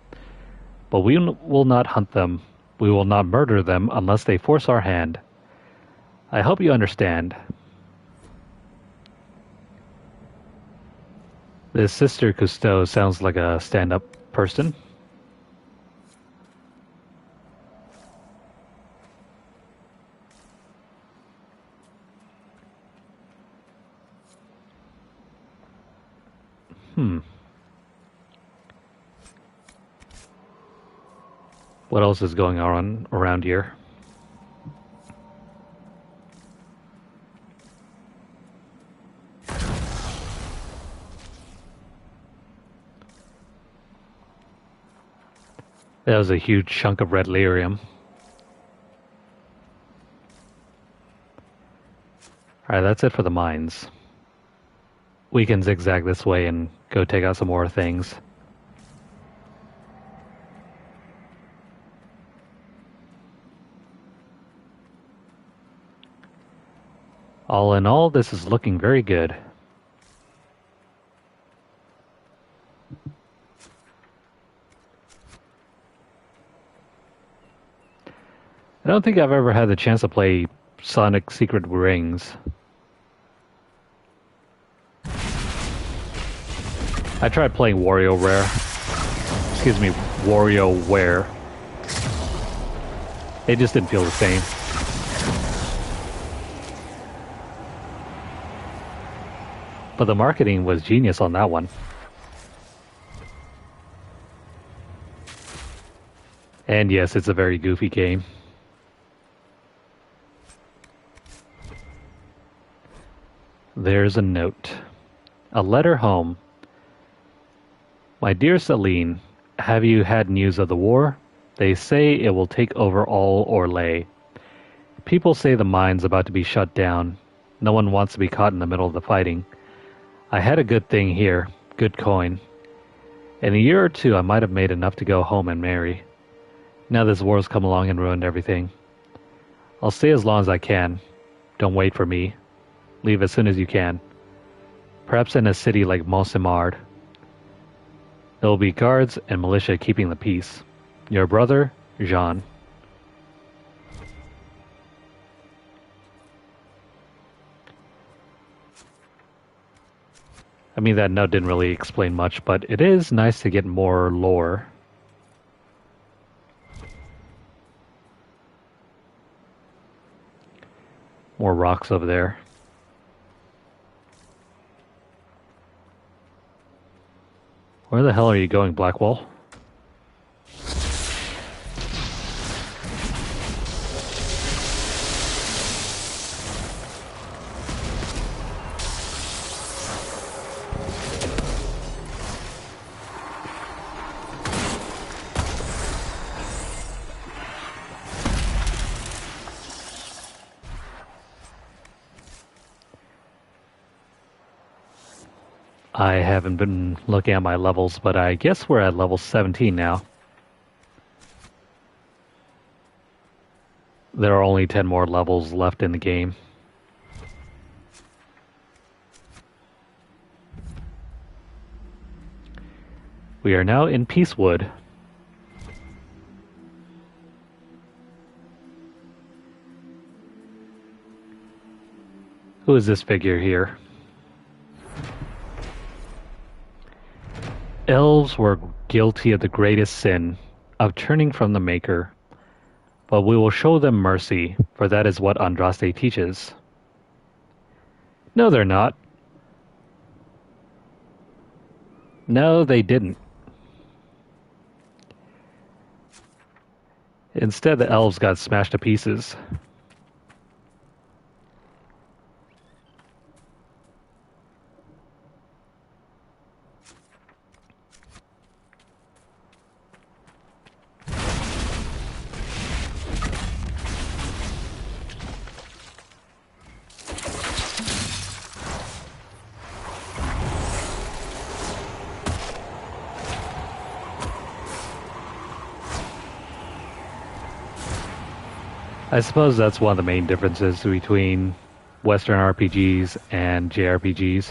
But we will not hunt them. We will not murder them unless they force our hand. I hope you understand. This Sister Cousteau sounds like a stand-up person. What else is going on around here? That was a huge chunk of red lyrium. Alright, that's it for the mines. We can zigzag this way and go take out some more things. All in all, this is looking very good. I don't think I've ever had the chance to play Sonic Secret Rings. I tried playing WarioWare. Excuse me, WarioWare. It just didn't feel the same. But the marketing was genius on that one. And yes, it's a very goofy game. There's a note. A letter home. My dear Celine, have you had news of the war? They say it will take over all Orlais. People say the mine's about to be shut down. No one wants to be caught in the middle of the fighting. I had a good thing here. Good coin. In a year or two, I might have made enough to go home and marry. Now this war's come along and ruined everything. I'll stay as long as I can. Don't wait for me. Leave as soon as you can. Perhaps in a city like Monsimard. There will be guards and militia keeping the peace. Your brother, Jean. I mean, that note didn't really explain much, but it is nice to get more lore. More rocks over there. Where the hell are you going, Blackwall? I haven't been looking at my levels, but I guess we're at level 17 now. There are only 10 more levels left in the game. We are now in Peacewood. Who is this figure here? Elves were guilty of the greatest sin, of turning from the Maker. But we will show them mercy, for that is what Andraste teaches. No, they're not. No, they didn't. Instead, the elves got smashed to pieces. I suppose that's one of the main differences between Western RPGs and JRPGs.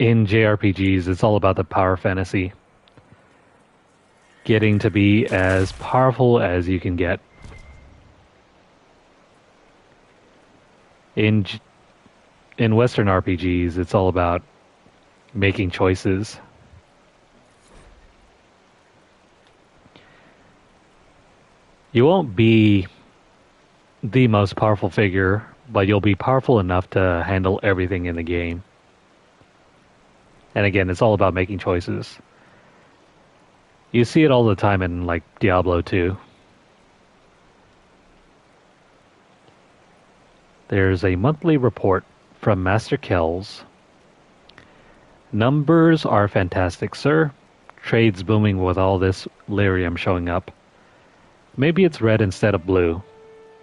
in JRPGs, it's all about the power fantasy. Getting to be as powerful as you can get. In Western RPGs, it's all about making choices. You won't be the most powerful figure, but you'll be powerful enough to handle everything in the game. And again, it's all about making choices. You see it all the time in, like, Diablo 2. There's a monthly report from Master Kells. Numbers are fantastic, sir. Trade's booming with all this lyrium showing up. Maybe it's red instead of blue,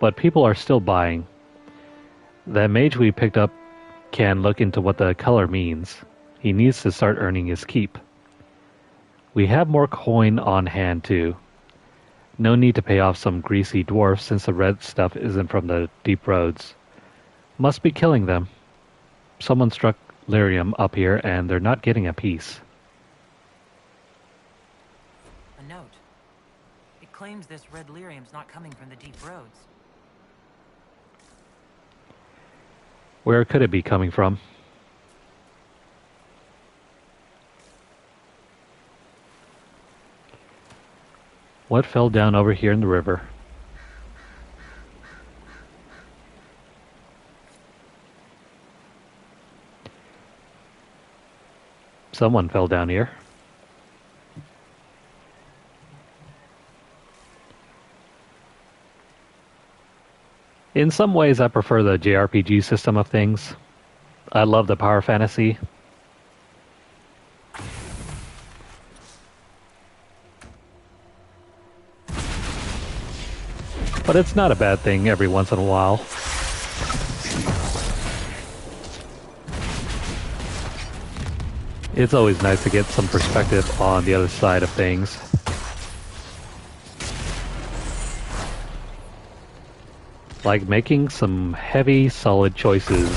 but people are still buying. That mage we picked up can look into what the color means. He needs to start earning his keep. We have more coin on hand too. No need to pay off some greasy dwarf since the red stuff isn't from the deep roads. Must be killing them. Someone struck lyrium up here and they're not getting a piece. A note. It claims this red lyrium's not coming from the deep roads. Where could it be coming from? What fell down over here in the river? Someone fell down here. In some ways, I prefer the JRPG system of things. I love the power fantasy. But it's not a bad thing every once in a while. It's always nice to get some perspective on the other side of things. Like making some heavy, solid choices.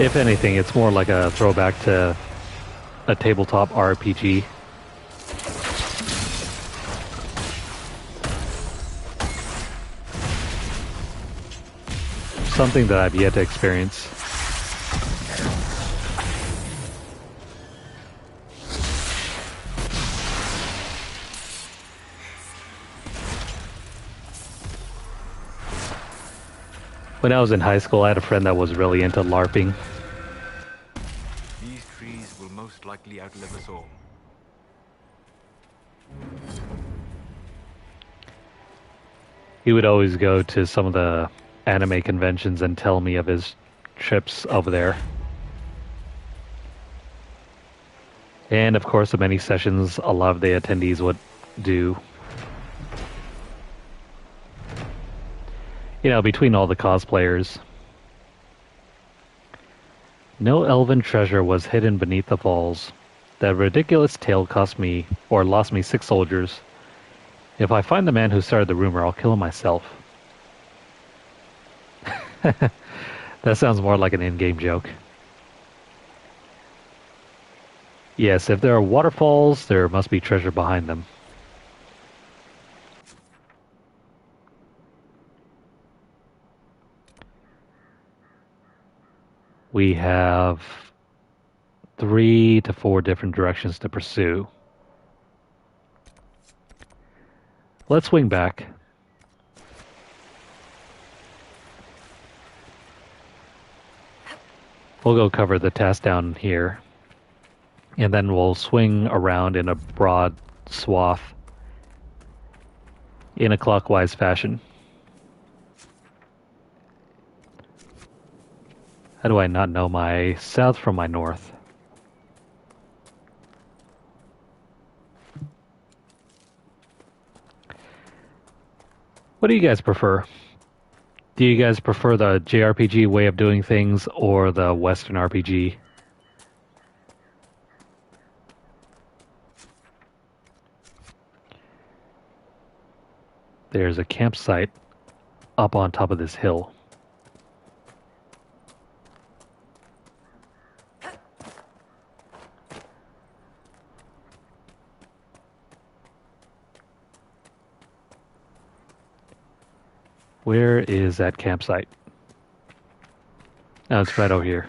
If anything, it's more like a throwback to a tabletop RPG. Something that I've yet to experience. When I was in high school, I had a friend that was really into LARPing. These trees will most likely outlive us all. He would always go to some of the anime conventions and tell me of his trips over there. And of course, the many sessions a lot of the attendees would do. You know, between all the cosplayers. No elven treasure was hidden beneath the falls. That ridiculous tale cost me, or lost me 6 soldiers. If I find the man who started the rumor, I'll kill him myself. That sounds more like an in-game joke. Yes, if there are waterfalls, there must be treasure behind them. We have 3 to 4 different directions to pursue. Let's swing back. We'll go cover the task down here. And then we'll swing around in a broad swath in a clockwise fashion. How do I not know my south from my north? What do you guys prefer? Do you guys prefer the JRPG way of doing things or the Western RPG? There's a campsite up on top of this hill. Where is that campsite? Oh, it's right over here.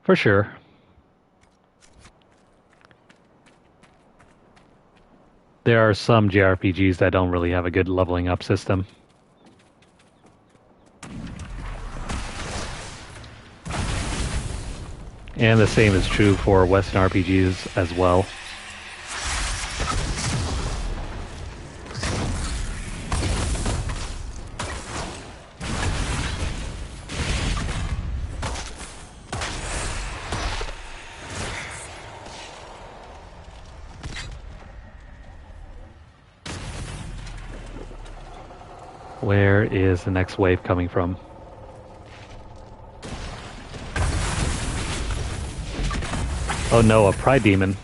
For sure. There are some JRPGs that don't really have a good leveling up system. And the same is true for Western RPGs as well. Where is the next wave coming from? Oh no, a pride demon.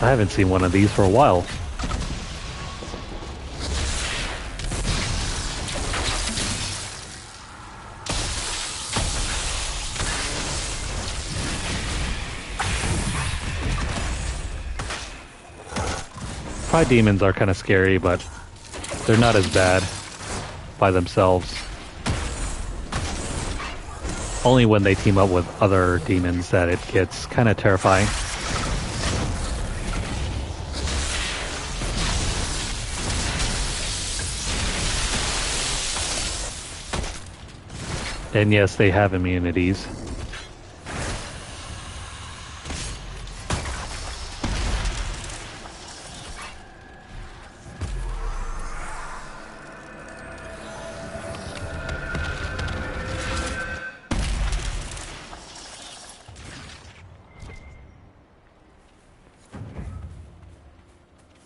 I haven't seen one of these for a while. Pride demons are kind of scary, but they're not as bad by themselves. Only when they team up with other demons that it gets kind of terrifying. And yes, they have immunities.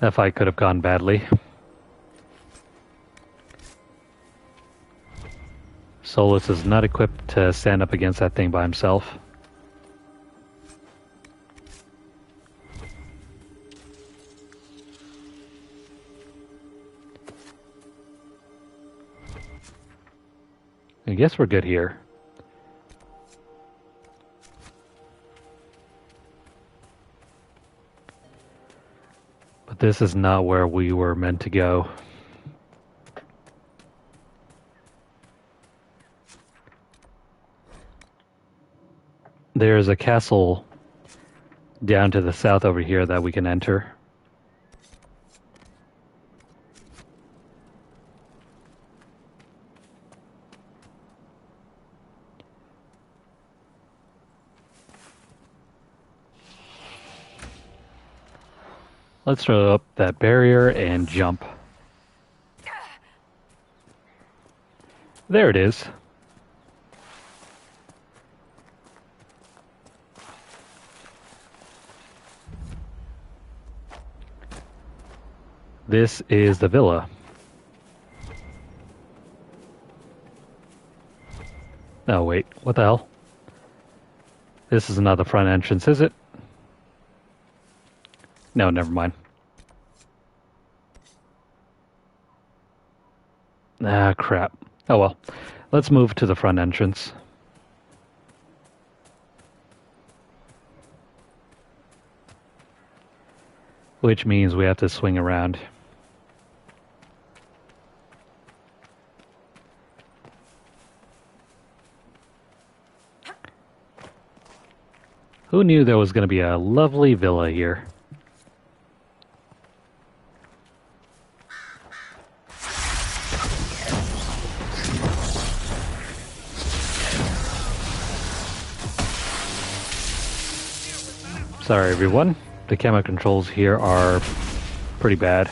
That fight could have gone badly. Solus is not equipped to stand up against that thing by himself. I guess we're good here. But this is not where we were meant to go. There's a castle down to the south over here that we can enter. Let's throw up that barrier and jump. There it is. This is the villa. Oh wait, what the hell? This is not the front entrance, is it? No, never mind. Ah, crap. Oh well. Let's move to the front entrance. Which means we have to swing around. Who knew there was going to be a lovely villa here? Sorry everyone, the camera controls here are pretty bad.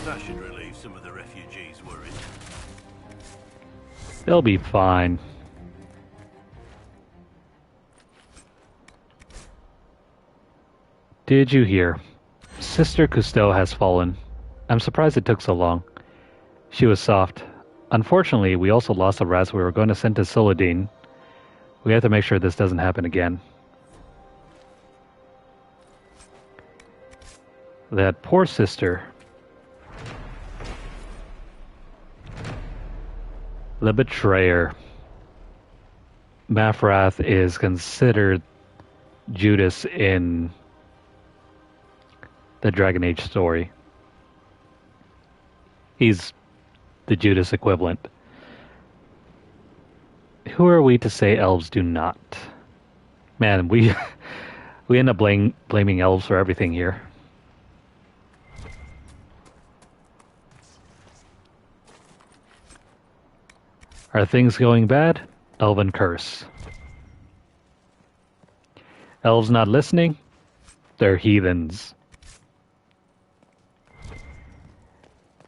That should relieve some of the refugees' worries. They'll be fine. Did you hear? Sister Cousteau has fallen. I'm surprised it took so long. She was soft. Unfortunately, we also lost the rats we were going to send to Soladine. We have to make sure this doesn't happen again. That poor sister. The betrayer. Mafrath is considered Judas in the Dragon Age story. He's the Judas equivalent. Who are we to say elves do not? Man, we end up blaming elves for everything here. Are things going bad? Elven curse. Elves not listening? They're heathens.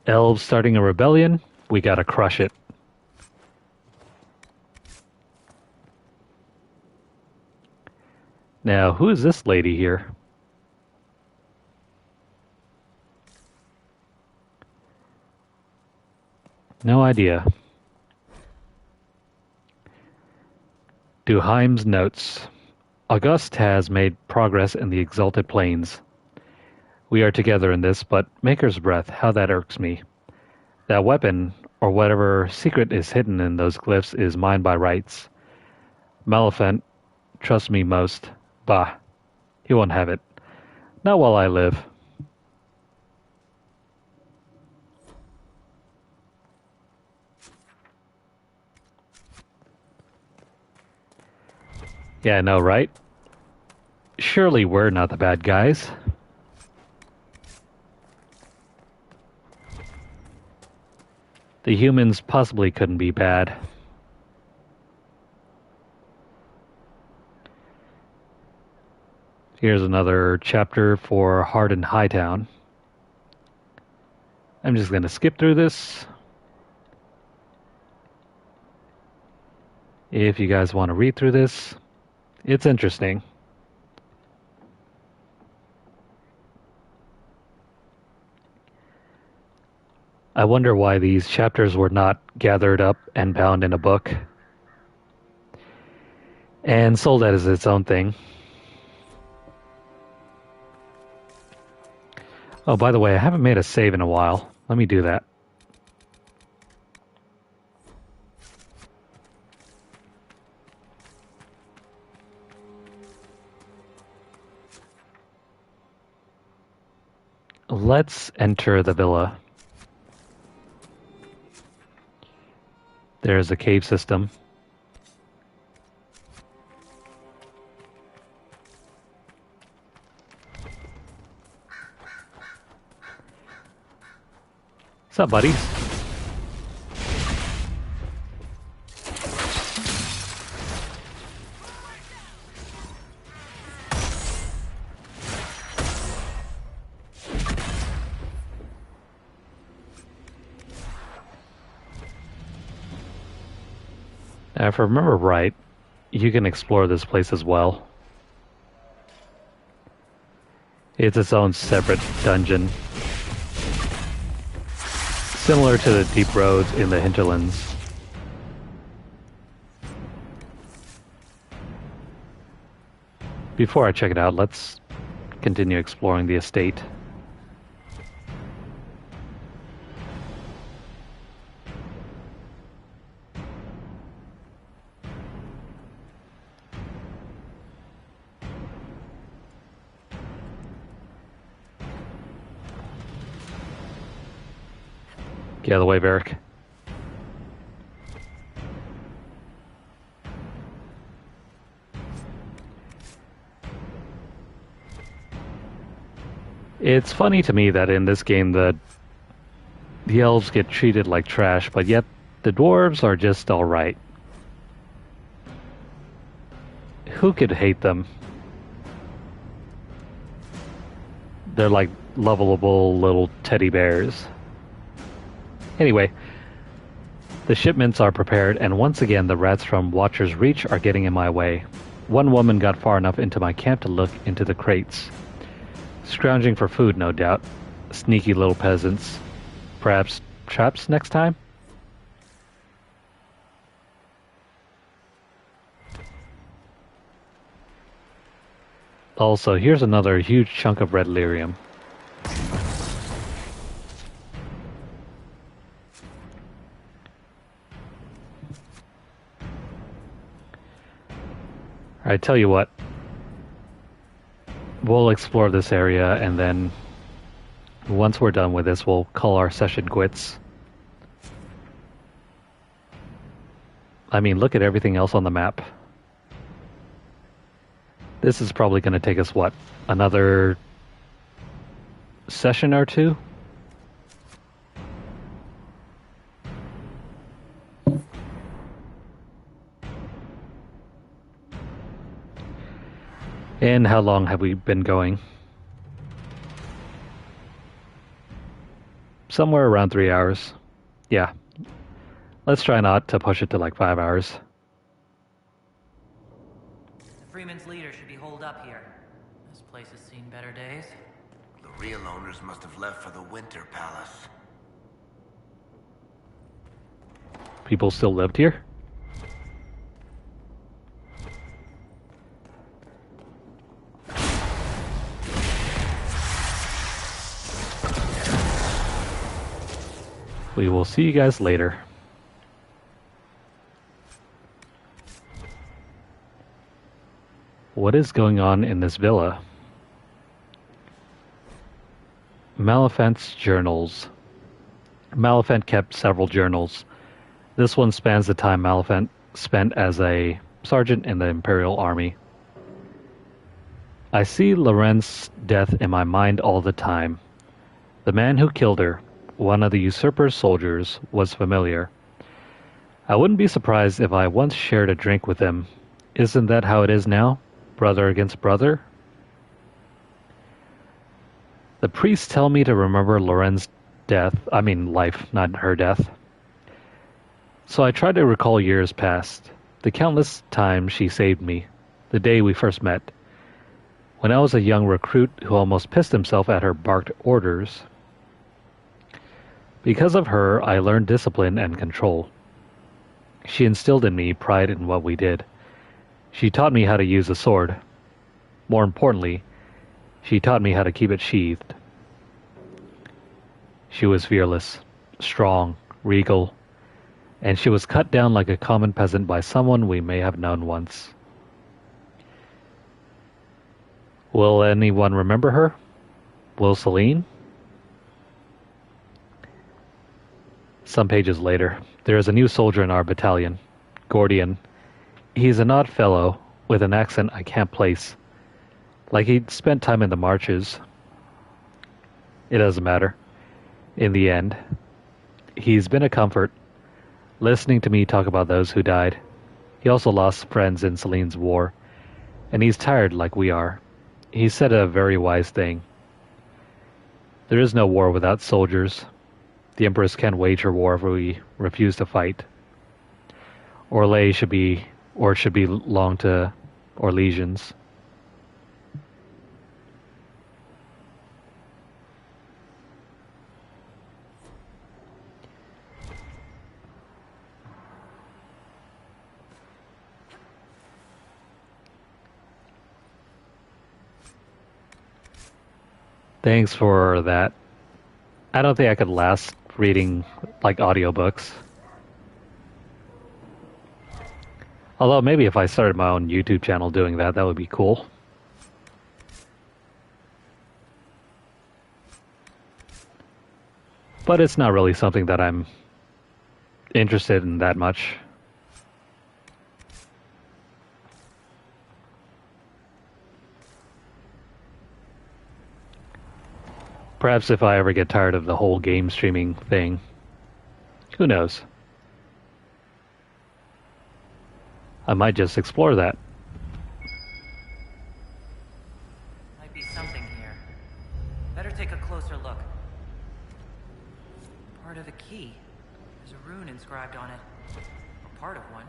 Elves starting a rebellion? We gotta crush it. Now, who is this lady here? No idea. Duheim's notes. August has made progress in the Exalted Plains. We are together in this, but Maker's Breath, how that irks me. That weapon, or whatever secret is hidden in those glyphs, is mine by rights. Maleficent trusts me most. Bah, he won't have it. Not while I live. Yeah, I know, right? Surely we're not the bad guys. The humans possibly couldn't be bad. Here's another chapter for Hardin Hightown. I'm just going to skip through this. If you guys want to read through this, it's interesting. I wonder why these chapters were not gathered up and bound in a book and sold as its own thing. Oh, by the way, I haven't made a save in a while. Let me do that. Let's enter the villa. There's a cave system. What's up, buddies? Now, if I remember right, you can explore this place as well. It's its own separate dungeon. Similar to the deep roads in the hinterlands. Before I check it out, let's continue exploring the estate. Get out of the way, Varric. It's funny to me that in this game the elves get treated like trash, but yet the dwarves are just alright. Who could hate them? They're like lovable little teddy bears. Anyway, the shipments are prepared, and once again the rats from Watcher's Reach are getting in my way. One woman got far enough into my camp to look into the crates. Scrounging for food, no doubt. Sneaky little peasants. Perhaps traps next time? Also, here's another huge chunk of red lyrium. I tell you what, we'll explore this area, and then once we're done with this, we'll call our session quits. I mean, look at everything else on the map. This is probably going to take us, what, another session or two? And how long have we been going? Somewhere around 3 hours. Yeah. Let's try not to push it to like 5 hours. The Freeman's leader should be holed up here. This place has seen better days. The real owners must have left for the Winter Palace. People still lived here? We will see you guys later. What is going on in this villa? Maleficent's journals. Maleficent kept several journals. This one spans the time Maleficent spent as a sergeant in the Imperial Army. I see Loren's death in my mind all the time. The man who killed her, one of the usurper's soldiers, was familiar. I wouldn't be surprised if I once shared a drink with him. Isn't that how it is now? Brother against brother? The priests tell me to remember Loren's death. I mean life, not her death. So I try to recall years past. The countless times she saved me. The day we first met. When I was a young recruit who almost pissed himself at her barked orders. Because of her, I learned discipline and control. She instilled in me pride in what we did. She taught me how to use a sword. More importantly, she taught me how to keep it sheathed. She was fearless, strong, regal, and she was cut down like a common peasant by someone we may have known once. Will anyone remember her? Will Celine? Some pages later, there is a new soldier in our battalion, Gordian. He's an odd fellow, with an accent I can't place. Like he'd spent time in the marches. It doesn't matter. In the end, he's been a comfort, listening to me talk about those who died. He also lost friends in Celine's war, and he's tired like we are. He said a very wise thing. There is no war without soldiers. The Empress can't wage her war if we refuse to fight. Orlais should belong to Orlesians. Thanks for that. I don't think I could last reading like audiobooks. Although maybe if I started my own YouTube channel doing that, that would be cool. But it's not really something that I'm interested in that much. Perhaps if I ever get tired of the whole game streaming thing. Who knows? I might just explore that. Might be something here. Better take a closer look. Part of a key. There's a rune inscribed on it. Or part of one.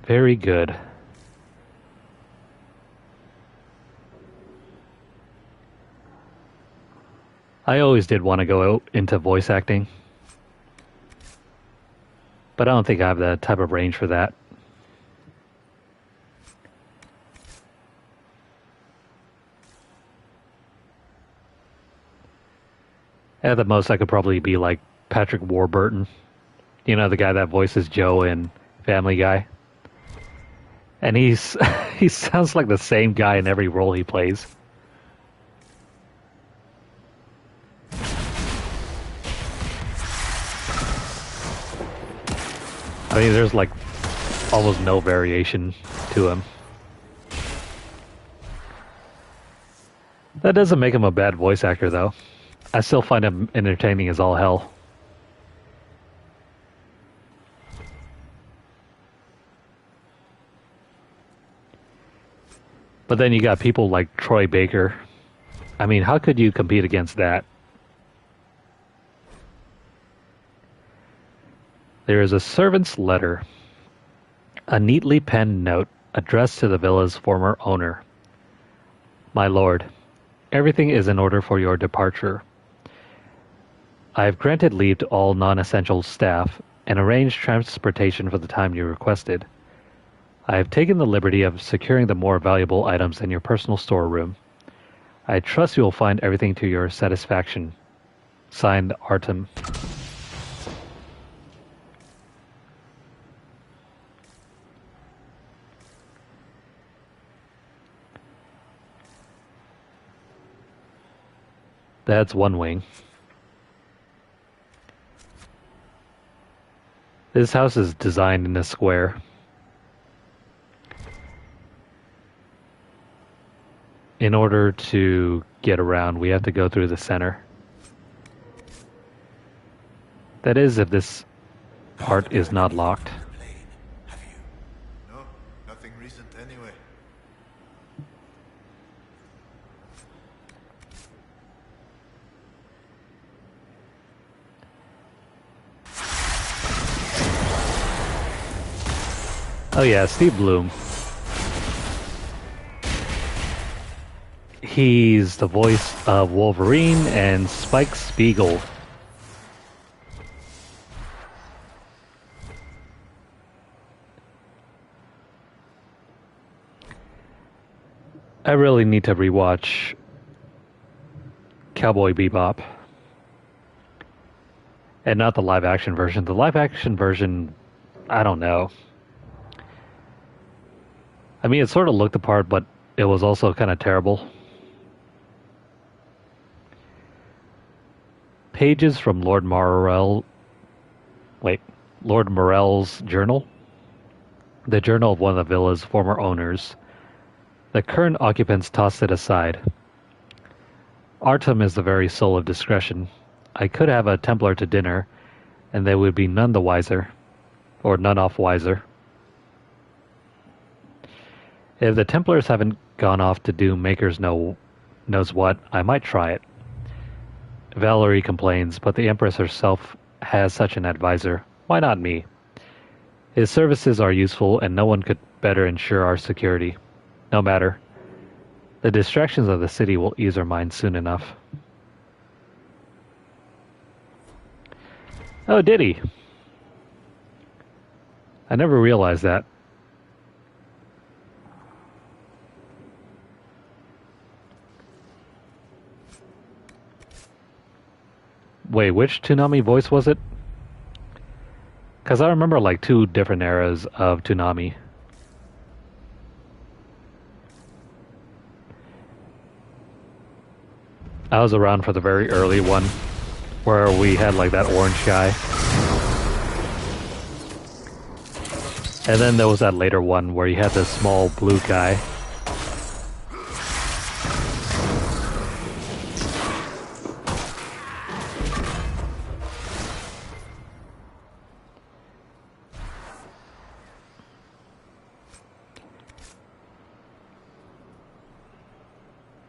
Very good. I always did want to go into voice acting, but I don't think I have the type of range for that. At the most, I could probably be like Patrick Warburton. You know, the guy that voices Joe in Family Guy. And he sounds like the same guy in every role he plays. I mean, there's like almost no variation to him. That doesn't make him a bad voice actor, though. I still find him entertaining as all hell. But then you got people like Troy Baker. I mean, how could you compete against that? There is a servant's letter, a neatly penned note addressed to the villa's former owner. My lord, everything is in order for your departure. I have granted leave to all non-essential staff and arranged transportation for the time you requested. I have taken the liberty of securing the more valuable items in your personal storeroom. I trust you will find everything to your satisfaction. Signed, Artem. That's one wing. This house is designed in a square. In order to get around, we have to go through the center. That is, if this part is not locked. Have you? No, nothing recent anyway. Oh yeah, Steve Bloom. He's the voice of Wolverine and Spike Spiegel. I really need to rewatch Cowboy Bebop. And not the live action version. The live action version, I don't know. I mean, it sort of looked the part, but it was also kind of terrible. Pages from Lord Morell's journal. The journal of one of the villa's former owners. The current occupants tossed it aside. Artem is the very soul of discretion. I could have a Templar to dinner, and they would be none the wiser. Or none off wiser. If the Templars haven't gone off to do Maker's knows what, I might try it. Valerie complains, but the Empress herself has such an advisor. Why not me? His services are useful, and no one could better ensure our security. No matter. The distractions of the city will ease our minds soon enough. Oh, did he? I never realized that. Wait, which Toonami voice was it? Because I remember like two different eras of Toonami. I was around for the very early one, where we had like that orange guy. And then there was that later one where you had the small blue guy.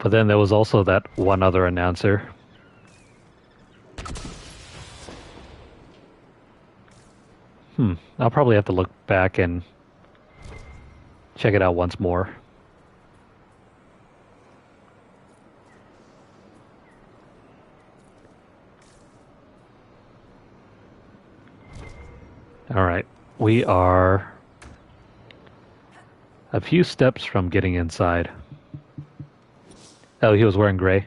But then there was also that one other announcer. I'll probably have to look back and check it out once more. Alright, we are a few steps from getting inside. Oh, he was wearing gray.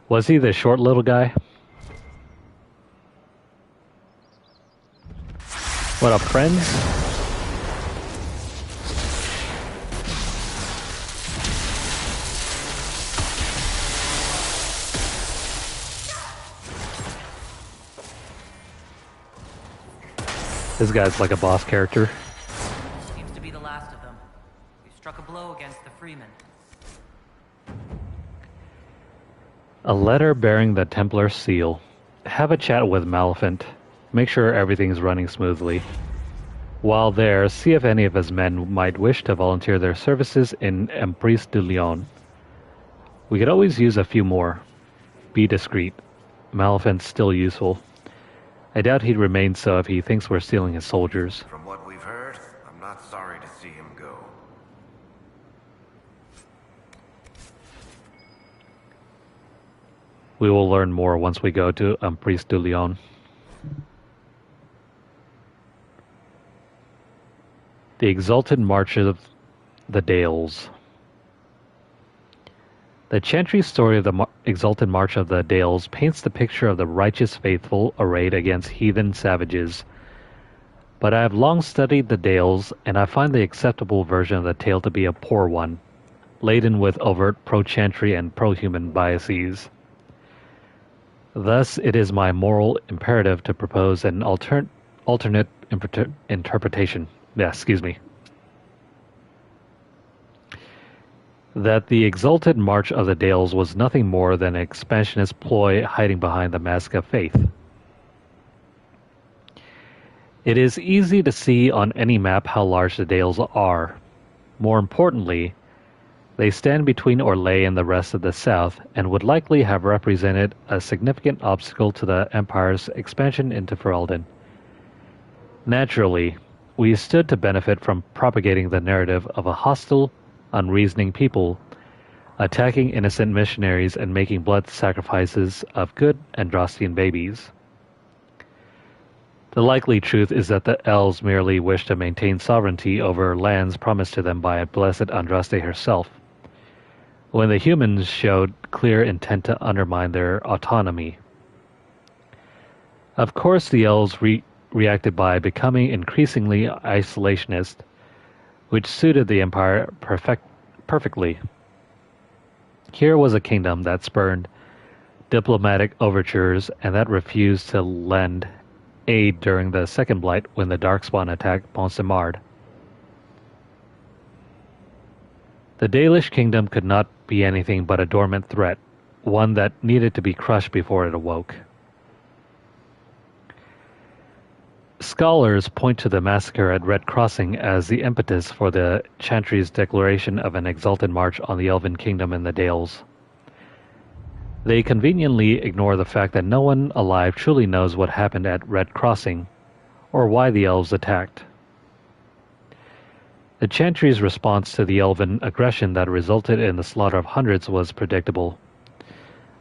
Was he the short little guy? What up, friends? This guy's like a boss character. Seems to be the last of them. We've struck a blow against the Freemen. A letter bearing the Templar seal. Have a chat with Maleficent. Make sure everything's running smoothly. While there, see if any of his men might wish to volunteer their services in Emprise de Lyon. We could always use a few more. Be discreet. Maleficent's still useful. I doubt he'd remain so if he thinks we're stealing his soldiers. From what we've heard, I'm not sorry to see him go. We will learn more once we go to Emprise de Lyon. The Exalted March of the Dales. The Chantry story of the Exalted March of the Dales paints the picture of the righteous faithful arrayed against heathen savages. But I have long studied the Dales, and I find the acceptable version of the tale to be a poor one, laden with overt pro-Chantry and pro-human biases. Thus, it is my moral imperative to propose an alternate interpretation. Yeah, excuse me. That the Exalted March of the Dales was nothing more than an expansionist ploy hiding behind the mask of faith. It is easy to see on any map how large the Dales are. More importantly, they stand between Orlais and the rest of the south, and would likely have represented a significant obstacle to the Empire's expansion into Ferelden. Naturally, we stood to benefit from propagating the narrative of a hostile, unreasoning people attacking innocent missionaries and making blood sacrifices of good Andrastian babies. The likely truth is that the elves merely wished to maintain sovereignty over lands promised to them by blessed Andraste herself, when the humans showed clear intent to undermine their autonomy. Of course, the elves reacted by becoming increasingly isolationist, which suited the Empire perfectly. Here was a kingdom that spurned diplomatic overtures and that refused to lend aid during the Second Blight when the Darkspawn attacked Pont-Simard. The Dalish kingdom could not be anything but a dormant threat, one that needed to be crushed before it awoke. Scholars point to the massacre at Red Crossing as the impetus for the Chantry's declaration of an exalted march on the Elven Kingdom in the Dales. They conveniently ignore the fact that no one alive truly knows what happened at Red Crossing, or why the elves attacked. The Chantry's response to the Elven aggression that resulted in the slaughter of hundreds was predictable.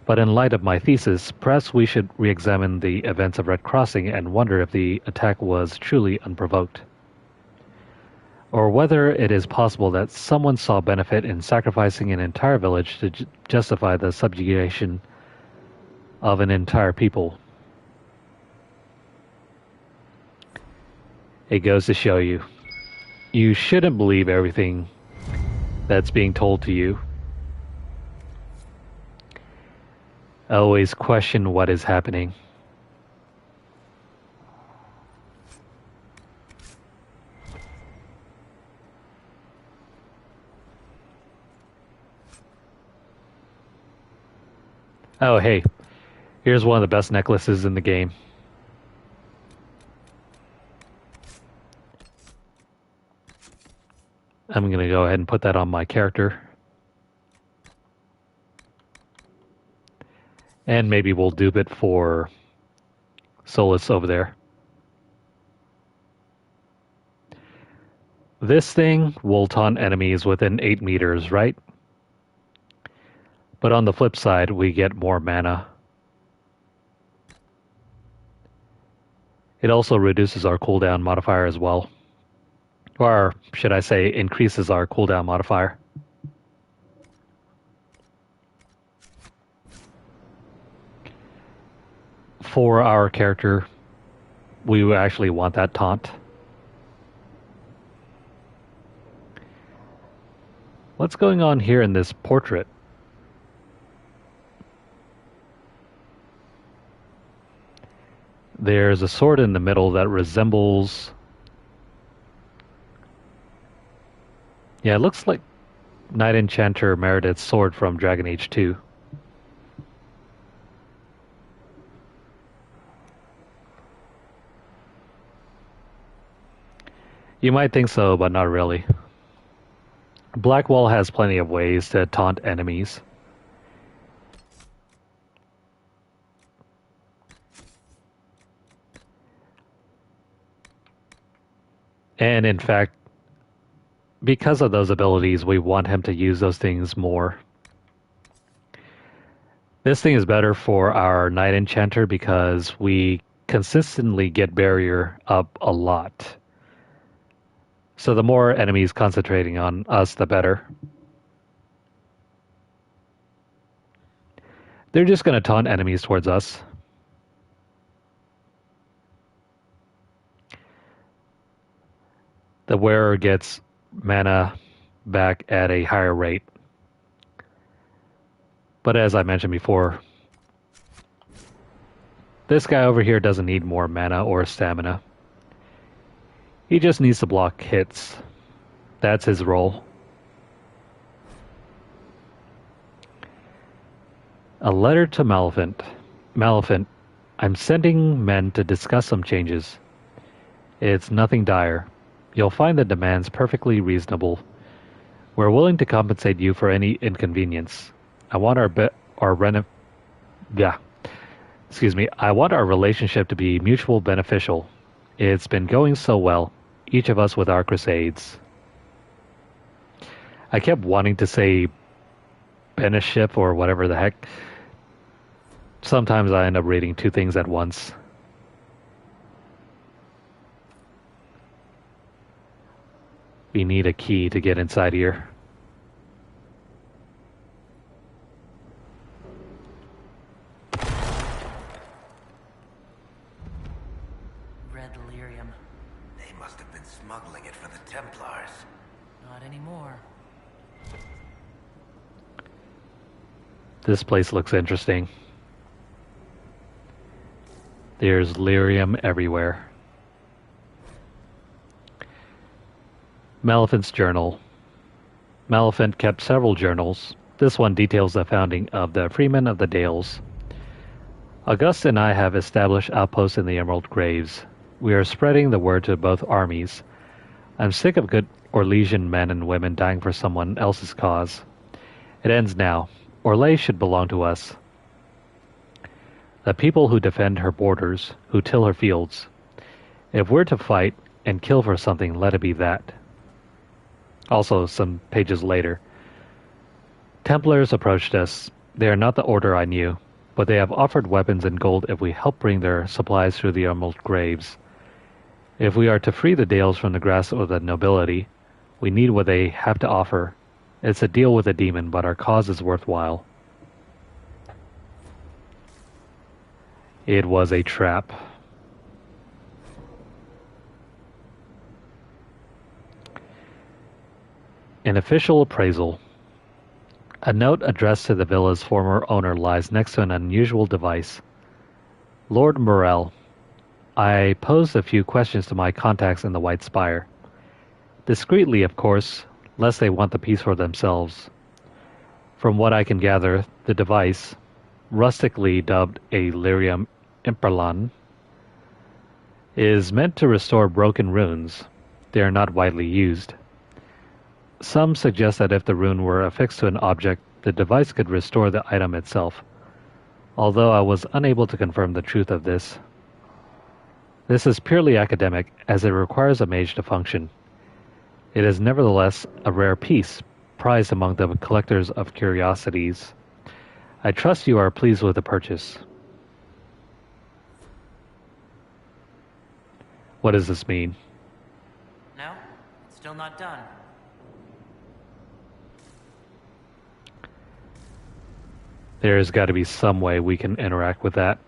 But in light of my thesis, perhaps we should re-examine the events of Red Crossing and wonder if the attack was truly unprovoked. Or whether it is possible that someone saw benefit in sacrificing an entire village to justify the subjugation of an entire people. It goes to show you, you shouldn't believe everything that's being told to you. Always question what is happening. Oh, hey. Here's one of the best necklaces in the game. I'm going to go ahead and put that on my character. And maybe we'll dupe it for Solus over there. This thing will taunt enemies within 8 meters, right? But on the flip side, we get more mana. It also reduces our cooldown modifier as well. Or should I say, increases our cooldown modifier. For our character, we actually want that taunt. What's going on here in this portrait? There's a sword in the middle that resembles... Yeah, it looks like Knight Enchanter Meredith's sword from Dragon Age 2. You might think so, but not really. Blackwall has plenty of ways to taunt enemies. And in fact, because of those abilities, we want him to use those things more. This thing is better for our Knight Enchanter because we consistently get barrier up a lot. So the more enemies concentrating on us, the better. They're just going to taunt enemies towards us. The wearer gets mana back at a higher rate. But as I mentioned before, this guy over here doesn't need more mana or stamina. He just needs to block hits. That's his role. A letter to Maleficent. Maleficent, I'm sending men to discuss some changes. It's nothing dire. You'll find the demands perfectly reasonable. We're willing to compensate you for any inconvenience. I want I want our relationship to be mutual beneficial. It's been going so well, each of us with our crusades. I kept wanting to say benefit or whatever the heck. Sometimes I end up reading two things at once. We need a key to get inside here. Red lyrium. They must have been smuggling it for the Templars. Not anymore. This place looks interesting. There's lyrium everywhere. Maleficent's journal. Maleficent kept several journals. This one details the founding of the Freemen of the Dales. Auguste and I have established outposts in the Emerald Graves. We are spreading the word to both armies. I'm sick of good Orlesian men and women dying for someone else's cause. It ends now. Orlais should belong to us. The people who defend her borders, who till her fields. If we're to fight and kill for something, let it be that. Also, some pages later. Templars approached us. They are not the order I knew, but they have offered weapons and gold if we help bring their supplies through the Emerald Graves. If we are to free the Dales from the grasp of the nobility, we need what they have to offer. It's a deal with a demon, but our cause is worthwhile. It was a trap. An official appraisal. A note addressed to the villa's former owner lies next to an unusual device. Lord Morel, I posed a few questions to my contacts in the White Spire. Discreetly, of course, lest they want the peace for themselves. From what I can gather, the device, rustically dubbed a lyrium imperlan, is meant to restore broken runes. They are not widely used. Some suggest that if the rune were affixed to an object, the device could restore the item itself. although I was unable to confirm the truth of this. This is purely academic, as it requires a mage to function. It is nevertheless a rare piece, prized among the collectors of curiosities. I trust you are pleased with the purchase. What does this mean? No, it's still not done. There's got to be some way we can interact with that.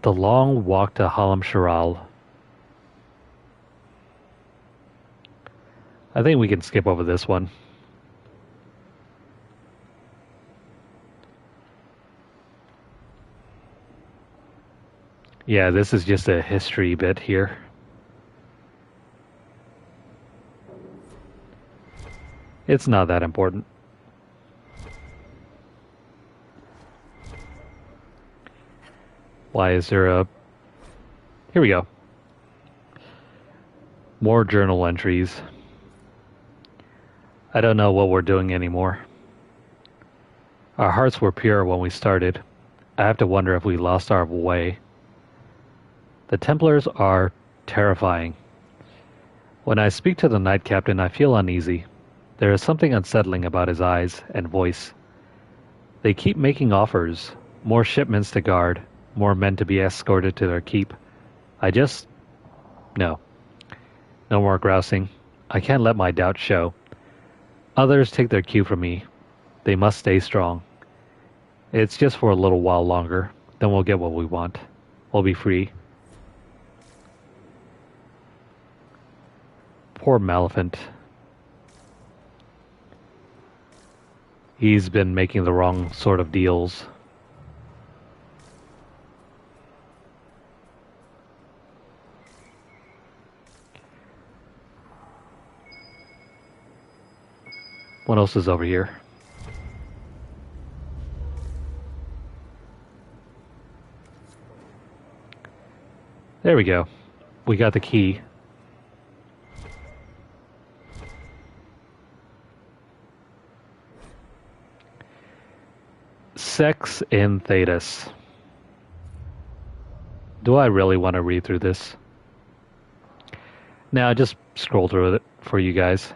The long walk to Halam Sharal. I think we can skip over this one. Yeah, this is just a history bit here. It's not that important. Why is there a... Here we go. More journal entries. I don't know what we're doing anymore. Our hearts were pure when we started. I have to wonder if we lost our way. The Templars are terrifying. When I speak to the Knight Captain, I feel uneasy. There is something unsettling about his eyes and voice. They keep making offers. More shipments to guard. More men to be escorted to their keep. No. No more grousing. I can't let my doubts show. Others take their cue from me. They must stay strong. It's just for a little while longer. Then we'll get what we want. We'll be free. Poor Maleficent. He's been making the wrong sort of deals. What else is over here? There we go. We got the key. Sex in Thetis. Do I really want to read through this? Now, just scroll through it for you guys.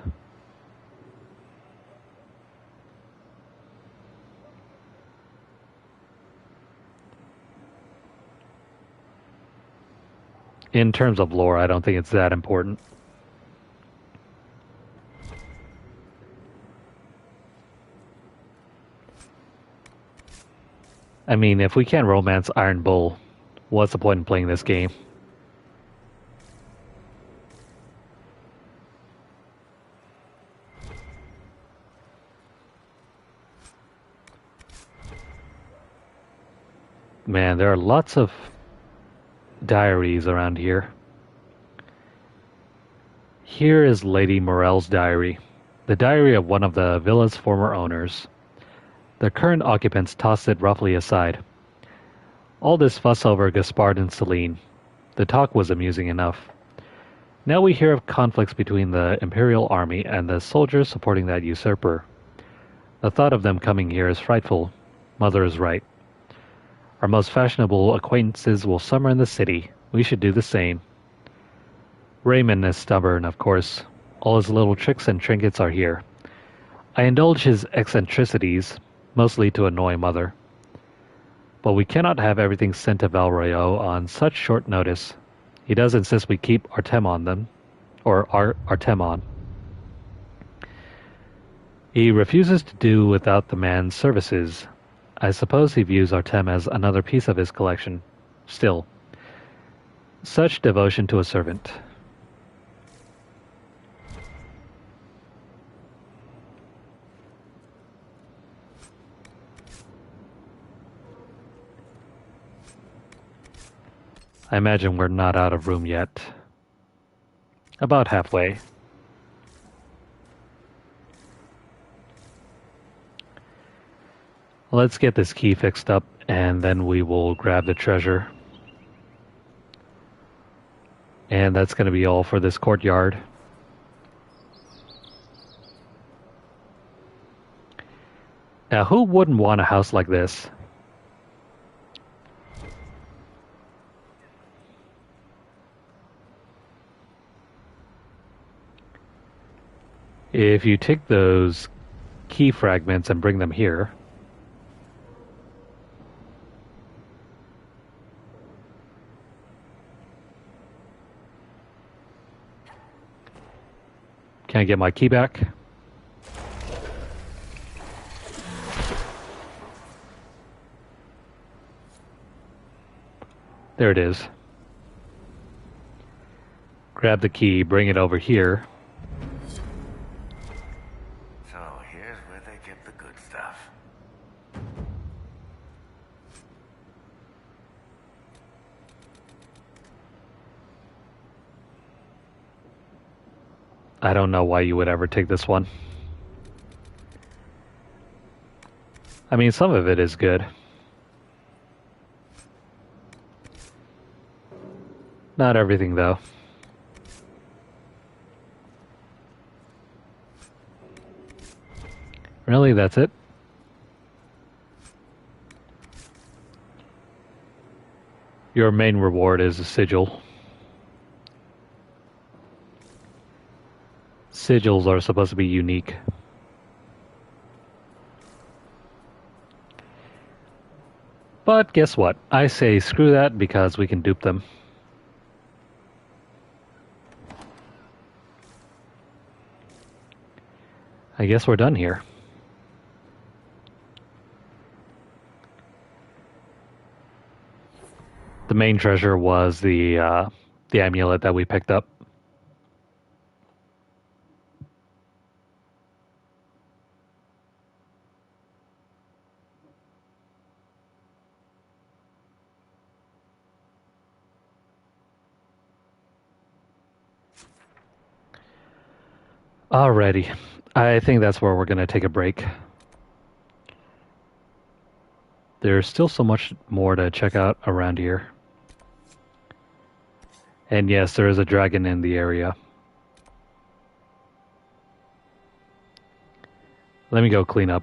In terms of lore, I don't think it's that important. I mean, if we can't romance Iron Bull, what's the point in playing this game? Man, there are lots of diaries around here. Here is Lady Morel's diary, the diary of one of the villa's former owners. The current occupants tossed it roughly aside. All this fuss over Gaspard and Celine. The talk was amusing enough. Now we hear of conflicts between the Imperial Army and the soldiers supporting that usurper. The thought of them coming here is frightful. Mother is right. Our most fashionable acquaintances will summer in the city. We should do the same. Raymond is stubborn, of course. All his little tricks and trinkets are here. I indulge his eccentricities, mostly to annoy Mother. But we cannot have everything sent to Valrayo on such short notice. He does insist we keep Artem on them, or Artemon. He refuses to do without the man's services. I suppose he views Artem as another piece of his collection. Still, such devotion to a servant. I imagine we're not out of room yet. About halfway. Let's get this key fixed up, and then we will grab the treasure. And that's going to be all for this courtyard. Now, who wouldn't want a house like this? If you take those key fragments and bring them here, can I get my key back? There it is. Grab the key, bring it over here. So here's where they get the good stuff. I don't know why you would ever take this one. I mean, some of it is good. Not everything, though. Really, that's it? Your main reward is a sigil. Sigils are supposed to be unique. But guess what? I say screw that because we can dupe them. I guess we're done here. The main treasure was the amulet that we picked up. Alrighty, I think that's where we're going to take a break. There's still so much more to check out around here. And yes, there is a dragon in the area. Let me go clean up.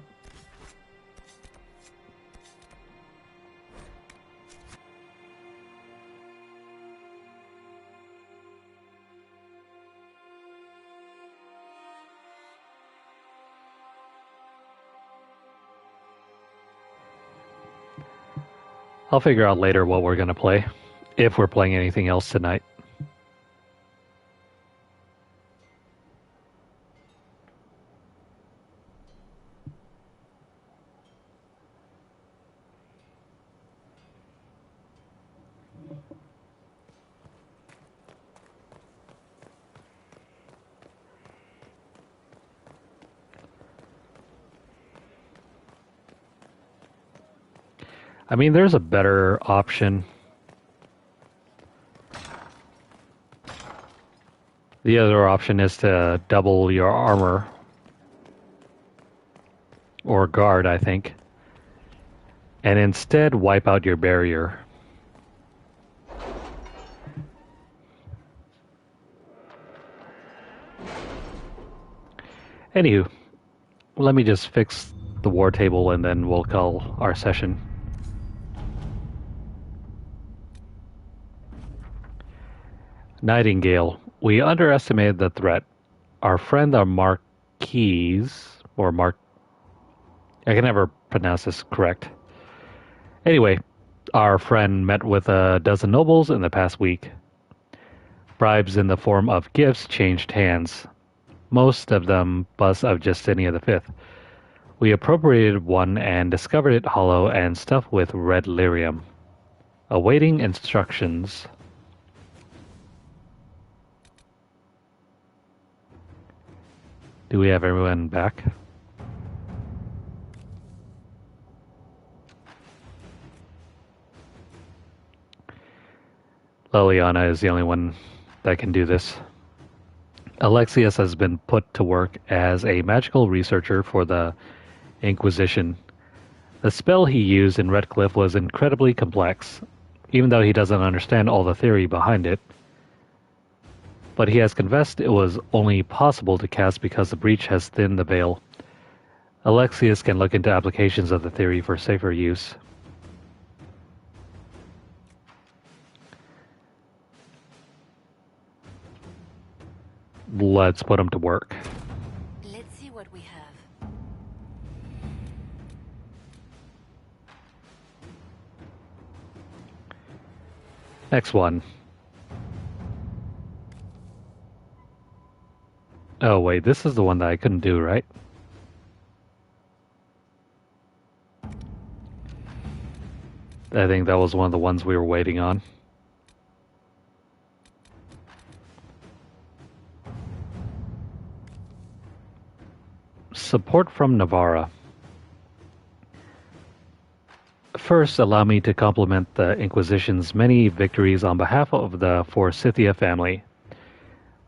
I'll figure out later what we're going to play, if we're playing anything else tonight. I mean, there's a better option. The other option is to double your armor. Or guard, I think. And instead wipe out your barrier. Anywho, let me just fix the war table and then we'll call our session. Nightingale. We underestimated the threat. Our friend the Marquis, or I can never pronounce this correct. Anyway, our friend met with a dozen nobles in the past week. Bribes in the form of gifts changed hands. Most of them busts of Justinian V. We appropriated one and discovered it hollow and stuffed with red lyrium. Awaiting instructions. Do we have everyone back? Liliana is the only one that can do this. Alexius has been put to work as a magical researcher for the Inquisition. The spell he used in Redcliffe was incredibly complex, even though he doesn't understand all the theory behind it. But he has confessed it was only possible to cast because the breach has thinned the veil. Alexius can look into applications of the theory for safer use. Let's put him to work. Let's see what we have. Next one. Oh wait, this is the one that I couldn't do, right? I think that was one of the ones we were waiting on. Support from Navarra. First, allow me to compliment the Inquisition's many victories on behalf of the Forsythia family.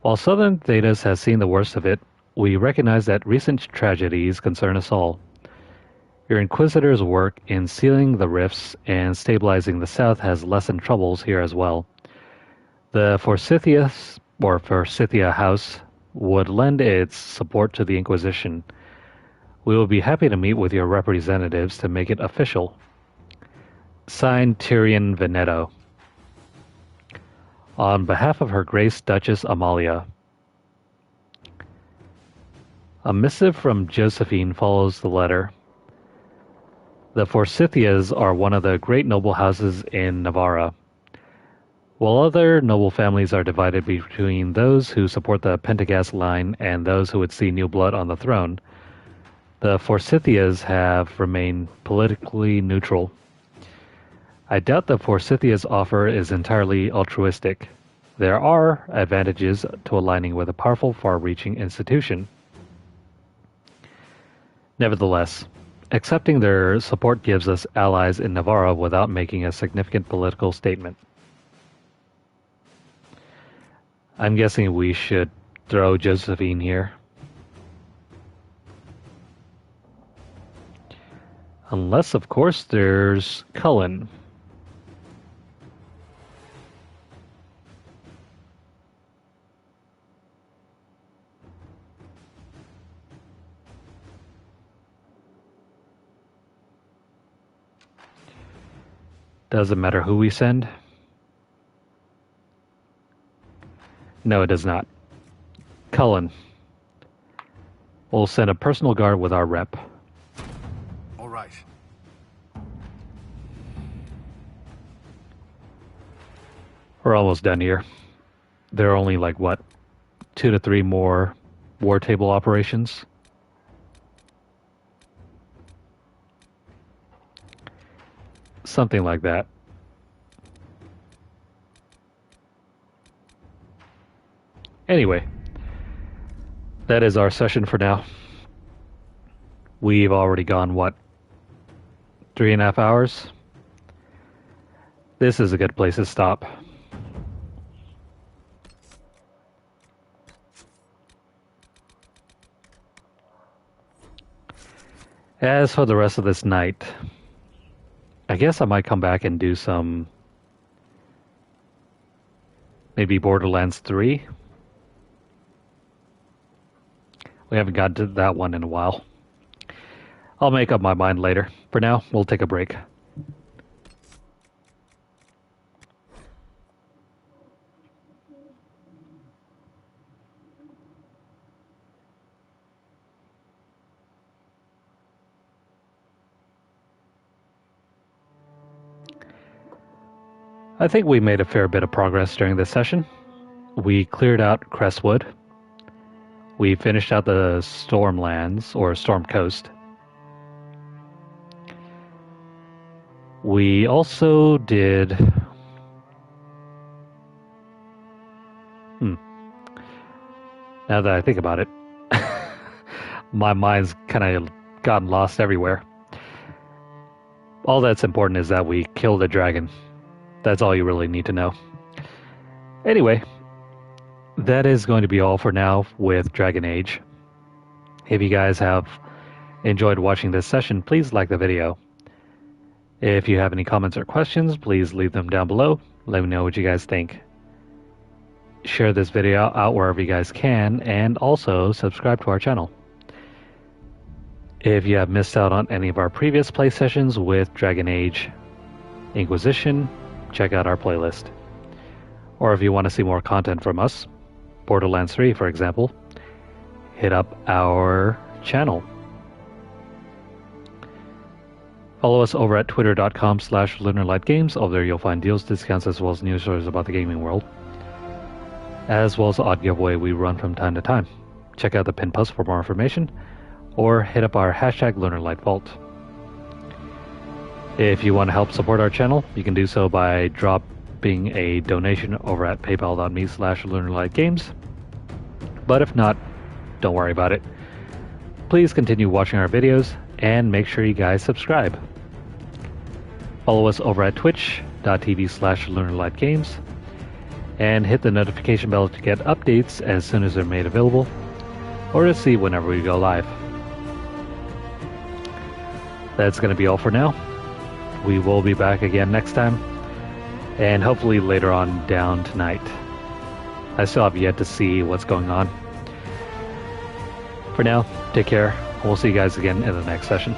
While Southern Thedas has seen the worst of it, we recognize that recent tragedies concern us all. Your Inquisitor's work in sealing the rifts and stabilizing the South has lessened troubles here as well. The Forsythia House would lend its support to the Inquisition. We will be happy to meet with your representatives to make it official. Signed, Tyrion Veneto. On behalf of Her Grace Duchess Amalia. A missive from Josephine follows the letter. The Forsythias are one of the great noble houses in Navarra. While other noble families are divided between those who support the Pentagast line and those who would see new blood on the throne, the Forsythias have remained politically neutral. I doubt the Forsythia's offer is entirely altruistic. There are advantages to aligning with a powerful, far-reaching institution. Nevertheless, accepting their support gives us allies in Navarra without making a significant political statement. I'm guessing we should throw Josephine here. Unless, of course, there's Cullen. Doesn't matter who we send. No, it does not. Cullen. We'll send a personal guard with our rep. All right. We're almost done here. There are only like, what, 2 to 3 more war table operations? Something like that. Anyway, that is our session for now. We've already gone, what, 3.5 hours? This is a good place to stop. As for the rest of this night, I guess I might come back and do some, maybe Borderlands 3. We haven't got to that one in a while. I'll make up my mind later. For now, we'll take a break. I think we made a fair bit of progress during this session. We cleared out Crestwood. We finished out the Stormlands, or Storm Coast. We also did... Now that I think about it, my mind's kind of gotten lost everywhere. All that's important is that we killed the dragon. That's all you really need to know. Anyway, that is going to be all for now with Dragon Age. If you guys have enjoyed watching this session, please like the video. If you have any comments or questions, please leave them down below. Let me know what you guys think. Share this video out wherever you guys can, and also subscribe to our channel. If you have missed out on any of our previous play sessions with Dragon Age Inquisition, check out our playlist. Or if you want to see more content from us, Borderlands 3 for example, hit up our channel. Follow us over at twitter.com/LunarlightGames. Over there you'll find deals, discounts, as well as news stories about the gaming world, as well as the odd giveaway we run from time to time. Check out the pinned post for more information, or hit up our hashtag LunarlightVault. If you want to help support our channel, you can do so by dropping a donation over at paypal.me/LunarlightGames. But if not, don't worry about it. Please continue watching our videos, and make sure you guys subscribe. Follow us over at twitch.tv/LunarlightGames, and hit the notification bell to get updates as soon as they're made available, or to see whenever we go live. That's going to be all for now. We will be back again next time, and hopefully later on down tonight. I still have yet to see what's going on. For now, take care. We'll see you guys again in the next session.